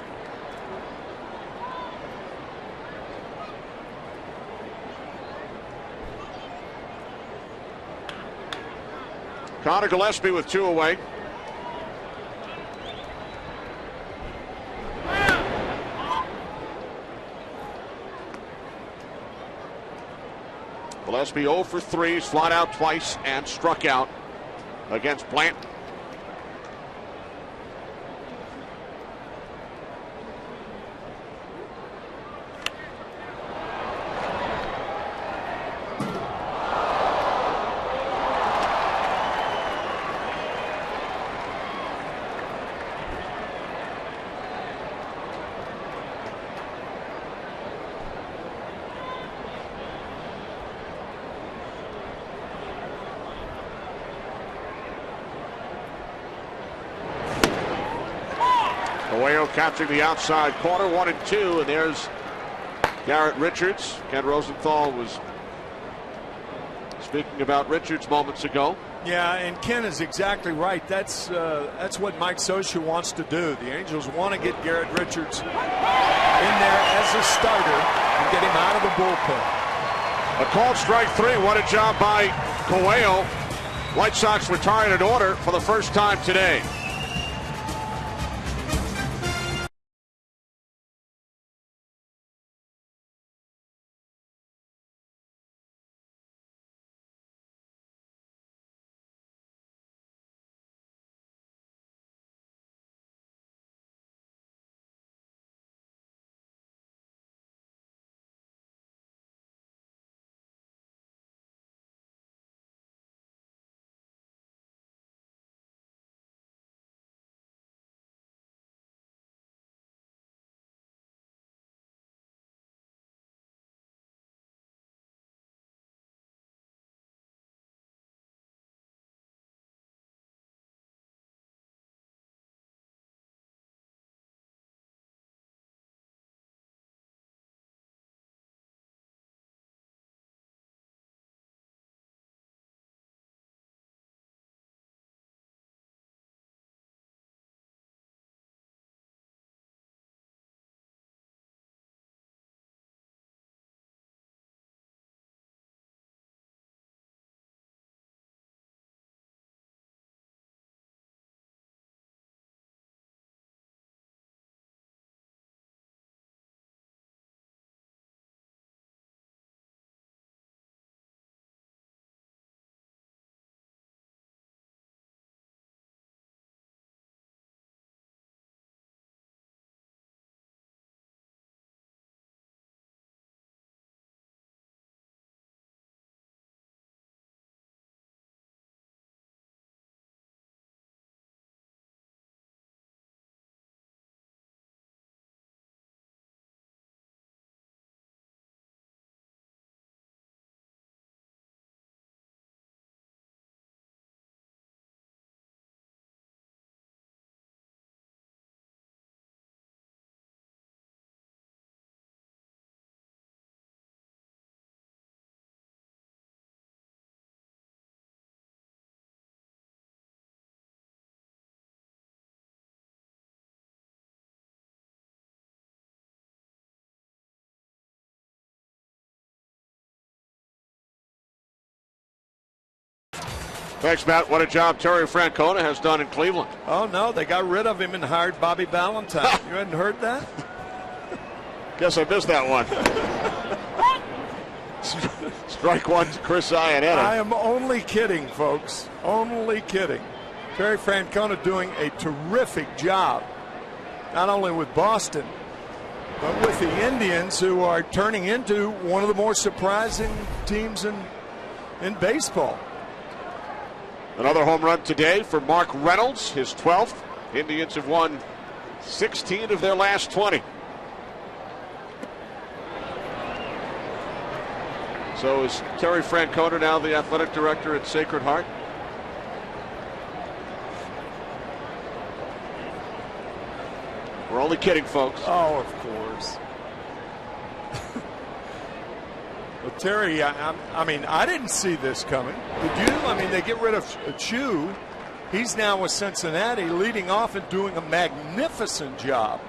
Connor Gillespie with 2 away. Gillespie 0 for 3, slot out twice and struck out against Blanton. Coelho capturing the outside corner, 1 and 2, and there's Garrett Richards. Ken Rosenthal was speaking about Richards moments ago. Yeah, and Ken is exactly right. That's what Mike Scioscia wants to do. The Angels want to get Garrett Richards in there as a starter and get him out of the bullpen. A called strike 3. What a job by Coelho. White Sox retired in order for the first time today. Thanks, Matt. What a job Terry Francona has done in Cleveland. Oh, no, they got rid of him and hired Bobby Valentine. You hadn't heard that? Guess I missed that one. Strike one to Chris Iannetta. I am only kidding, folks. Only kidding. Terry Francona doing a terrific job, not only with Boston, but with the Indians, who are turning into one of the more surprising teams in baseball. Another home run today for Mark Reynolds, his 12th. Indians have won 16 of their last 20. So is Terry Francona now the athletic director at Sacred Heart? We're only kidding, folks. Oh, of course. Well, Terry, I mean, I didn't see this coming. Did you? I mean, they get rid of Chu. He's now with Cincinnati, leading off and doing a magnificent job.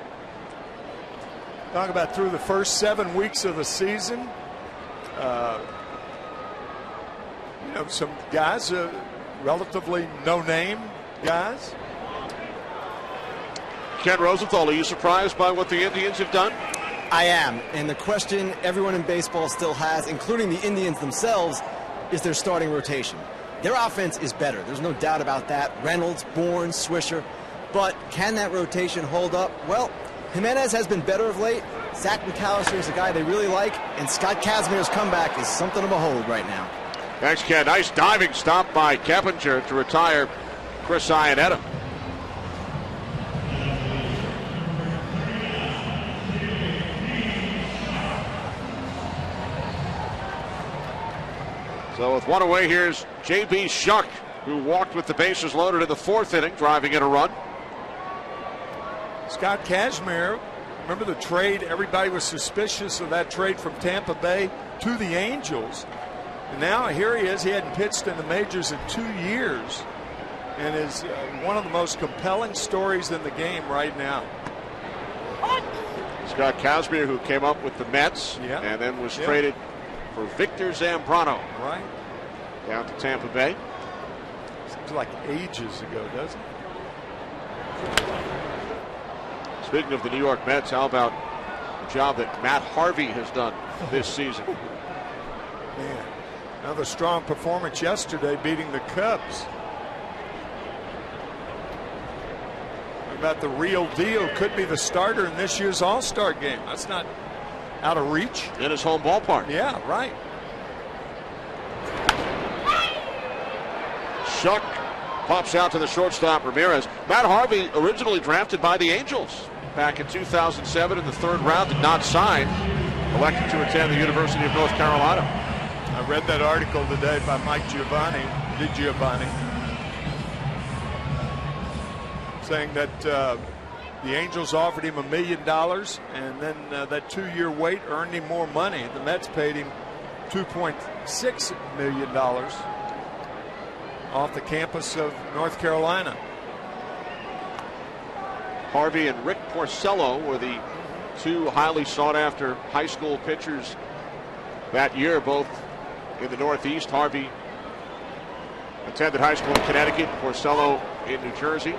Talk about through the first 7 weeks of the season. You know, some guys, relatively no-name guys. Ken Rosenthal, are you surprised by what the Indians have done? I am. And the question everyone in baseball still has, including the Indians themselves, is their starting rotation. Their offense is better. There's no doubt about that. Reynolds, Bourne, Swisher. But can that rotation hold up? Well, Jimenez has been better of late. Zach McAllister is a guy they really like. And Scott Kazmier's comeback is something to behold right now. Thanks, Ken. Nice diving stop by Keppinger to retire Chris Iannetta. So with one away, here's J.B. Shuck, who walked with the bases loaded in the 4th inning, driving in a run. Scott Kazmier, remember the trade? Everybody was suspicious of that trade from Tampa Bay to the Angels. And now here he is. He hadn't pitched in the majors in 2 years and is one of the most compelling stories in the game right now. Scott Kazmier, who came up with the Mets and then was traded for Victor Zambrano. Right. Down to Tampa Bay. Seems like ages ago, doesn't it? Speaking of the New York Mets, how about the job that Matt Harvey has done this season? Man, another strong performance yesterday, beating the Cubs. What about the real deal? Could be the starter in this year's All-Star game. That's not out of reach. In his home ballpark. Yeah, right. Shuck pops out to the shortstop, Ramirez. Matt Harvey, originally drafted by the Angels back in 2007 in the 3rd round, did not sign. Elected to attend the University of North Carolina. I read that article today by Mike DiGiovanni, saying that the Angels offered him $1 million, and then that 2-year wait earned him more money. The Mets paid him $2.6 million off the campus of North Carolina. Harvey and Rick Porcello were the 2 highly sought-after high school pitchers that year, both in the Northeast. Harvey attended high school in Connecticut, Porcello in New Jersey.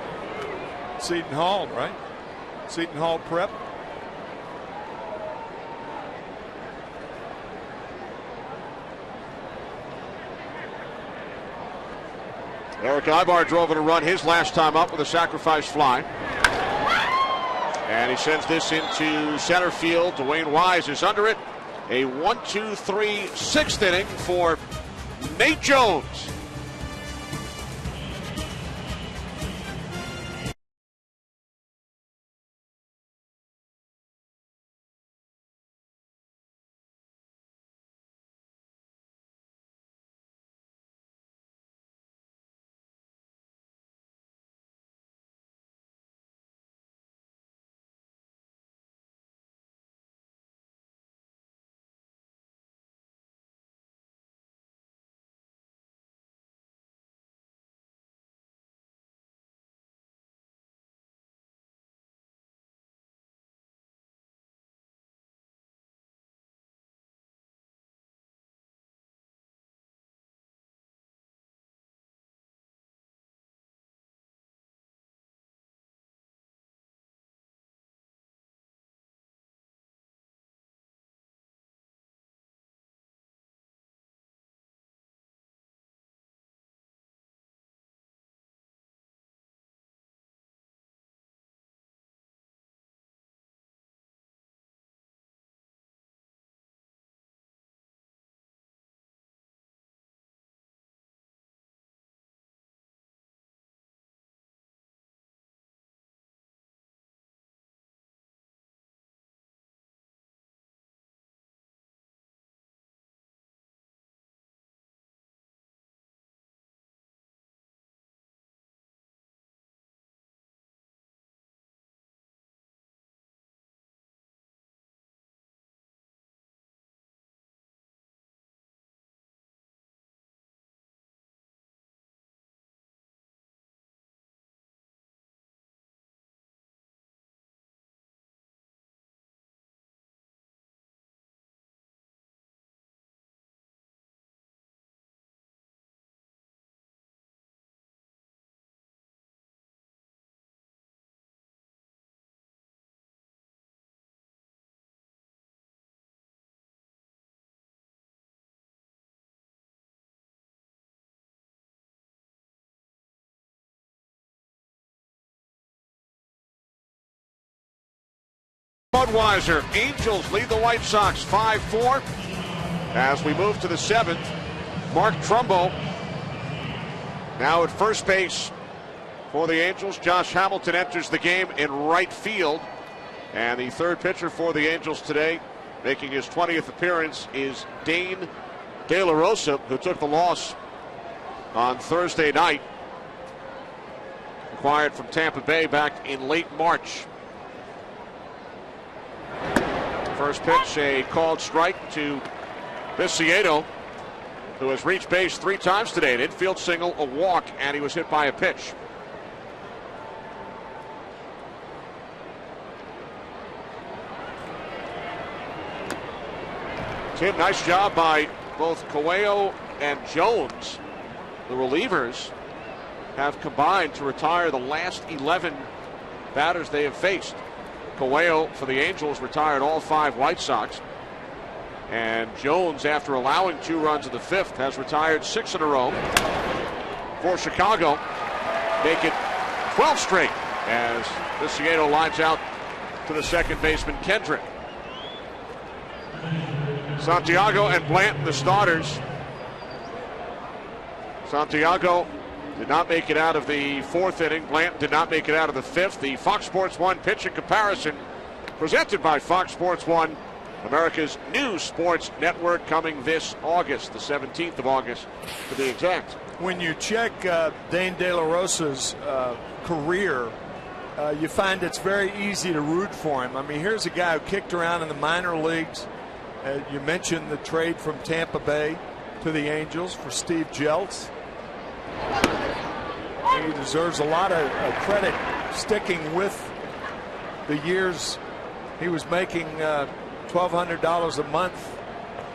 Seton Hall, right? Seton Hall Prep. Eric Ibar drove in a run his last time up with a sacrifice fly. And he sends this into center field. Dwayne Wise is under it. A 1-2-3 6th inning for Nate Jones. Budweiser. Angels lead the White Sox 5-4. As we move to the 7th, Mark Trumbo now at first base for the Angels. Josh Hamilton enters the game in right field. And the third pitcher for the Angels today, making his 20th appearance, is Dane De La Rosa, who took the loss on Thursday night. Acquired from Tampa Bay back in late March. First pitch, a called strike to Viciedo, who has reached base 3 times today. An infield single, a walk, and he was hit by a pitch. Tim, nice job by both Coelho and Jones. The relievers have combined to retire the last 11 batters they have faced. Coelho for the Angels retired all 5 White Sox. And Jones, after allowing 2 runs in the 5th, has retired 6 in a row for Chicago. Make it 12 straight as Viciedo lines out to the second baseman, Kendrick. Santiago and Blanton, the starters. Santiago did not make it out of the 4th inning. Blanton did not make it out of the 5th. The Fox Sports 1 pitching comparison presented by Fox Sports 1, America's new sports network, coming this August, the 17th of August to be exact. When you check Dane De La Rosa's career, you find it's very easy to root for him. I mean, here's a guy who kicked around in the minor leagues. You mentioned the trade from Tampa Bay to the Angels for Steve Jeltz. He deserves a lot of credit sticking with the years he was making $1,200 a month,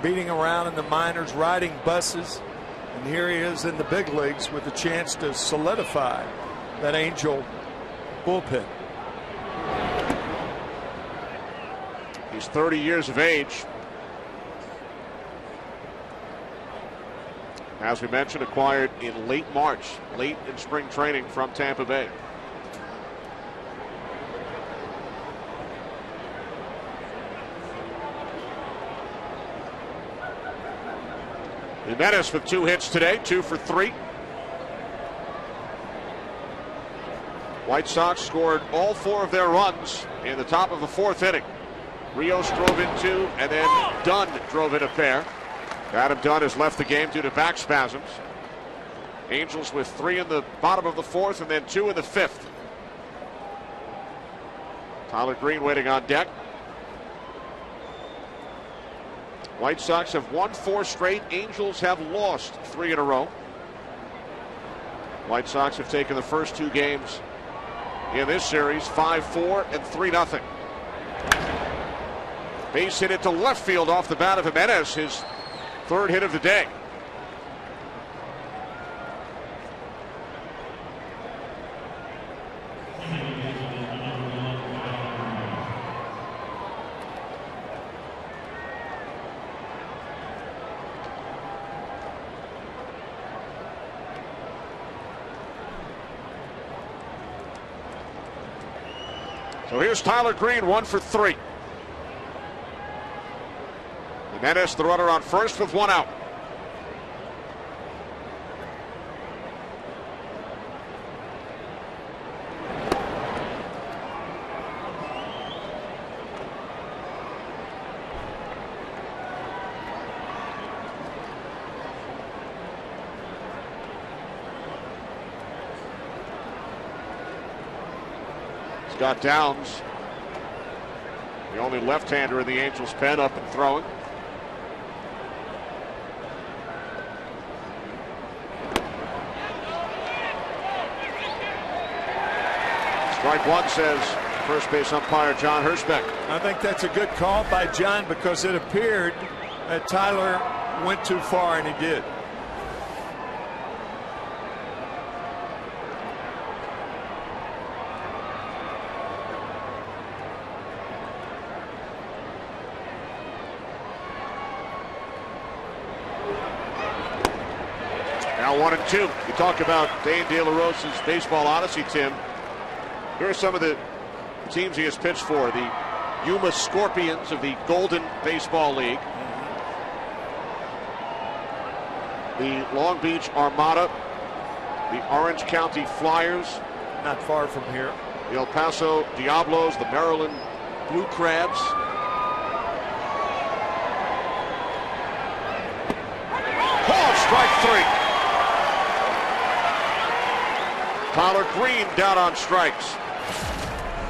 beating around in the minors, riding buses. And here he is in the big leagues with a chance to solidify that Angel bullpen. He's 30 years of age. As we mentioned, acquired in late March, late in spring training from Tampa Bay. Jimenez with 2 hits today, 2 for 3. White Sox scored all 4 of their runs in the top of the 4th inning. Rios drove in 2, and then Dunn drove in a pair. Adam Dunn has left the game due to back spasms. Angels with 3 in the bottom of the 4th and then 2 in the 5th. Tyler Green waiting on deck. White Sox have won 4 straight. Angels have lost 3 in a row. White Sox have taken the first 2 games in this series 5-4 and 3-0. Base hit it to left field off the bat of Jimenez, his 3rd hit of the day. So here's Tyler Green, 1 for 3. Jimenez, the runner on first with 1 out. Scott Downs, the only left-hander in the Angels' pen, up and throwing. Strike 1, says first base umpire John Hirschbeck. I think that's a good call by John, because it appeared that Tyler went too far, and he did. Now 1-2. You talk about Dane De La Rosa's baseball odyssey, Tim. Here are some of the teams he has pitched for. The Yuma Scorpions of the Golden Baseball League. The Long Beach Armada, the Orange County Flyers, Not far from here. the El Paso Diablos, the Maryland Blue Crabs. Call strike 3. Tyler Green down on strikes.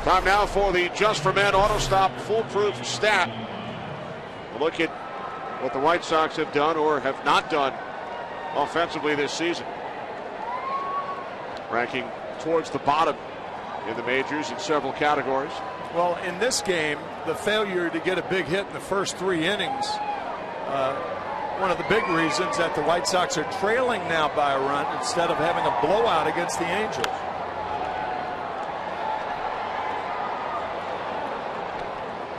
Time now for the Just for Men Auto Stop Foolproof Stat. A look at what the White Sox have done or have not done offensively this season. Ranking towards the bottom in the majors in several categories. Well, in this game, the failure to get a big hit in the first 3 innings, one of the big reasons that the White Sox are trailing now by a run instead of having a blowout against the Angels.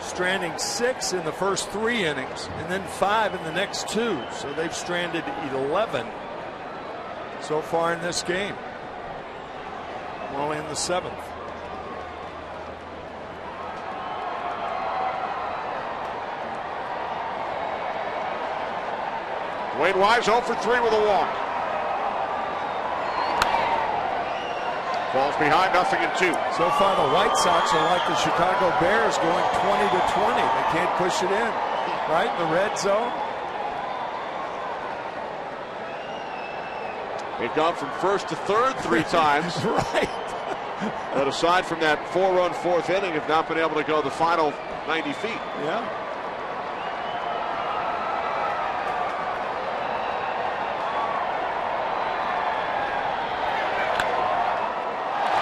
Stranding 6 in the first 3 innings and then 5 in the next 2. So they've stranded 11 so far in this game. We're only in the 7th. Wade Wise 0 for 3 with a walk. Falls behind, 0-2. So far, the White Sox are like the Chicago Bears, going 20-20. They can't push it in, right? The red zone. They've gone from first to third 3 times. Right. But aside from that 4-run 4th inning, have not been able to go the final 90 feet. Yeah.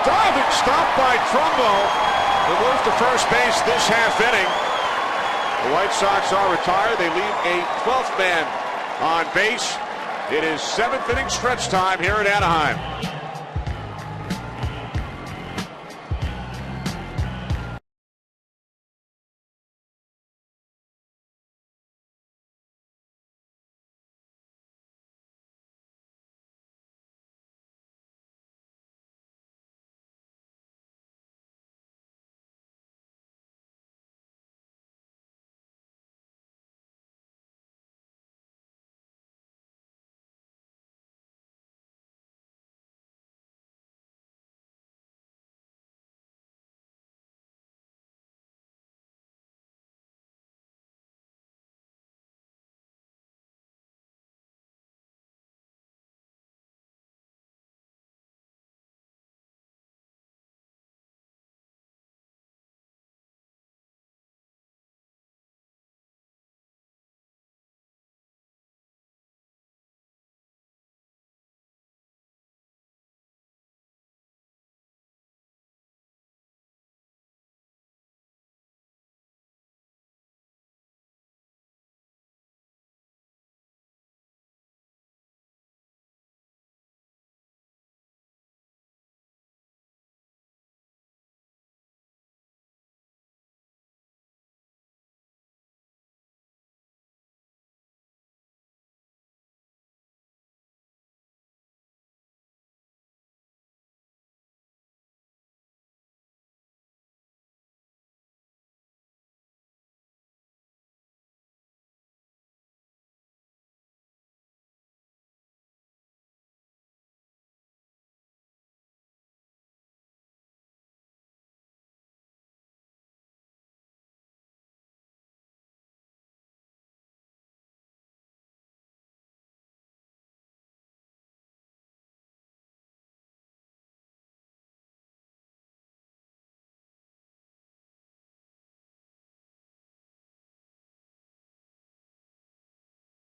Diving stop by Trumbo, who moves to first base this half inning. The White Sox are retired. They leave a 12th man on base. It is 7th inning stretch time here at Anaheim.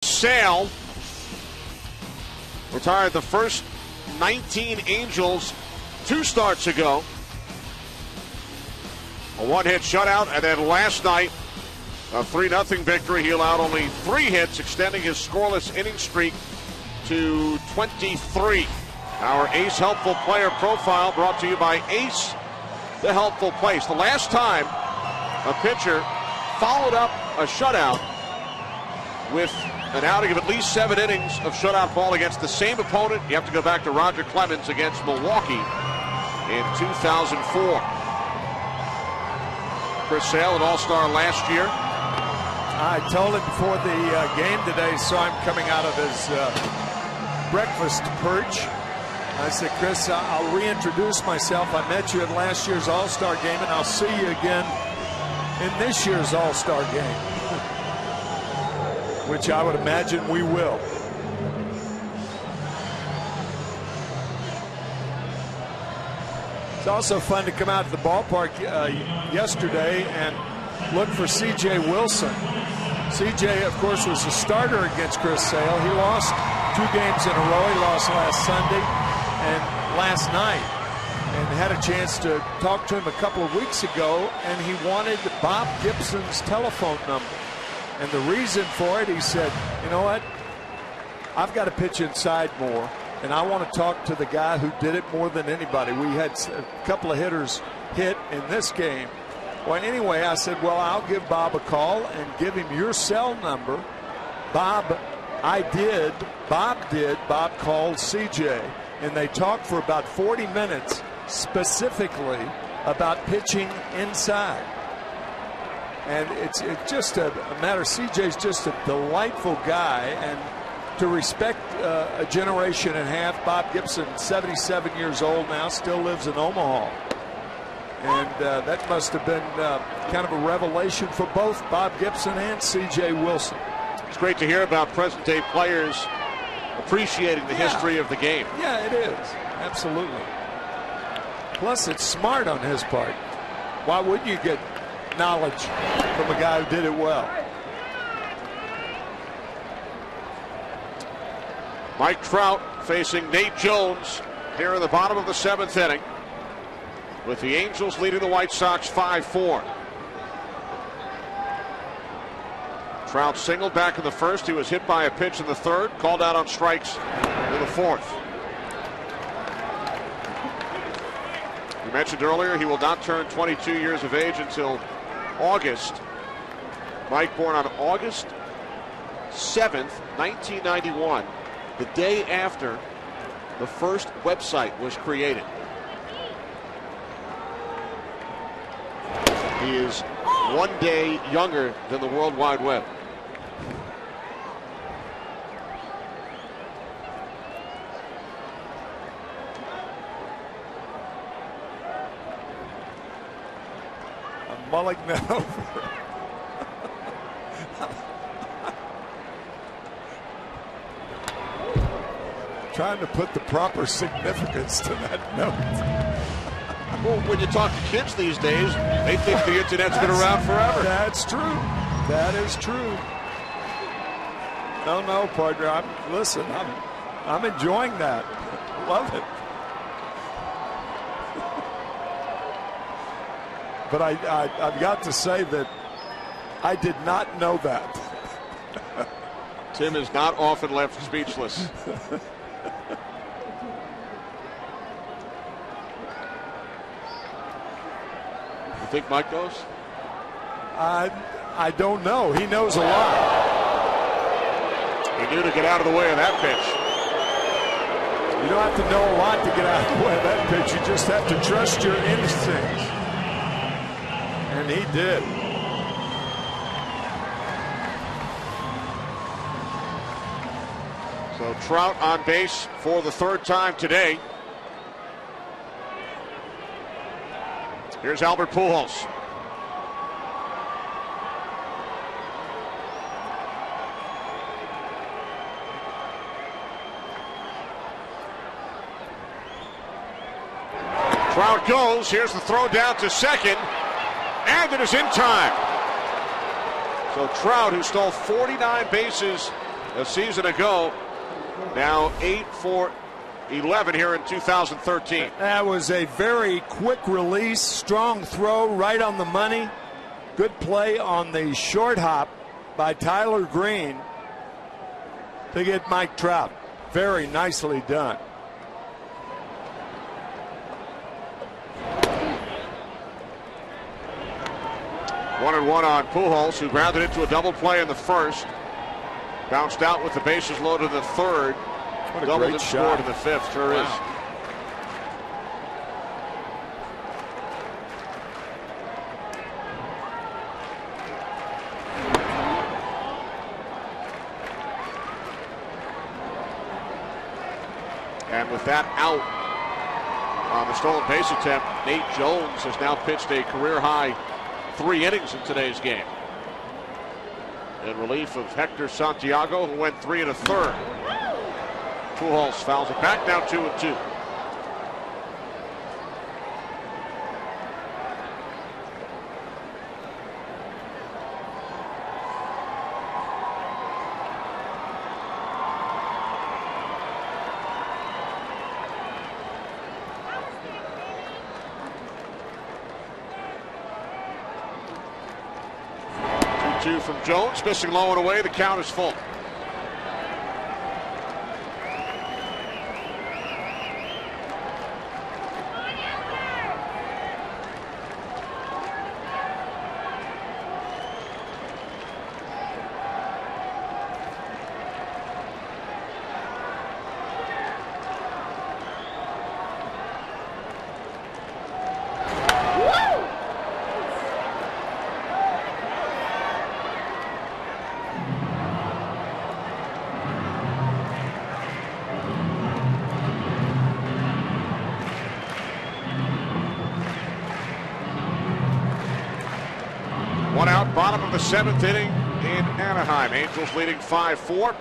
Sale retired the first 19 Angels 2 starts ago. A 1-hit shutout, and then last night a 3-0 victory. He allowed only 3 hits, extending his scoreless inning streak to 23. Our Ace Helpful Player Profile brought to you by Ace, the Helpful Place. The last time a pitcher followed up a shutout with an outing of at least 7 innings of shutout ball against the same opponent, you have to go back to Roger Clemens against Milwaukee in 2004. Chris Sale, an All-Star last year. I told him before the game today, saw him coming out of his breakfast perch. I said, Chris, I'll reintroduce myself. I met you at last year's All-Star game, and I'll see you again in this year's All-Star game, which I would imagine we will. It's also fun to come out to the ballpark yesterday and look for C.J. Wilson. C.J., of course, was a starter against Chris Sale. He lost 2 games in a row. He lost last Sunday and last night, and had a chance to talk to him a couple of weeks ago, and he wanted Bob Gibson's telephone number. And the reason for it, he said, you know what, I've got to pitch inside more, and I want to talk to the guy who did it more than anybody. We had a couple of hitters hit in this game. Well, anyway, I said, well, I'll give Bob a call and give him your cell number. Bob called CJ, and they talked for about 40 minutes specifically about pitching inside. And it's just a matter. CJ's just a delightful guy, and to respect a generation and a half. Bob Gibson, 77 years old now, still lives in Omaha. And that must have been kind of a revelation for both Bob Gibson and C.J. Wilson. It's great to hear about present-day players appreciating the history of the game. Yeah, it is. Absolutely. Plus, it's smart on his part. Why wouldn't you get knowledge from a guy who did it well? Mike Trout facing Nate Jones here in the bottom of the 7th inning, with the Angels leading the White Sox 5-4. Trout singled back in the first. He was hit by a pitch in the third, called out on strikes in the fourth. You mentioned earlier he will not turn 22 years of age until August. Mike, born on August 7th, 1991, the day after the first website was created. He is 1 day younger than the World Wide Web. I'm mulling that over. Trying to put the proper significance to that note. Well, when you talk to kids these days, they think the internet's been around forever. That's true. That is true. No, partner. I'm enjoying that. Love it. But I've got to say that I did not know that. Tim is not often left speechless. You think Mike knows? I don't know. He knows a lot. He knew to get out of the way of that pitch. You don't have to know a lot to get out of the way of that pitch. You just have to trust your instincts. And he did. So Trout on base for the 3rd time today. Here's Albert Pujols. Trout goes. Here's the throw down to second. And it is in time. So Trout, who stole 49 bases a season ago, now 8 for 11 here in 2013. That was a very quick release, strong throw, right on the money. Good play on the short hop by Tyler Green to get Mike Trout. Very nicely done. One and one on Pujols, who grounded into a double play in the first. Bounced out with the bases loaded in the third. What a Doubled great and shot. scored in the fifth. Sure is. And with that out on the stolen base attempt, Nate Jones has now pitched a career-high 3 innings in today's game. In relief of Hector Santiago, who went 3 1/3. Pujols fouls it back, now 2-2. From Jones, missing low and away. The count is full. One out, bottom of the 7th inning in Anaheim. Angels leading 5-4.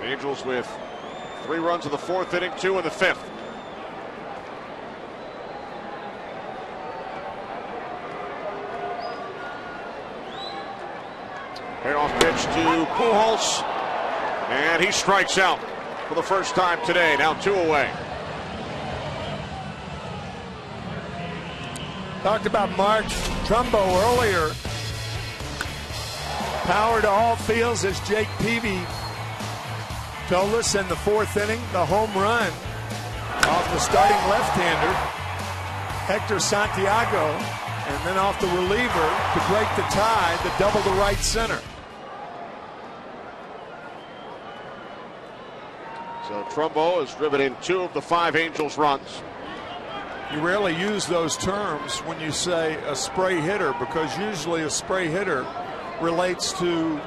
Angels with 3 runs in the 4th inning, 2 in the 5th. Payoff pitch to Pujols, and he strikes out for the first time today. Now 2 away. Talked about Mark Trumbo earlier. Power to all fields, as Jake Peavy told us in the 4th inning. The home run off the starting left-hander, Hector Santiago, and then off the reliever to break the tie, the double to right center. So Trumbo has driven in 2 of the 5 Angels runs. You rarely use those terms when you say a spray hitter, because usually a spray hitter relates to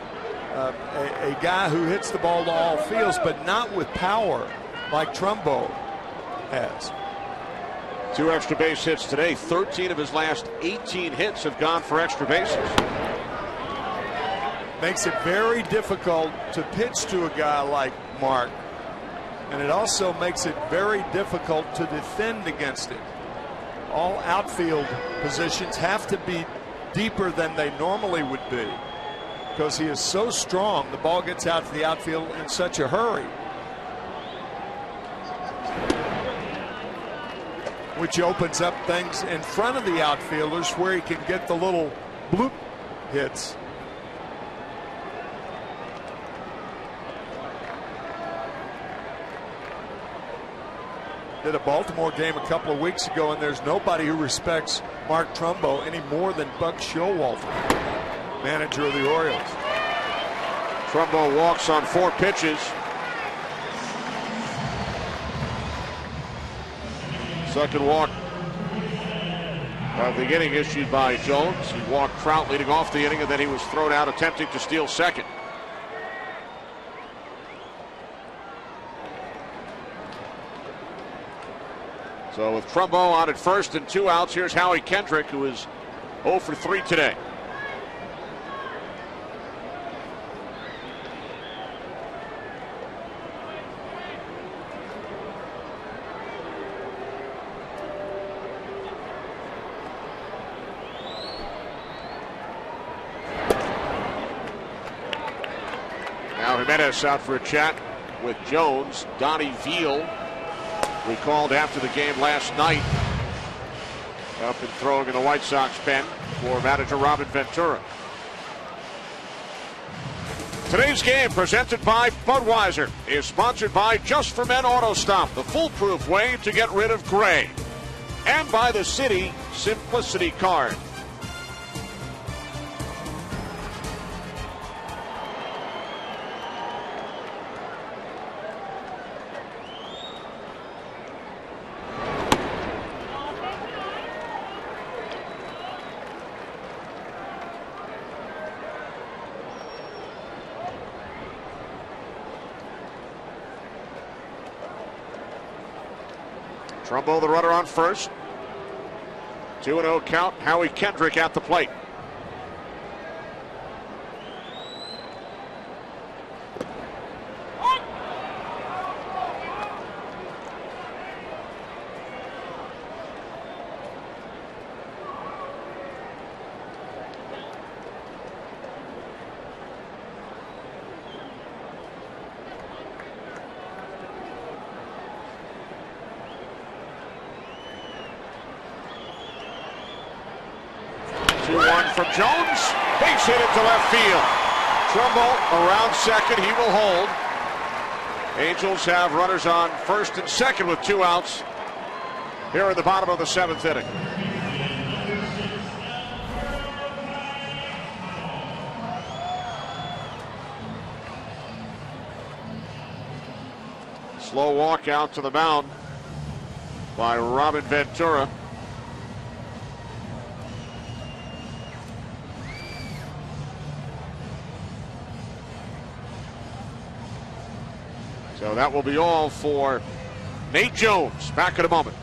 a guy who hits the ball to all fields, but not with power like Trumbo has. 2 extra base hits today. 13 of his last 18 hits have gone for extra bases. Makes it very difficult to pitch to a guy like Mark, and it also makes it very difficult to defend against it. All outfield positions have to be deeper than they normally would be, because he is so strong. The ball gets out to the outfield in such a hurry, which opens up things in front of the outfielders where he can get the little bloop hits. Did a Baltimore game a couple of weeks ago, and there's nobody who respects Mark Trumbo any more than Buck Showalter, manager of the Orioles. Trumbo walks on 4 pitches. Second walk of the inning issued by Jones. He walked Trout leading off the inning, and then he was thrown out attempting to steal second. So with Trumbo on at first and 2 outs, here's Howie Kendrick, who is 0 for 3 today. Now Jimenez out for a chat with Jones. Donnie Veal recalled after the game last night, up and throwing in the White Sox pen for manager Robin Ventura. Today's game, presented by Budweiser, is sponsored by Just for Men Auto Stop, the foolproof way to get rid of gray, and by the Citi Simplicity Card. Trumbo, the runner on first. 2-0 count. Howie Kendrick at the plate. From Jones, base hit into left field. Trumbo around second, he will hold. Angels have runners on first and second with 2 outs here at the bottom of the 7th inning. Slow walk out to the mound by Robin Ventura. So that will be all for Nate Jones. Back in a moment.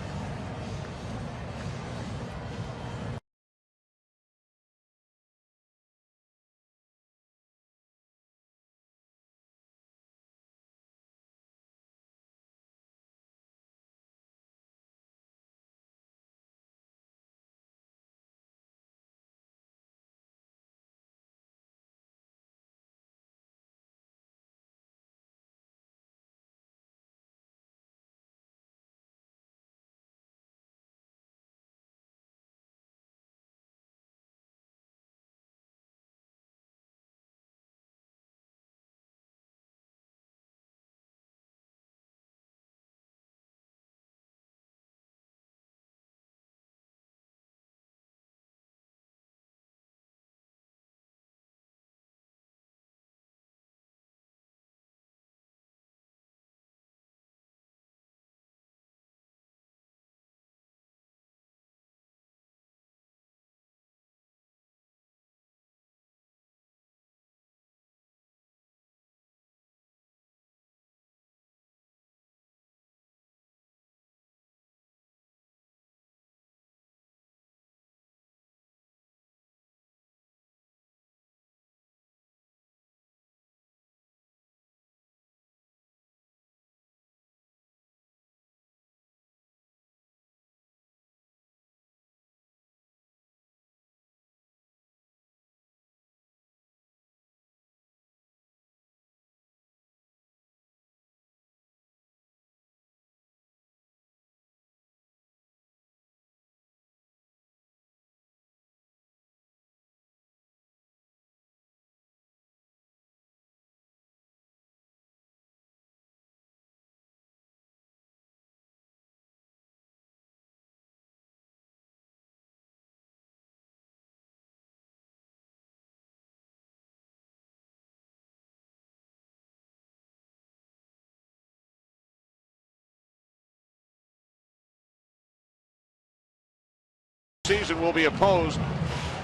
Season will be opposed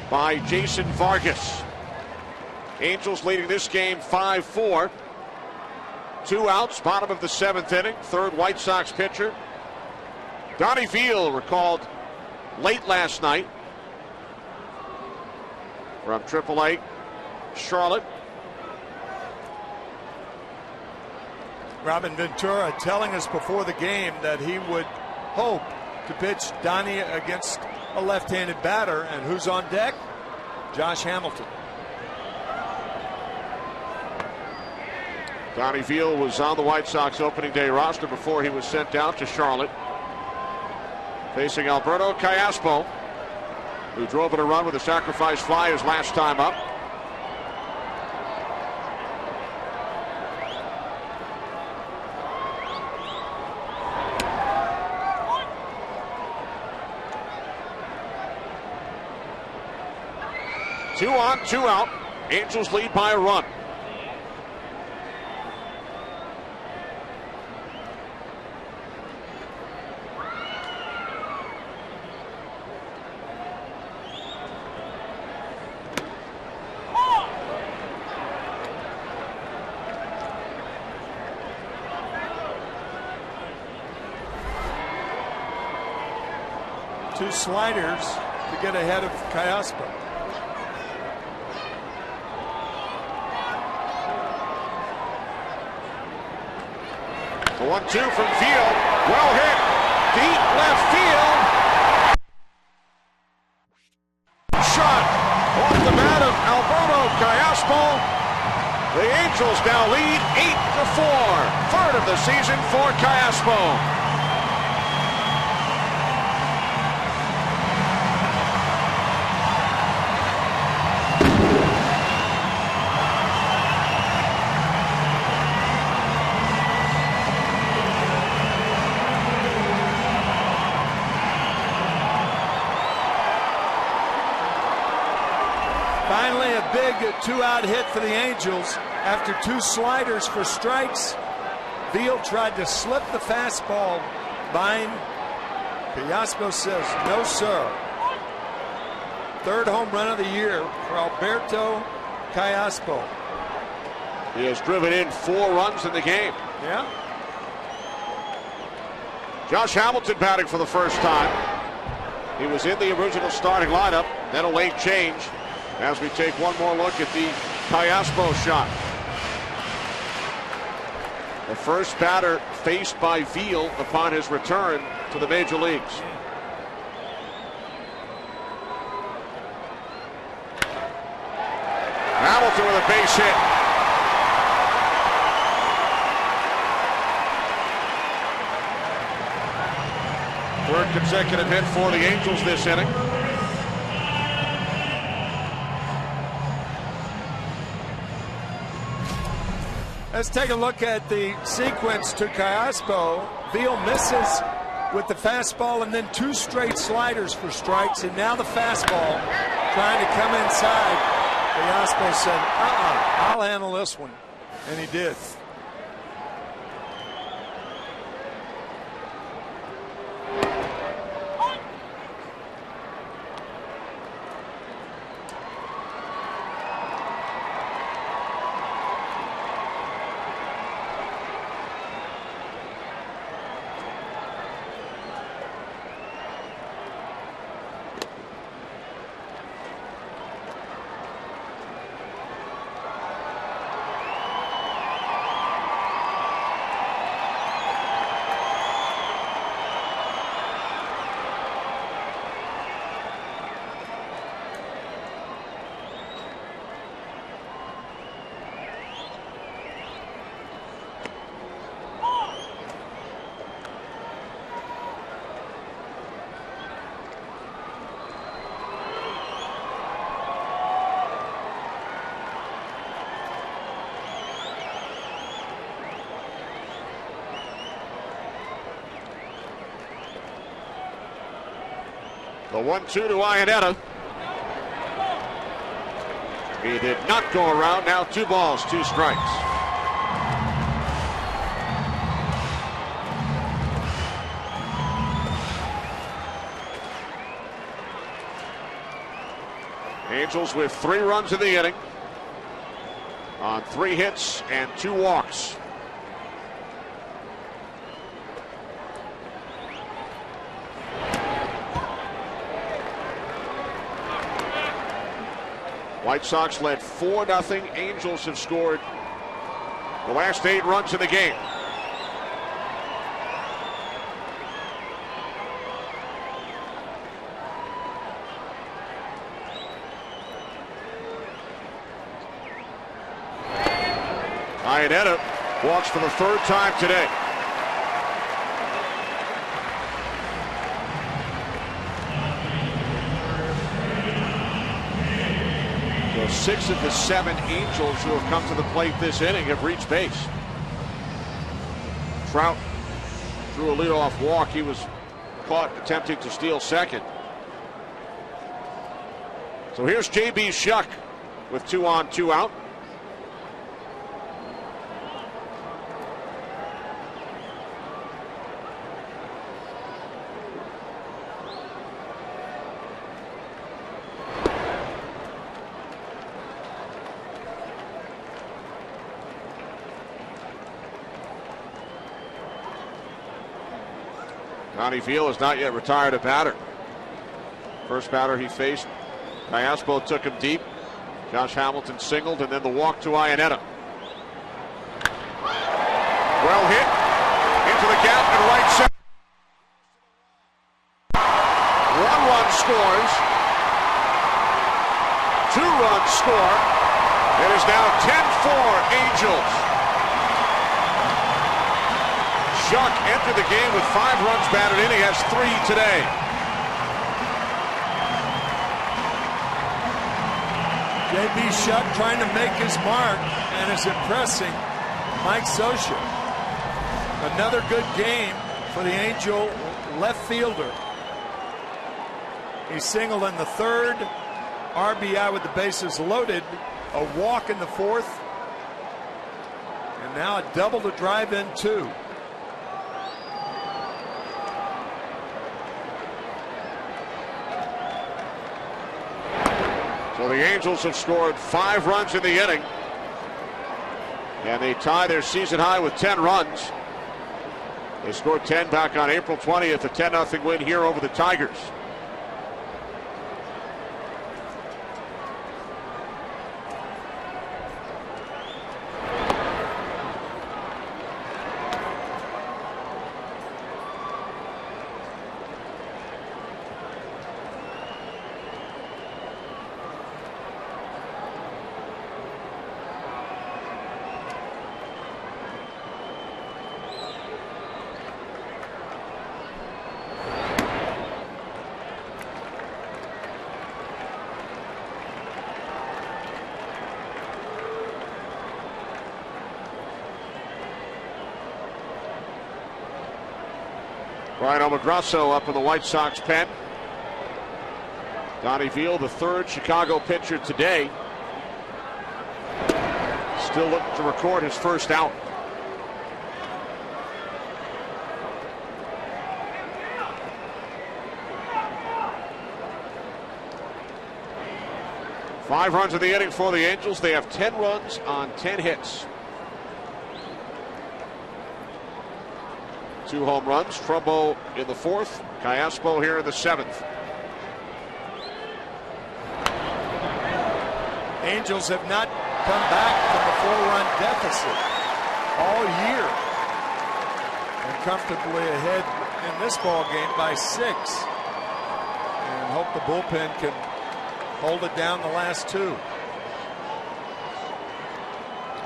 by Jason Vargas. Angels leading this game 5-4. 2 outs, bottom of the 7th inning. Third White Sox pitcher. Donnie Veal recalled late last night from AAA Charlotte. Robin Ventura telling us before the game that he would hope to pitch Donnie against a left-handed batter, and who's on deck? Josh Hamilton. Donnie Veal was on the White Sox opening day roster before he was sent out to Charlotte, facing Alberto Callaspo, who drove in a run with a sacrifice fly his last time up. Two on, 2 out. Angels lead by a run. 2 sliders to get ahead of Cayaspo. The 1-2 from Field. Well hit. Deep left field. Shot off the bat of Alberto Cayaspo. The Angels now lead 8-4. Third of the season for Cayaspo. Finally, a big 2-out hit for the Angels. After 2 sliders for strikes, Veal tried to slip the fastball by him. Cayaspo says, no, sir. 3rd home run of the year for Alberto Cayaspo. He has driven in 4 runs in the game. Yeah. Josh Hamilton batting for the first time. He was in the original starting lineup, then a late change. As we take one more look at the Cayaspo shot. The first batter faced by Veal upon his return to the major leagues. Hamilton with a base hit. Third consecutive hit for the Angels this inning. Let's take a look at the sequence to Cayaspo. Veal misses with the fastball and then 2 straight sliders for strikes, and now the fastball trying to come inside. Cayaspo said, I'll handle this one, and he did. The 1-2 to Iannetta. He did not go around. Now 2 balls, 2 strikes. Angels with 3 runs in the inning on 3 hits and 2 walks. White Sox led 4-0. Angels have scored the last 8 runs in the game. Iannetta walks for the 3rd time today. So 6 of the 7 Angels who have come to the plate this inning have reached base. Trout threw a leadoff walk. He was caught attempting to steal second. So here's J.B. Shuck with 2 on, 2 out. Johnny Veal has not yet retired a batter. First batter he faced, Callaspo took him deep. Josh Hamilton singled, and then the walk to Iannetta. Well hit into the gap and right center. 1 run scores. 2 runs score. It is now 10-4 Angels. Shuck entered the game with 5 runs batted in. He has 3 today. J.B. Shuck trying to make his mark and is impressing Mike Scioscia. Another good game for the Angel left fielder. He singled in the 3rd, RBI with the bases loaded, a walk in the 4th, and now a double to drive in 2. So the Angels have scored 5 runs in the inning, and they tie their season high with 10 runs. They scored 10 back on April 20th, a 10-0 win here over the Tigers. Ryan Omagrasso up in the White Sox pen. Donnie Veal, the 3rd Chicago pitcher today, still looking to record his first out. Five runs in the inning for the Angels. They have 10 runs on 10 hits. 2 home runs. Trumbo in the 4th. Callaspo here in the 7th. Angels have not come back from a 4-run deficit all year, and comfortably ahead in this ball game by 6. And hope the bullpen can hold it down the last 2.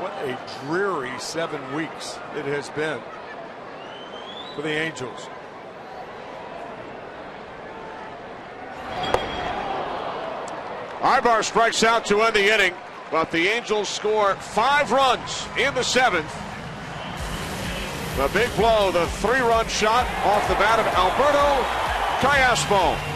What a dreary 7 weeks it has been for the Angels. Ibar strikes out to end the inning, but the Angels score 5 runs in the 7th. The big blow, the 3-run shot off the bat of Alberto Callaspo.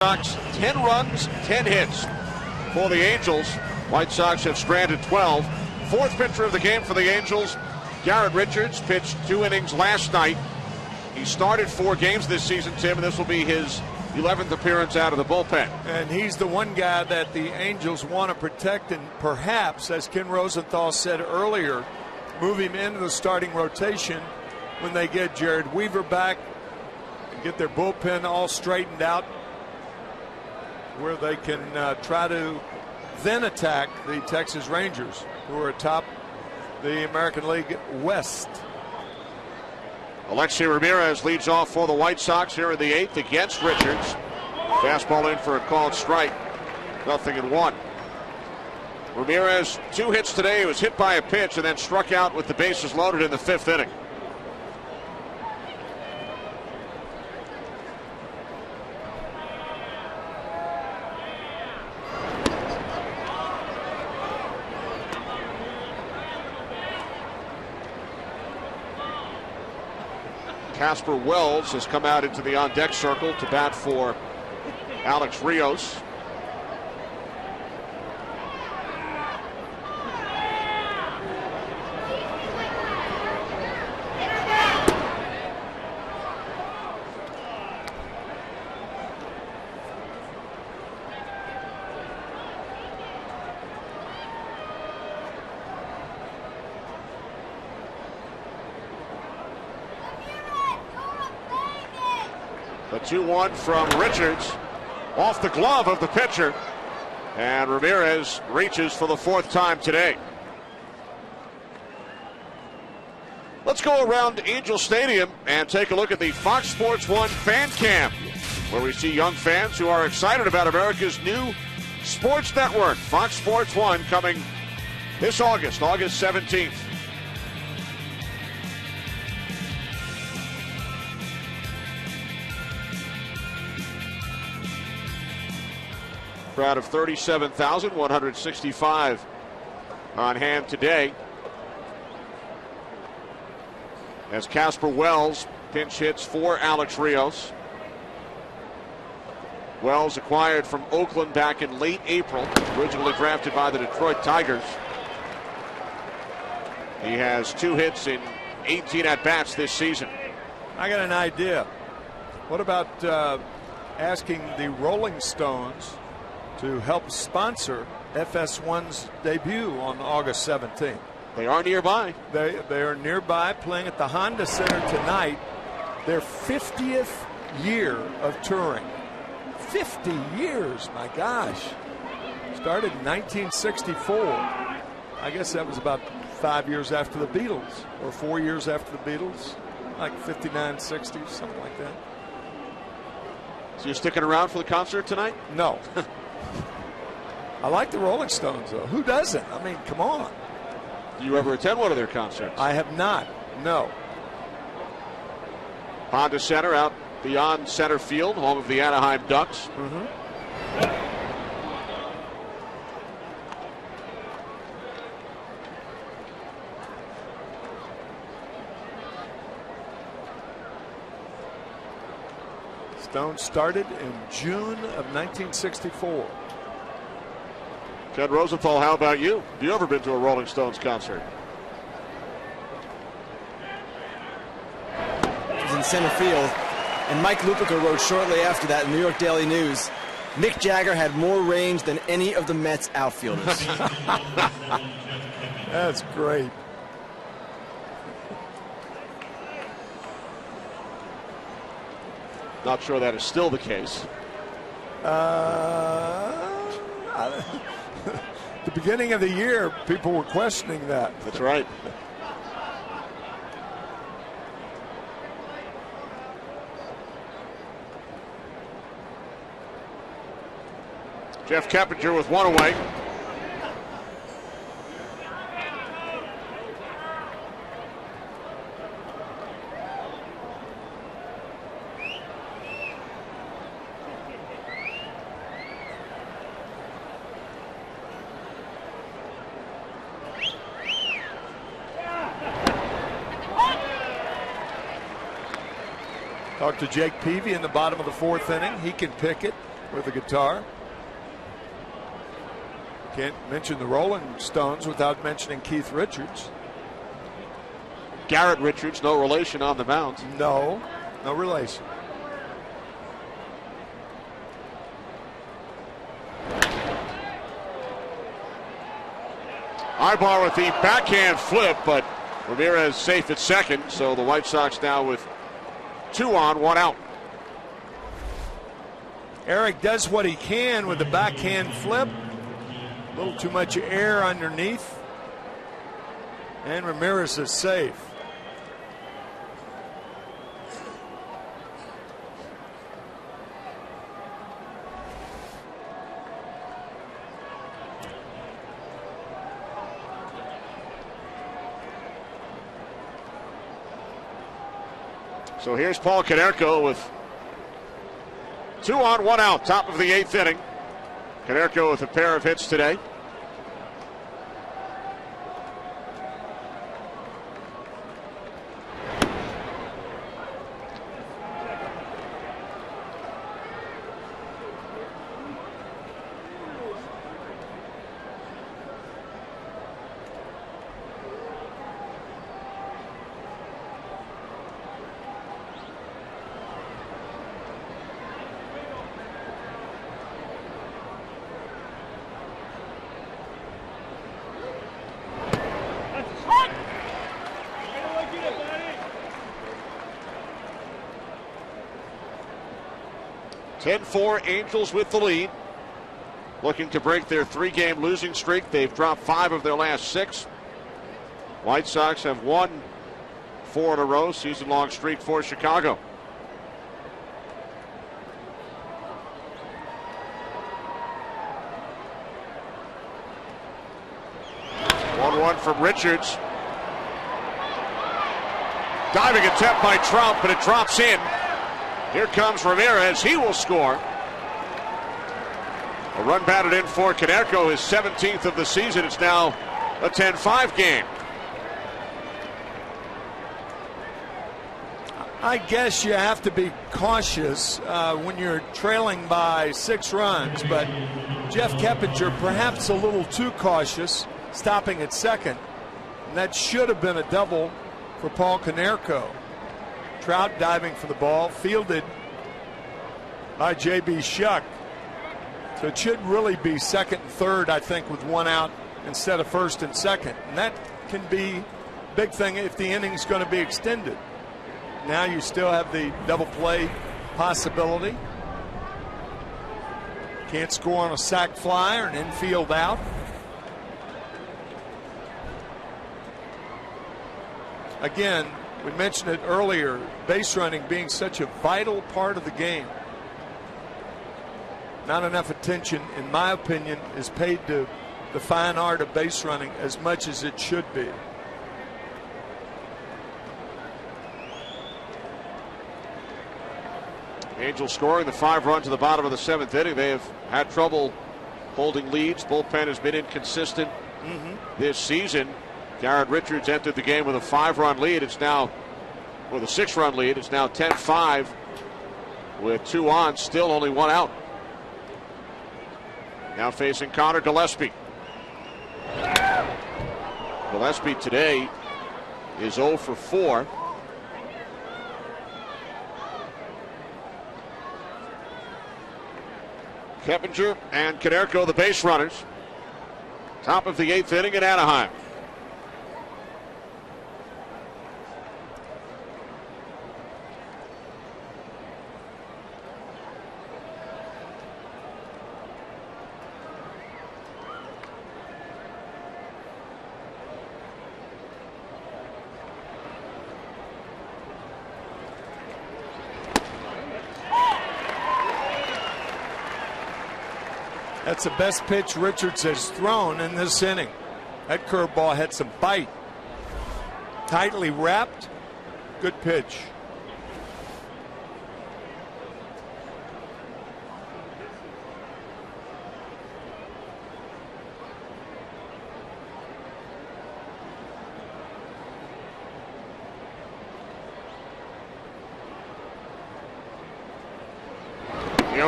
Sox 10 runs, 10 hits for the Angels. White Sox have stranded 12. Fourth pitcher of the game for the Angels, Garrett Richards, pitched 2 innings last night. He started 4 games this season, Tim, and this will be his 11th appearance out of the bullpen. And he's the one guy that the Angels want to protect, and perhaps, as Ken Rosenthal said earlier, move him into the starting rotation when they get Jared Weaver back and get their bullpen all straightened out, where they can try to then attack the Texas Rangers, who are atop the American League West. Alexei Ramirez leads off for the White Sox here in the 8th against Richards. Fastball in for a called strike. 0-1. Ramirez, 2 hits today. He was hit by a pitch and then struck out with the bases loaded in the 5th inning. Casper Wells has come out into the on-deck circle to bat for Alex Rios. The 2-1 from Richards off the glove of the pitcher, and Ramirez reaches for the 4th time today. Let's go around Angel Stadium and take a look at the Fox Sports 1 fan cam, where we see young fans who are excited about America's new sports network, Fox Sports 1, coming this August 17th. Crowd of 37,165 on hand today, as Casper Wells pinch hits for Alex Rios. Wells acquired from Oakland back in late April, originally drafted by the Detroit Tigers. He has 2 hits in 18 at-bats this season. I got an idea. What about asking the Rolling Stones to help sponsor FS1's debut on August 17th? They are nearby. They are nearby, playing at the Honda Center tonight. Their 50th year of touring. 50 years, my gosh. Started in 1964. I guess that was about 5 years after the Beatles, or 4 years after the Beatles, like 59, 60, something like that. So you're sticking around for the concert tonight? No. I like the Rolling Stones, though. Who doesn't? I mean, come on. Do you ever attend one of their concerts? I have not, no. Honda Center out beyond center field, home of the Anaheim Ducks. Stones started in June of 1964. Ted Rosenthal, how about you? Have you ever been to a Rolling Stones concert? It was in center field, and Mike Lupica wrote shortly after that in the New York Daily News, Mick Jagger had more range than any of the Mets outfielders. That's great. Not sure that is still the case. The beginning of the year, people were questioning that. That's right. Jeff Keppinger with 1 away. Talked to Jake Peavy in the bottom of the 4th inning. He can pick it. with the guitar. Can't mention the Rolling Stones without mentioning Keith Richards. Garrett Richards, no relation on the mound. No relation. Ibar with the backhand flip, but Ramirez safe at second, so the White Sox now with 2 on, 1 out. Eric does what he can with the backhand flip. A little too much air underneath. And Ramirez is safe. So here's Paul Konerko with 2 on, 1 out, top of the 8th inning. Konerko with a pair of hits today. Ten-4 Angels with the lead. Looking to break their 3-game losing streak. They've dropped 5 of their last 6. White Sox have won 4 in a row. Season-long streak for Chicago. One from Richards. Diving attempt by Trout, but it drops in. Here comes Ramirez. He will score. A run batted in for Konerko, his 17th of the season. It's now a 10-5 game. I guess you have to be cautious when you're trailing by 6 runs, but Jeff Keppinger perhaps a little too cautious, stopping at second. And that should have been a double for Paul Konerko. Trout diving for the ball, fielded by J.B. Shuck. So it should really be second and third, I think, with 1 out instead of first and second. And that can be a big thing if the inning's going to be extended. Now you still have the double play possibility. Can't score on a sac fly or an infield out. Again, we mentioned it earlier, base running being such a vital part of the game. Not enough attention, in my opinion, is paid to the fine art of base running as much as it should be. Angels scoring the 5 runs to the bottom of the 7th inning. They have had trouble holding leads. Bullpen has been inconsistent this season. Garrett Richards entered the game with a 5-run lead. It's now with a 6-run lead. It's now 10-5 with 2 on, still only 1 out. Now facing Connor Gillespie. Gillespie today is 0 for 4. Keppinger and Konerko, the base runners. Top of the 8th inning in Anaheim. That's the best pitch Richards has thrown in this inning. That curveball had some bite. Tightly wrapped. Good pitch.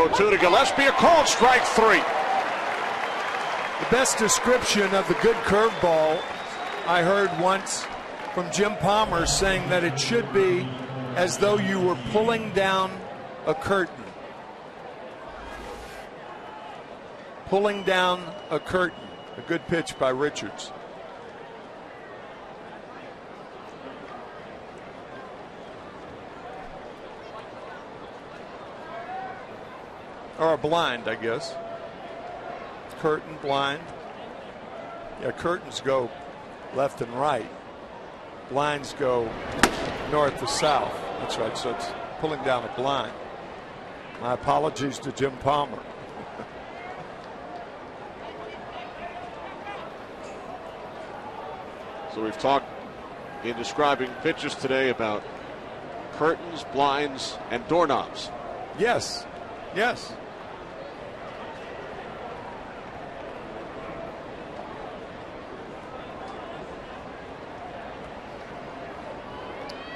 0-2 to Gillespie, a called strike 3. The best description of the good curveball I heard once from Jim Palmer, saying that it should be as though you were pulling down a curtain. Pulling down a curtain. A good pitch by Richards. Or a blind, I guess. Curtain, blind. Yeah, curtains go left and right. Blinds go north to south. That's right, so it's pulling down a blind. My apologies to Jim Palmer. So we've talked in describing pitches today about curtains, blinds, and doorknobs. Yes, yes.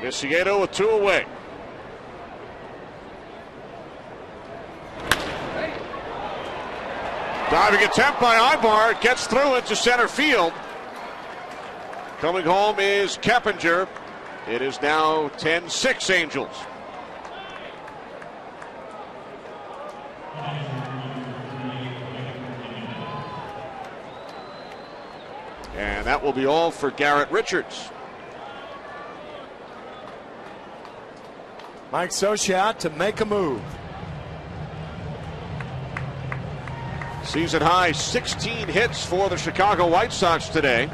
Viciedo with 2 away. Diving attempt by Ibar, gets through into center field. Coming home is Keppinger. It is now 10-6 Angels. And that will be all for Garrett Richards. Mike Scioscia to make a move. Season high 16 hits for the Chicago White Sox today,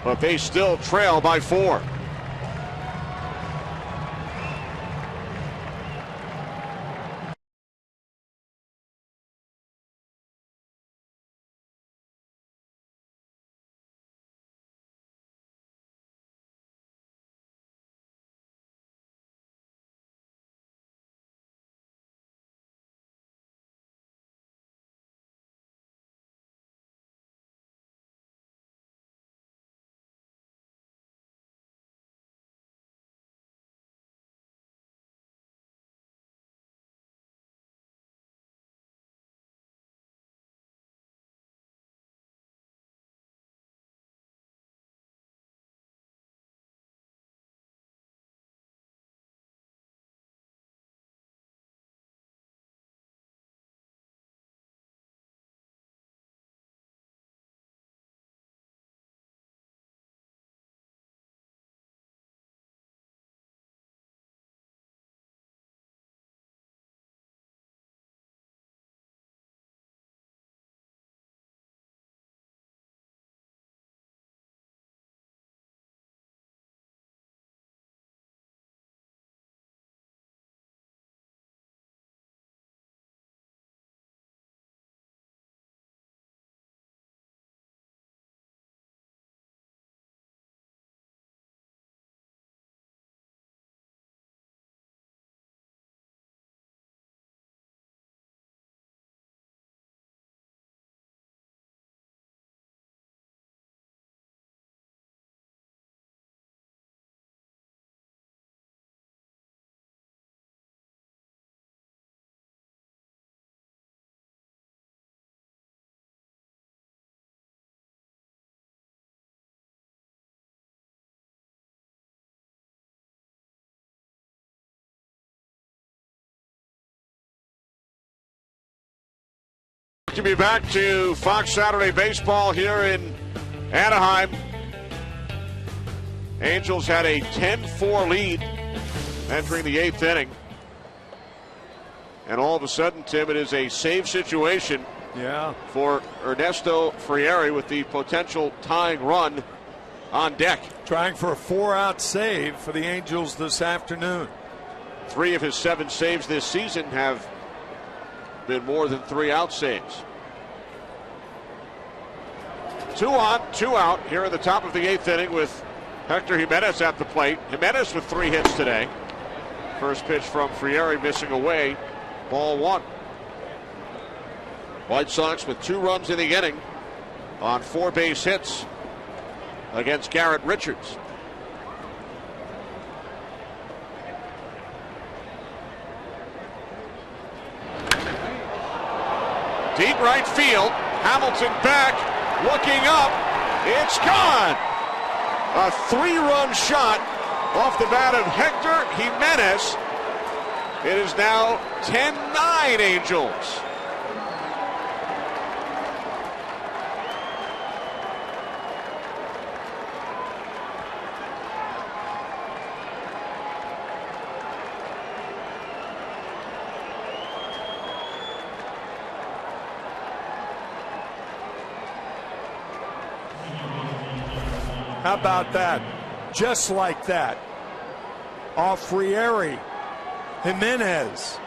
but they still trail by 4. To be back to Fox Saturday Baseball here in Anaheim. Angels had a 10-4 lead entering the 8th inning. And all of a sudden, Tim, it is a save situation for Ernesto Frieri with the potential tying run on deck. Trying for a 4-out save for the Angels this afternoon. 3 of his 7 saves this season have been more than 3-out saves. 2 on, 2 out here in the top of the 8th inning with Hector Jimenez at the plate. Jimenez with 3 hits today. First pitch from Frieri missing away. Ball 1. White Sox with 2 runs in the inning on 4 base hits against Garrett Richards. Deep right field. Hamilton back, looking up. It's gone. A 3-run shot off the bat of Hector Jimenez. It is now 10-9 Angels. How about that? Just like that. Off Frieri. Jimenez.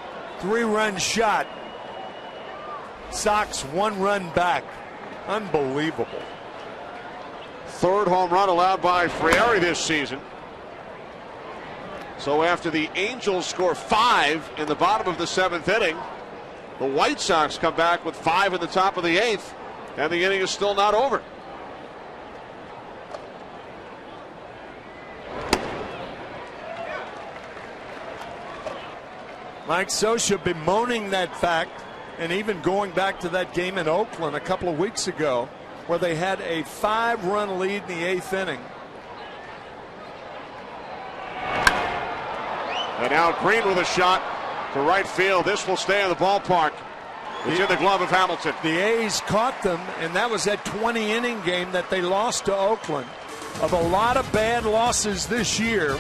3-run shot. Sox 1 run back. Unbelievable. 3rd home run allowed by Frieri this season. So after the Angels score 5 in the bottom of the 7th inning, the White Sox come back with 5 in the top of the 8th, and the inning is still not over. Mike Scioscia bemoaning that fact, and even going back to that game in Oakland a couple of weeks ago where they had a 5-run lead in the 8th inning. And now Green with a shot to right field. This will stay in the ballpark. It's in the glove of Hamilton. The A's caught them, and that was that 20-inning game that they lost to Oakland. Of a lot of bad losses this year,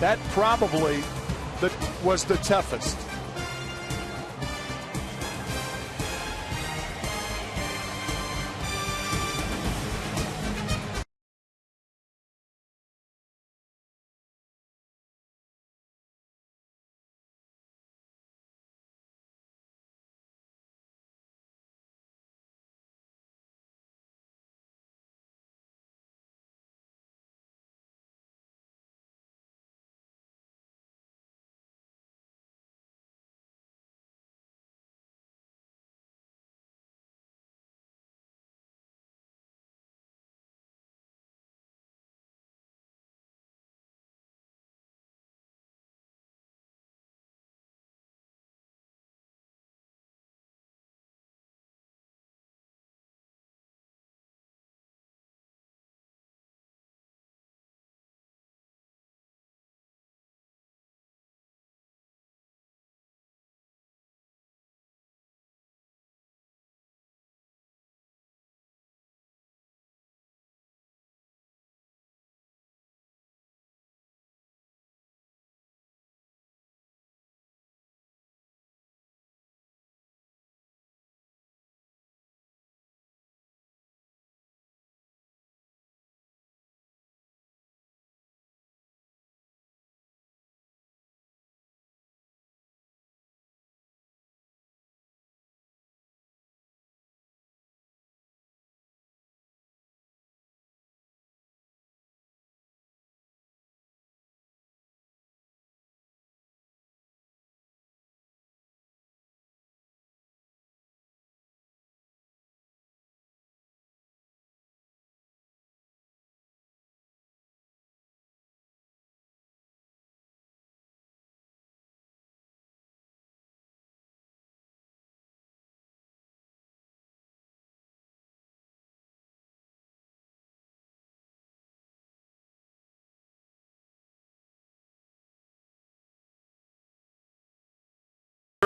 that probably was the toughest.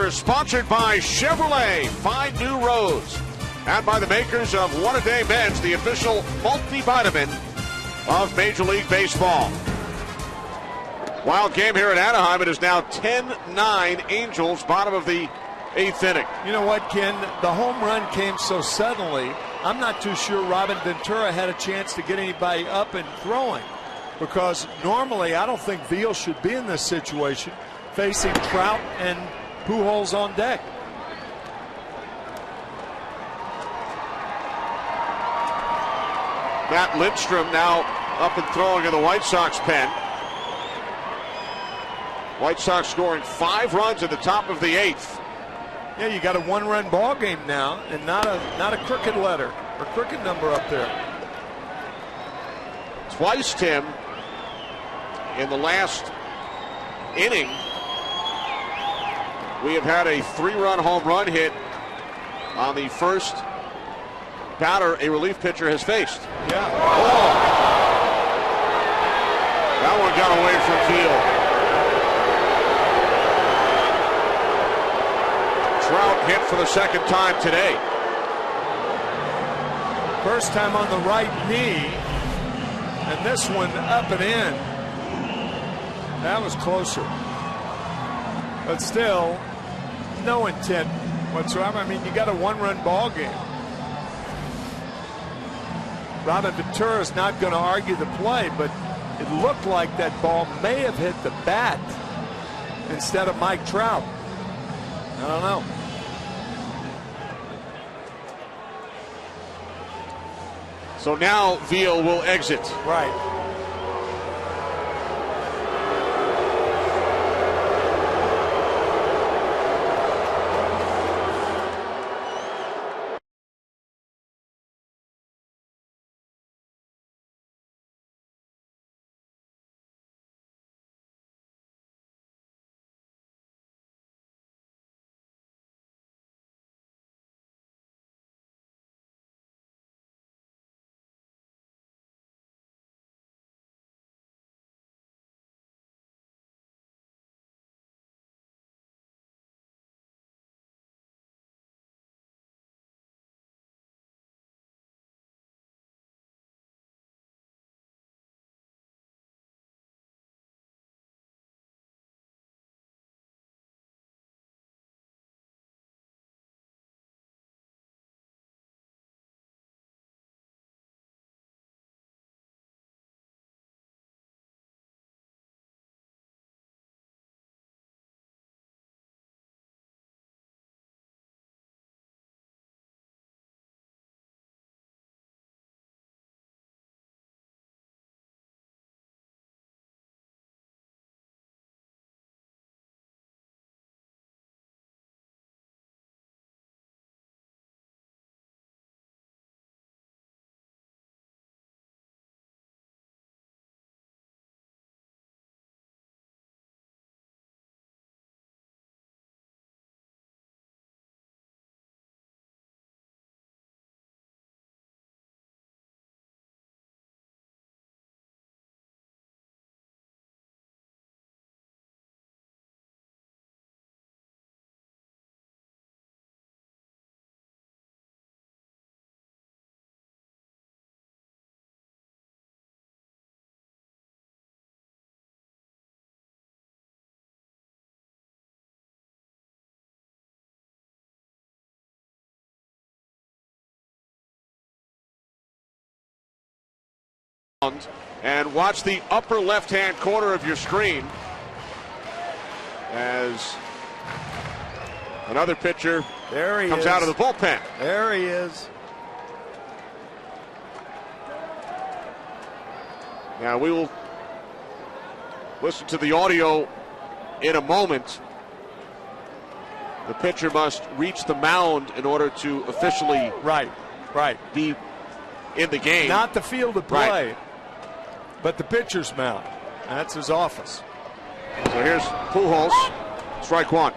Sponsored by Chevrolet. Find new roads. And by the makers of One A Day Meds, the official multivitamin of Major League Baseball. Wild game here in Anaheim. It is now 10-9 Angels, bottom of the 8th inning. You know what, Ken? The home run came so suddenly, I'm not too sure Robin Ventura had a chance to get anybody up and throwing, because normally I don't think Veal should be in this situation, facing Trout and Pujols on deck. Matt Lindstrom now up and throwing in the White Sox pen. White Sox scoring 5 runs at the top of the 8th. Yeah, you got a 1-run ball game now, and not a crooked letter or crooked number up there. Twice, Tim, in the last inning, we have had a 3-run home run hit on the first batter a relief pitcher has faced. Yeah. Oh. That one got away from Veal. Trout hit for the second time today. First time on the right knee, and this one up and in. That was closer. But still, no intent whatsoever. I mean, you got a one-run ball game. Robin Ventura's not going to argue the play, but it looked like that ball may have hit the bat instead of Mike Trout. I don't know. So now Veal will exit. Right. And watch the upper left-hand corner of your screen as another pitcher comes out of the bullpen. There he is. Now we will listen to the audio in a moment. The pitcher must reach the mound in order to officially be in the game. Not the field of play. Right. But the pitcher's mound. That's his office. So here's Pujols, strike one.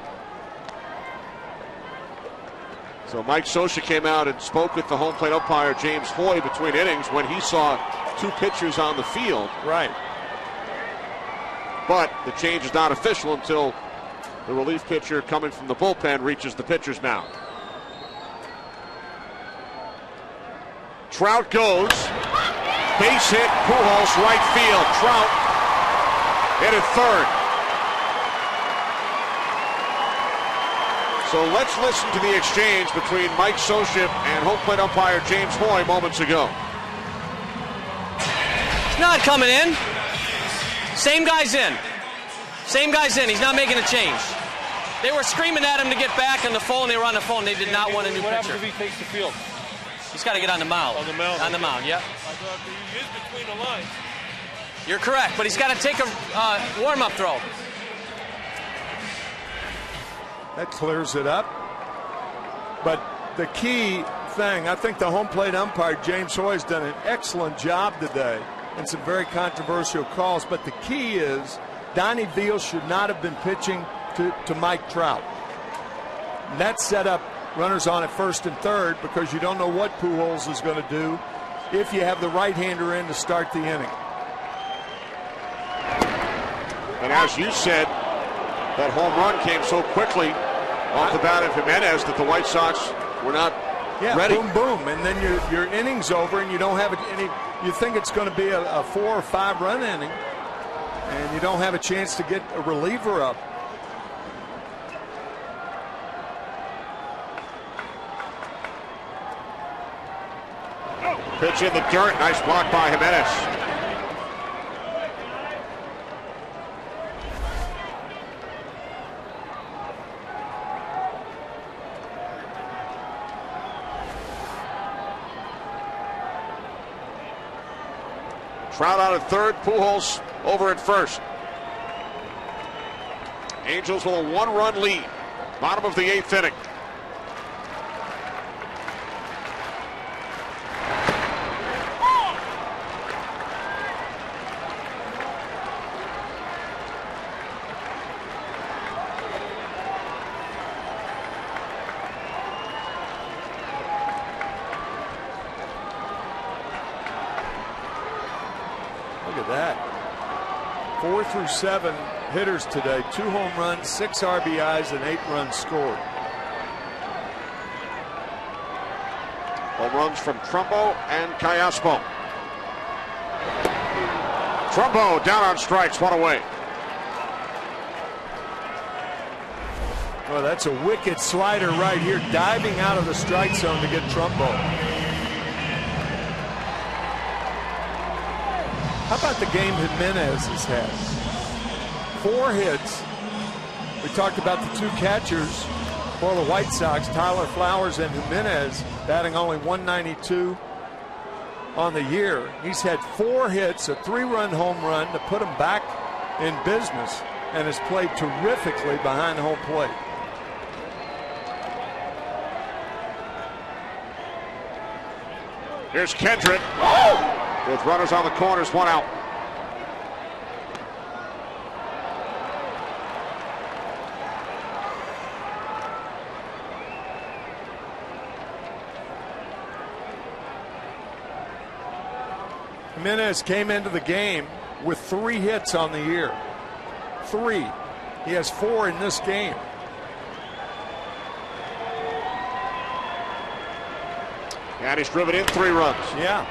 So Mike Scioscia came out and spoke with the home plate umpire James Hoy between innings when he saw two pitchers on the field. Right. But the change is not official until the relief pitcher coming from the bullpen reaches the pitcher's mound. Trout goes. Base hit, Pujols, right field. Trout hit at third. So let's listen to the exchange between Mike Scioscia and home plate umpire James Hoy moments ago. He's not coming in. Same guy's in. Same guy's in. He's not making a change. They were screaming at him to get back on the phone. They were on the phone. They did not want a new pitcher. What happens if he takes the field? He's got to get on the mound. On the mound. On the mound, yeah. I thought he is between the lines. You're correct, but he's got to take a warm-up throw. That clears it up. But the key thing, I think the home plate umpire, James Hoy, has done an excellent job today and some very controversial calls. But the key is Donnie Veal should not have been pitching to Mike Trout. And that set up runners on at first and third because you don't know what Pujols is going to do if you have the right-hander in to start the inning. And as you said, that home run came so quickly off the bat of Jimenez that the White Sox were not ready. Boom, boom, and then your inning's over, and you don't have any. You think it's going to be a 4 or 5 run inning, and you don't have a chance to get a reliever up. Pitch in the dirt. Nice block by Jimenez. Trout out at third, Pujols over at first. Angels with a 1-run lead. Bottom of the 8th inning. Look at that. 4 through 7 hitters today. 2 home runs, 6 RBIs, and 8 runs scored. Home runs from Trumbo and Callaspo. Trumbo down on strikes, 1 away. Well, that's a wicked slider right here, diving out of the strike zone to get Trumbo. How about the game Jimenez has had? 4 hits. We talked about the 2 catchers for the White Sox, Tyler Flowers and Jimenez, batting only .192 on the year. He's had 4 hits, a 3-run home run to put him back in business, and has played terrifically behind home plate. Here's Kendrick. With runners on the corners, 1 out. Jimenez came into the game with 3 hits on the year. 3. He has 4 in this game. And he's driven in 3 runs. Yeah.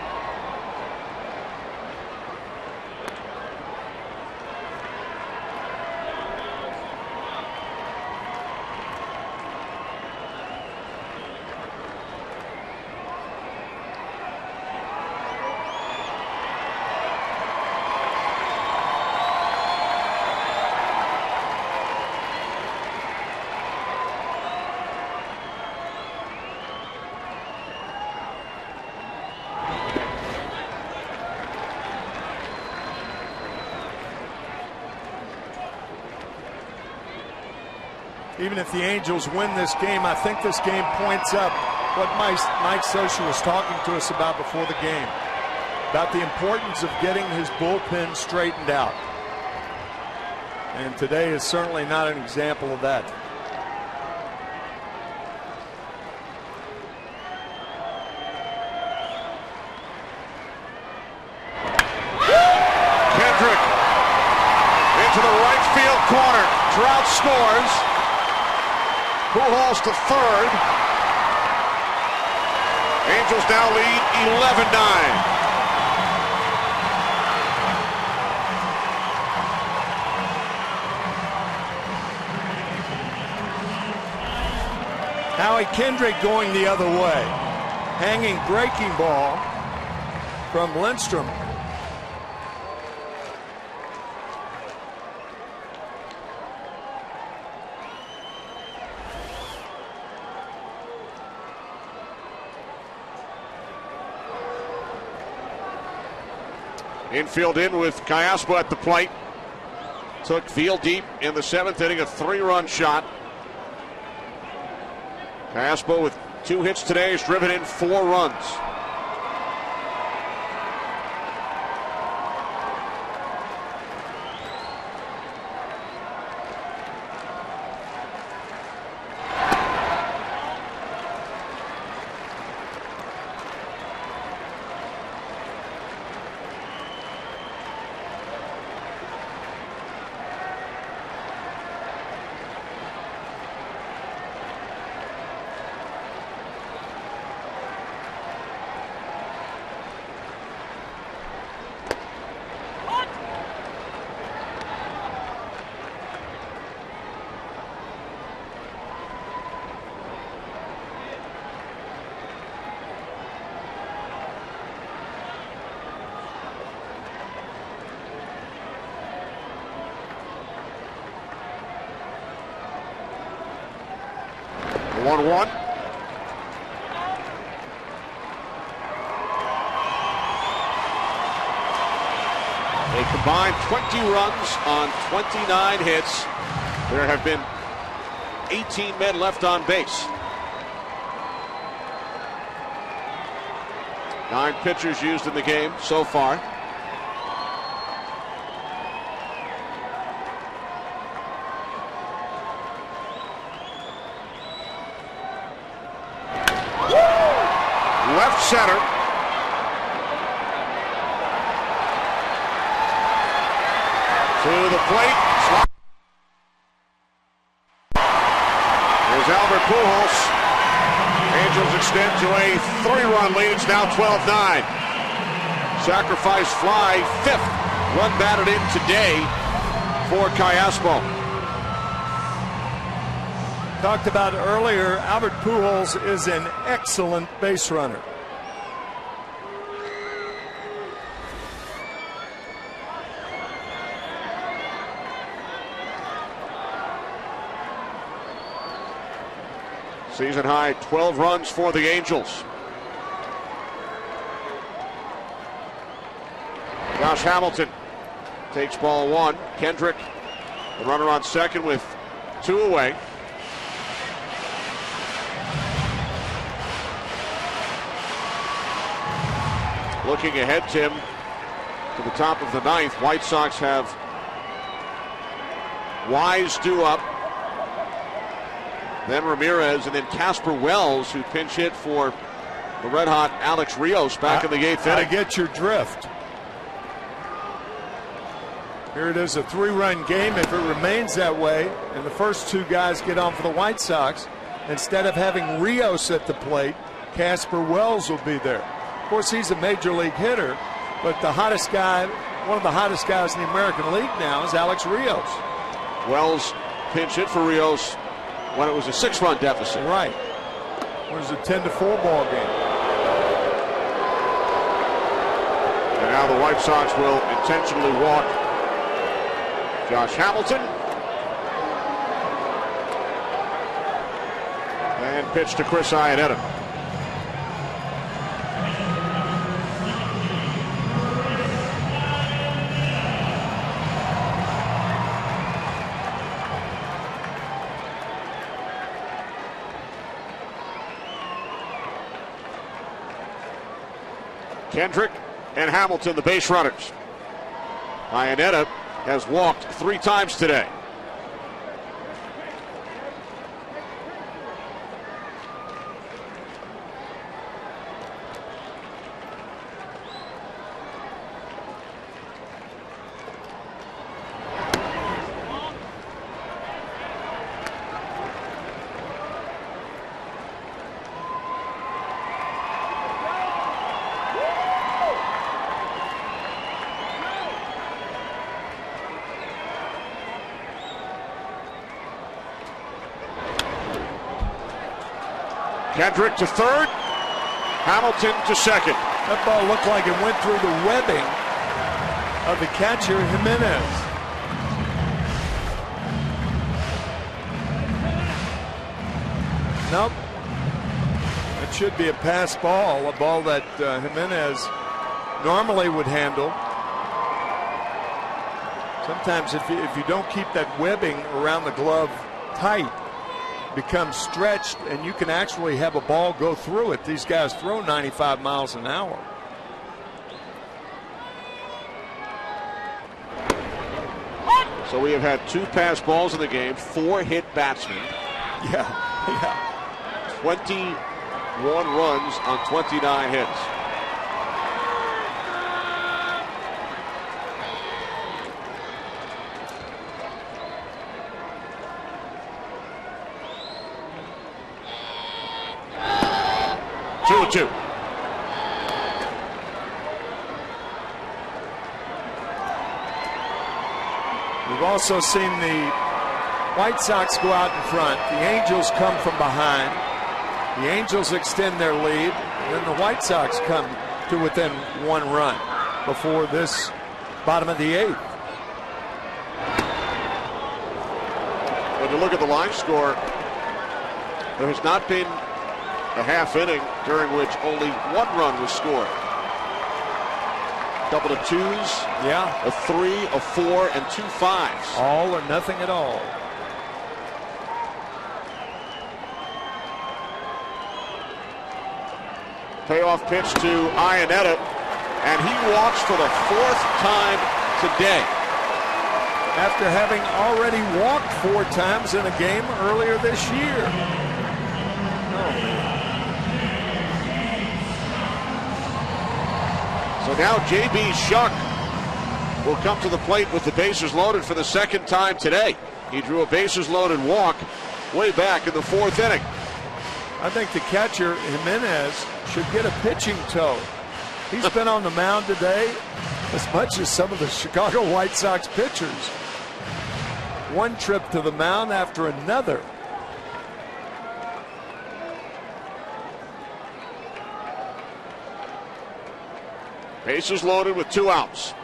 Even if the Angels win this game, I think this game points up what Mike Scioscia was talking to us about before the game, about the importance of getting his bullpen straightened out. And today is certainly not an example of that. Kendrick into the right field corner. Trout scores. Pujols to third. Angels now lead 11-9. Howie Kendrick going the other way. Hanging breaking ball from Lindstrom. Infield in with Callaspo at the plate. Took field deep in the 7th inning, a 3-run shot. Callaspo with 2 hits today has driven in 4 runs. 1-1. A combined 20 runs on 29 hits. There have been 18 men left on base. 9 pitchers used in the game so far. Left center. To the plate. There's Albert Pujols. Angels extend to a 3-run lead. It's now 12-9. Sacrifice fly, 5th run batted in today for Callaspo. Talked about earlier, Albert Pujols is an excellent base runner. Season high 12 runs for the Angels. Josh Hamilton takes ball 1. Kendrick, the runner on second with 2 away. Looking ahead, Tim, to the top of the 9th. White Sox have Wise due up, then Ramirez, and then Casper Wells, who pinch hit for the red-hot Alex Rios back in the 8th inning. I get your drift. Here it is, a 3-run game. If it remains that way, and the first 2 guys get on for the White Sox, instead of having Rios at the plate, Casper Wells will be there. Of course, he's a major league hitter, but the hottest guy, one of the hottest guys in the American League now, is Alex Rios. Wells pinch hit for Rios when it was a 6-run deficit. Right. It was a 10-4 ball game. And now the White Sox will intentionally walk Josh Hamilton. And pitch to Chris Iannetta. Kendrick and Hamilton, the base runners. Iannetta has walked 3 times today. Kendrick to third, Hamilton to second. That ball looked like it went through the webbing of the catcher, Jimenez. Nope. It should be a pass ball, a ball that Jimenez normally would handle. Sometimes if you don't keep that webbing around the glove tight, becomes stretched, and you can actually have a ball go through it. These guys throw 95 miles an hour. So we have had 2 pass balls in the game, 4 hit batsmen. Yeah. 21 runs on 29 hits. Two. We've also seen the White Sox go out in front. The Angels come from behind. The Angels extend their lead, and then the White Sox come to within 1 run before this bottom of the 8th. When you look at the line score, There has not been a half inning during which only 1 run was scored. Couple of 2s, Yeah. a 3, a 4, and 2 5s. All or nothing at all. Payoff pitch to Iannetta, and he walks for the 4th time today. After having already walked 4 times in a game earlier this year. So now J.B. Shuck will come to the plate with the bases loaded for the 2nd time today. He drew a bases loaded walk way back in the 4th inning. I think the catcher, Jimenez, should get a pitching toe. He's been on the mound today as much as some of the Chicago White Sox pitchers. One trip to the mound after another. Bases loaded with 2 outs.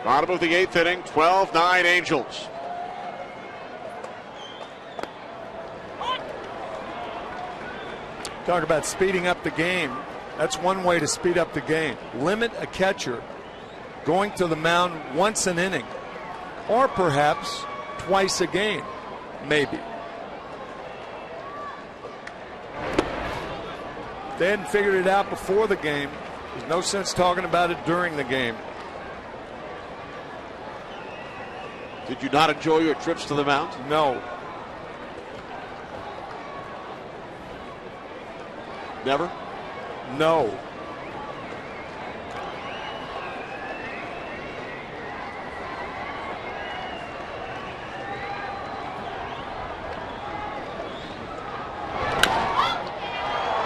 Bottom of the 8th inning, 12-9 Angels. Talk about speeding up the game. That's one way to speed up the game. Limit a catcher going to the mound once an inning, or perhaps twice a game, maybe. If they hadn't figured it out before the game, there's no sense talking about it during the game. Did you not enjoy your trips to the mound? No. Never? No.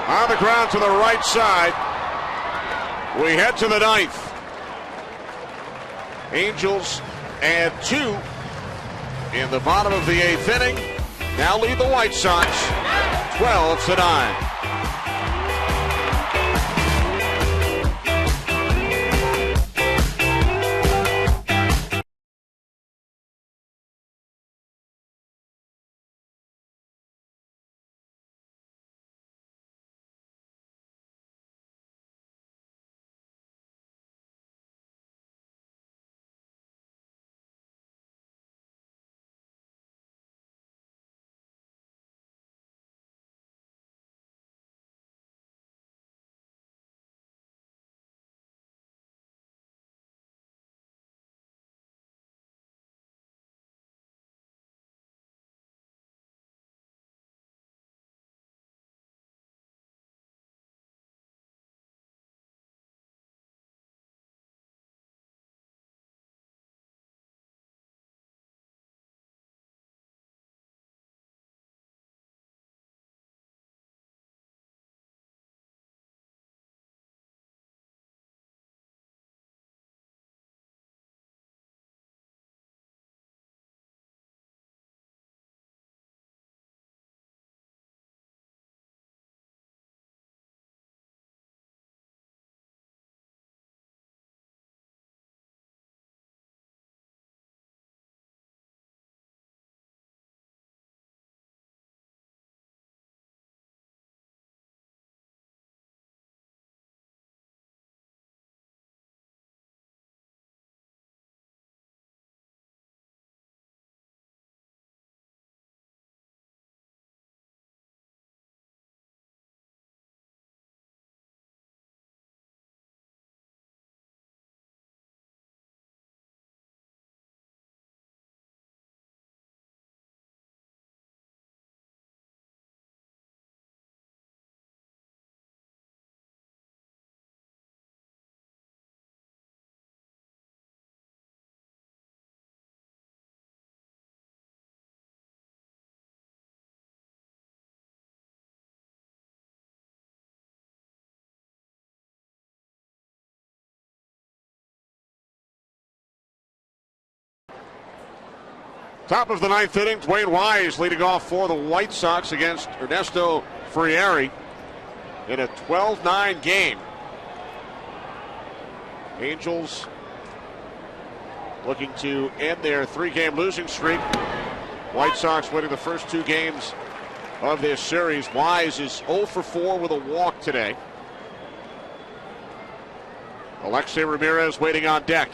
On the ground to the right side. We head to the 9th. Angels add 2 in the bottom of the 8th inning. Now lead the White Sox 12-9. Top of the 9th inning, Dwayne Wise leading off for the White Sox against Ernesto Frieri in a 12-9 game. Angels looking to end their 3-game losing streak. White Sox winning the first 2 games of this series. Wise is 0 for 4 with a walk today. Alexei Ramirez waiting on deck.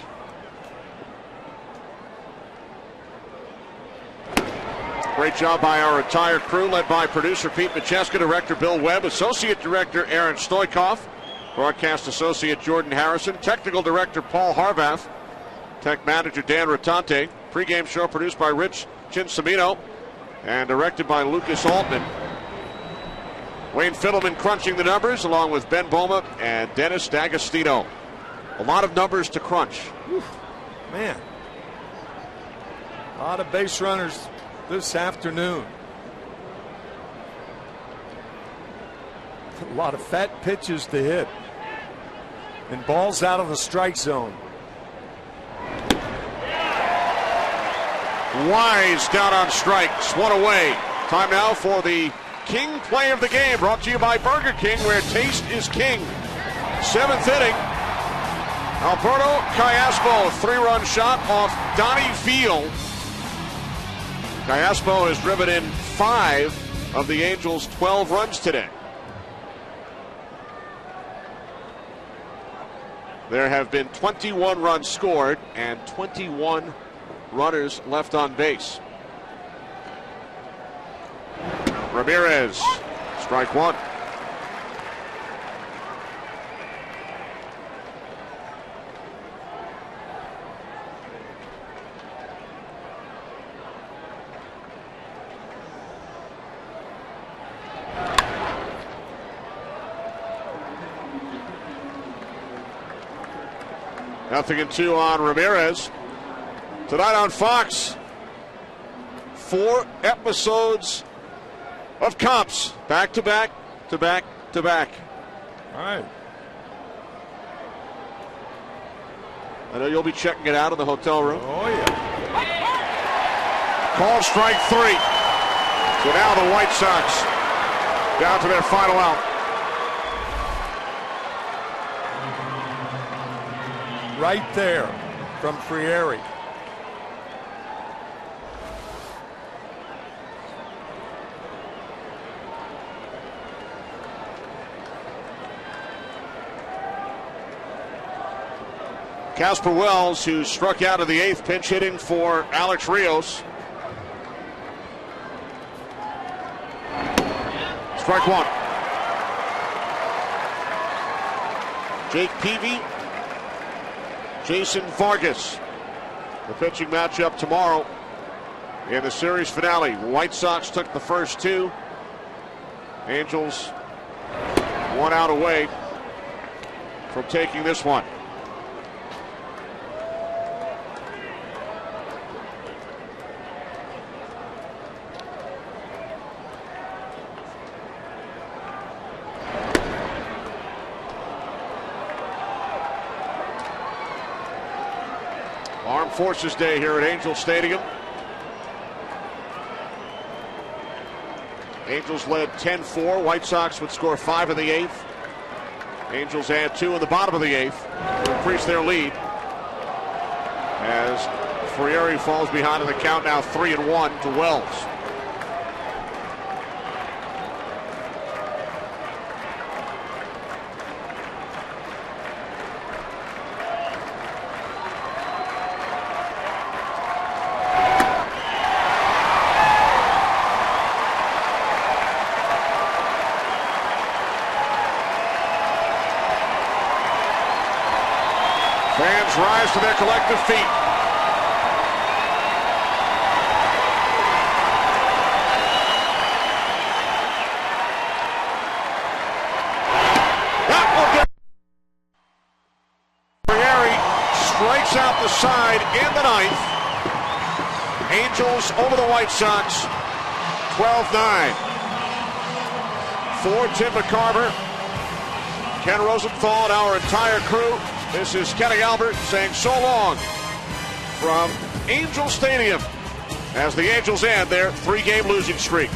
Great job by our entire crew, led by producer Pete Macheska, director Bill Webb, associate director Aaron Stoikoff, broadcast associate Jordan Harrison, technical director Paul Harvath, tech manager Dan Rotante, pregame show produced by Rich Cincimino and directed by Lucas Altman. Wayne Fiddleman crunching the numbers along with Ben Boma and Dennis D'Agostino. A lot of numbers to crunch. Whew, man, a lot of base runners this afternoon. A lot of fat pitches to hit. And balls out of the strike zone. Wise down on strikes, one away. Time now for the King play of the game, brought to you by Burger King, where taste is king. 7th inning. Alberto Callaspo, 3-run shot off Donnie Field. Callaspo has driven in 5 of the Angels' 12 runs today. There have been 21 runs scored and 21 runners left on base. Ramirez, strike one. Nothing in 2 on Ramirez. Tonight on Fox, 4 episodes of Cops. Back to back to back to back. All right. I know you'll be checking it out in the hotel room. Oh, yeah. Called strike 3. So now the White Sox down to their final out. Right there from Frieri. Casper Wells, who struck out of the 8th, pinch hitting for Alex Rios. Strike 1. Jake Peavy, Jason Vargas. The pitching matchup tomorrow in the series finale. White Sox took the first 2. Angels 1 out away from taking this one. Armed Forces Day here at Angel Stadium. Angels led 10-4. White Sox would score 5 in the 8th. Angels add 2 in the bottom of the 8th to increase their lead. As Frieri falls behind in the count, now 3-1 to Wells. Fans rise to their collective feet. That will get. Frieri strikes out the side in the 9th. Angels over the White Sox, 12-9. For Tim McCarver, Ken Rosenthal, and our entire crew, this is Kenny Albert saying so long from Angel Stadium as the Angels end their 3-game losing streak.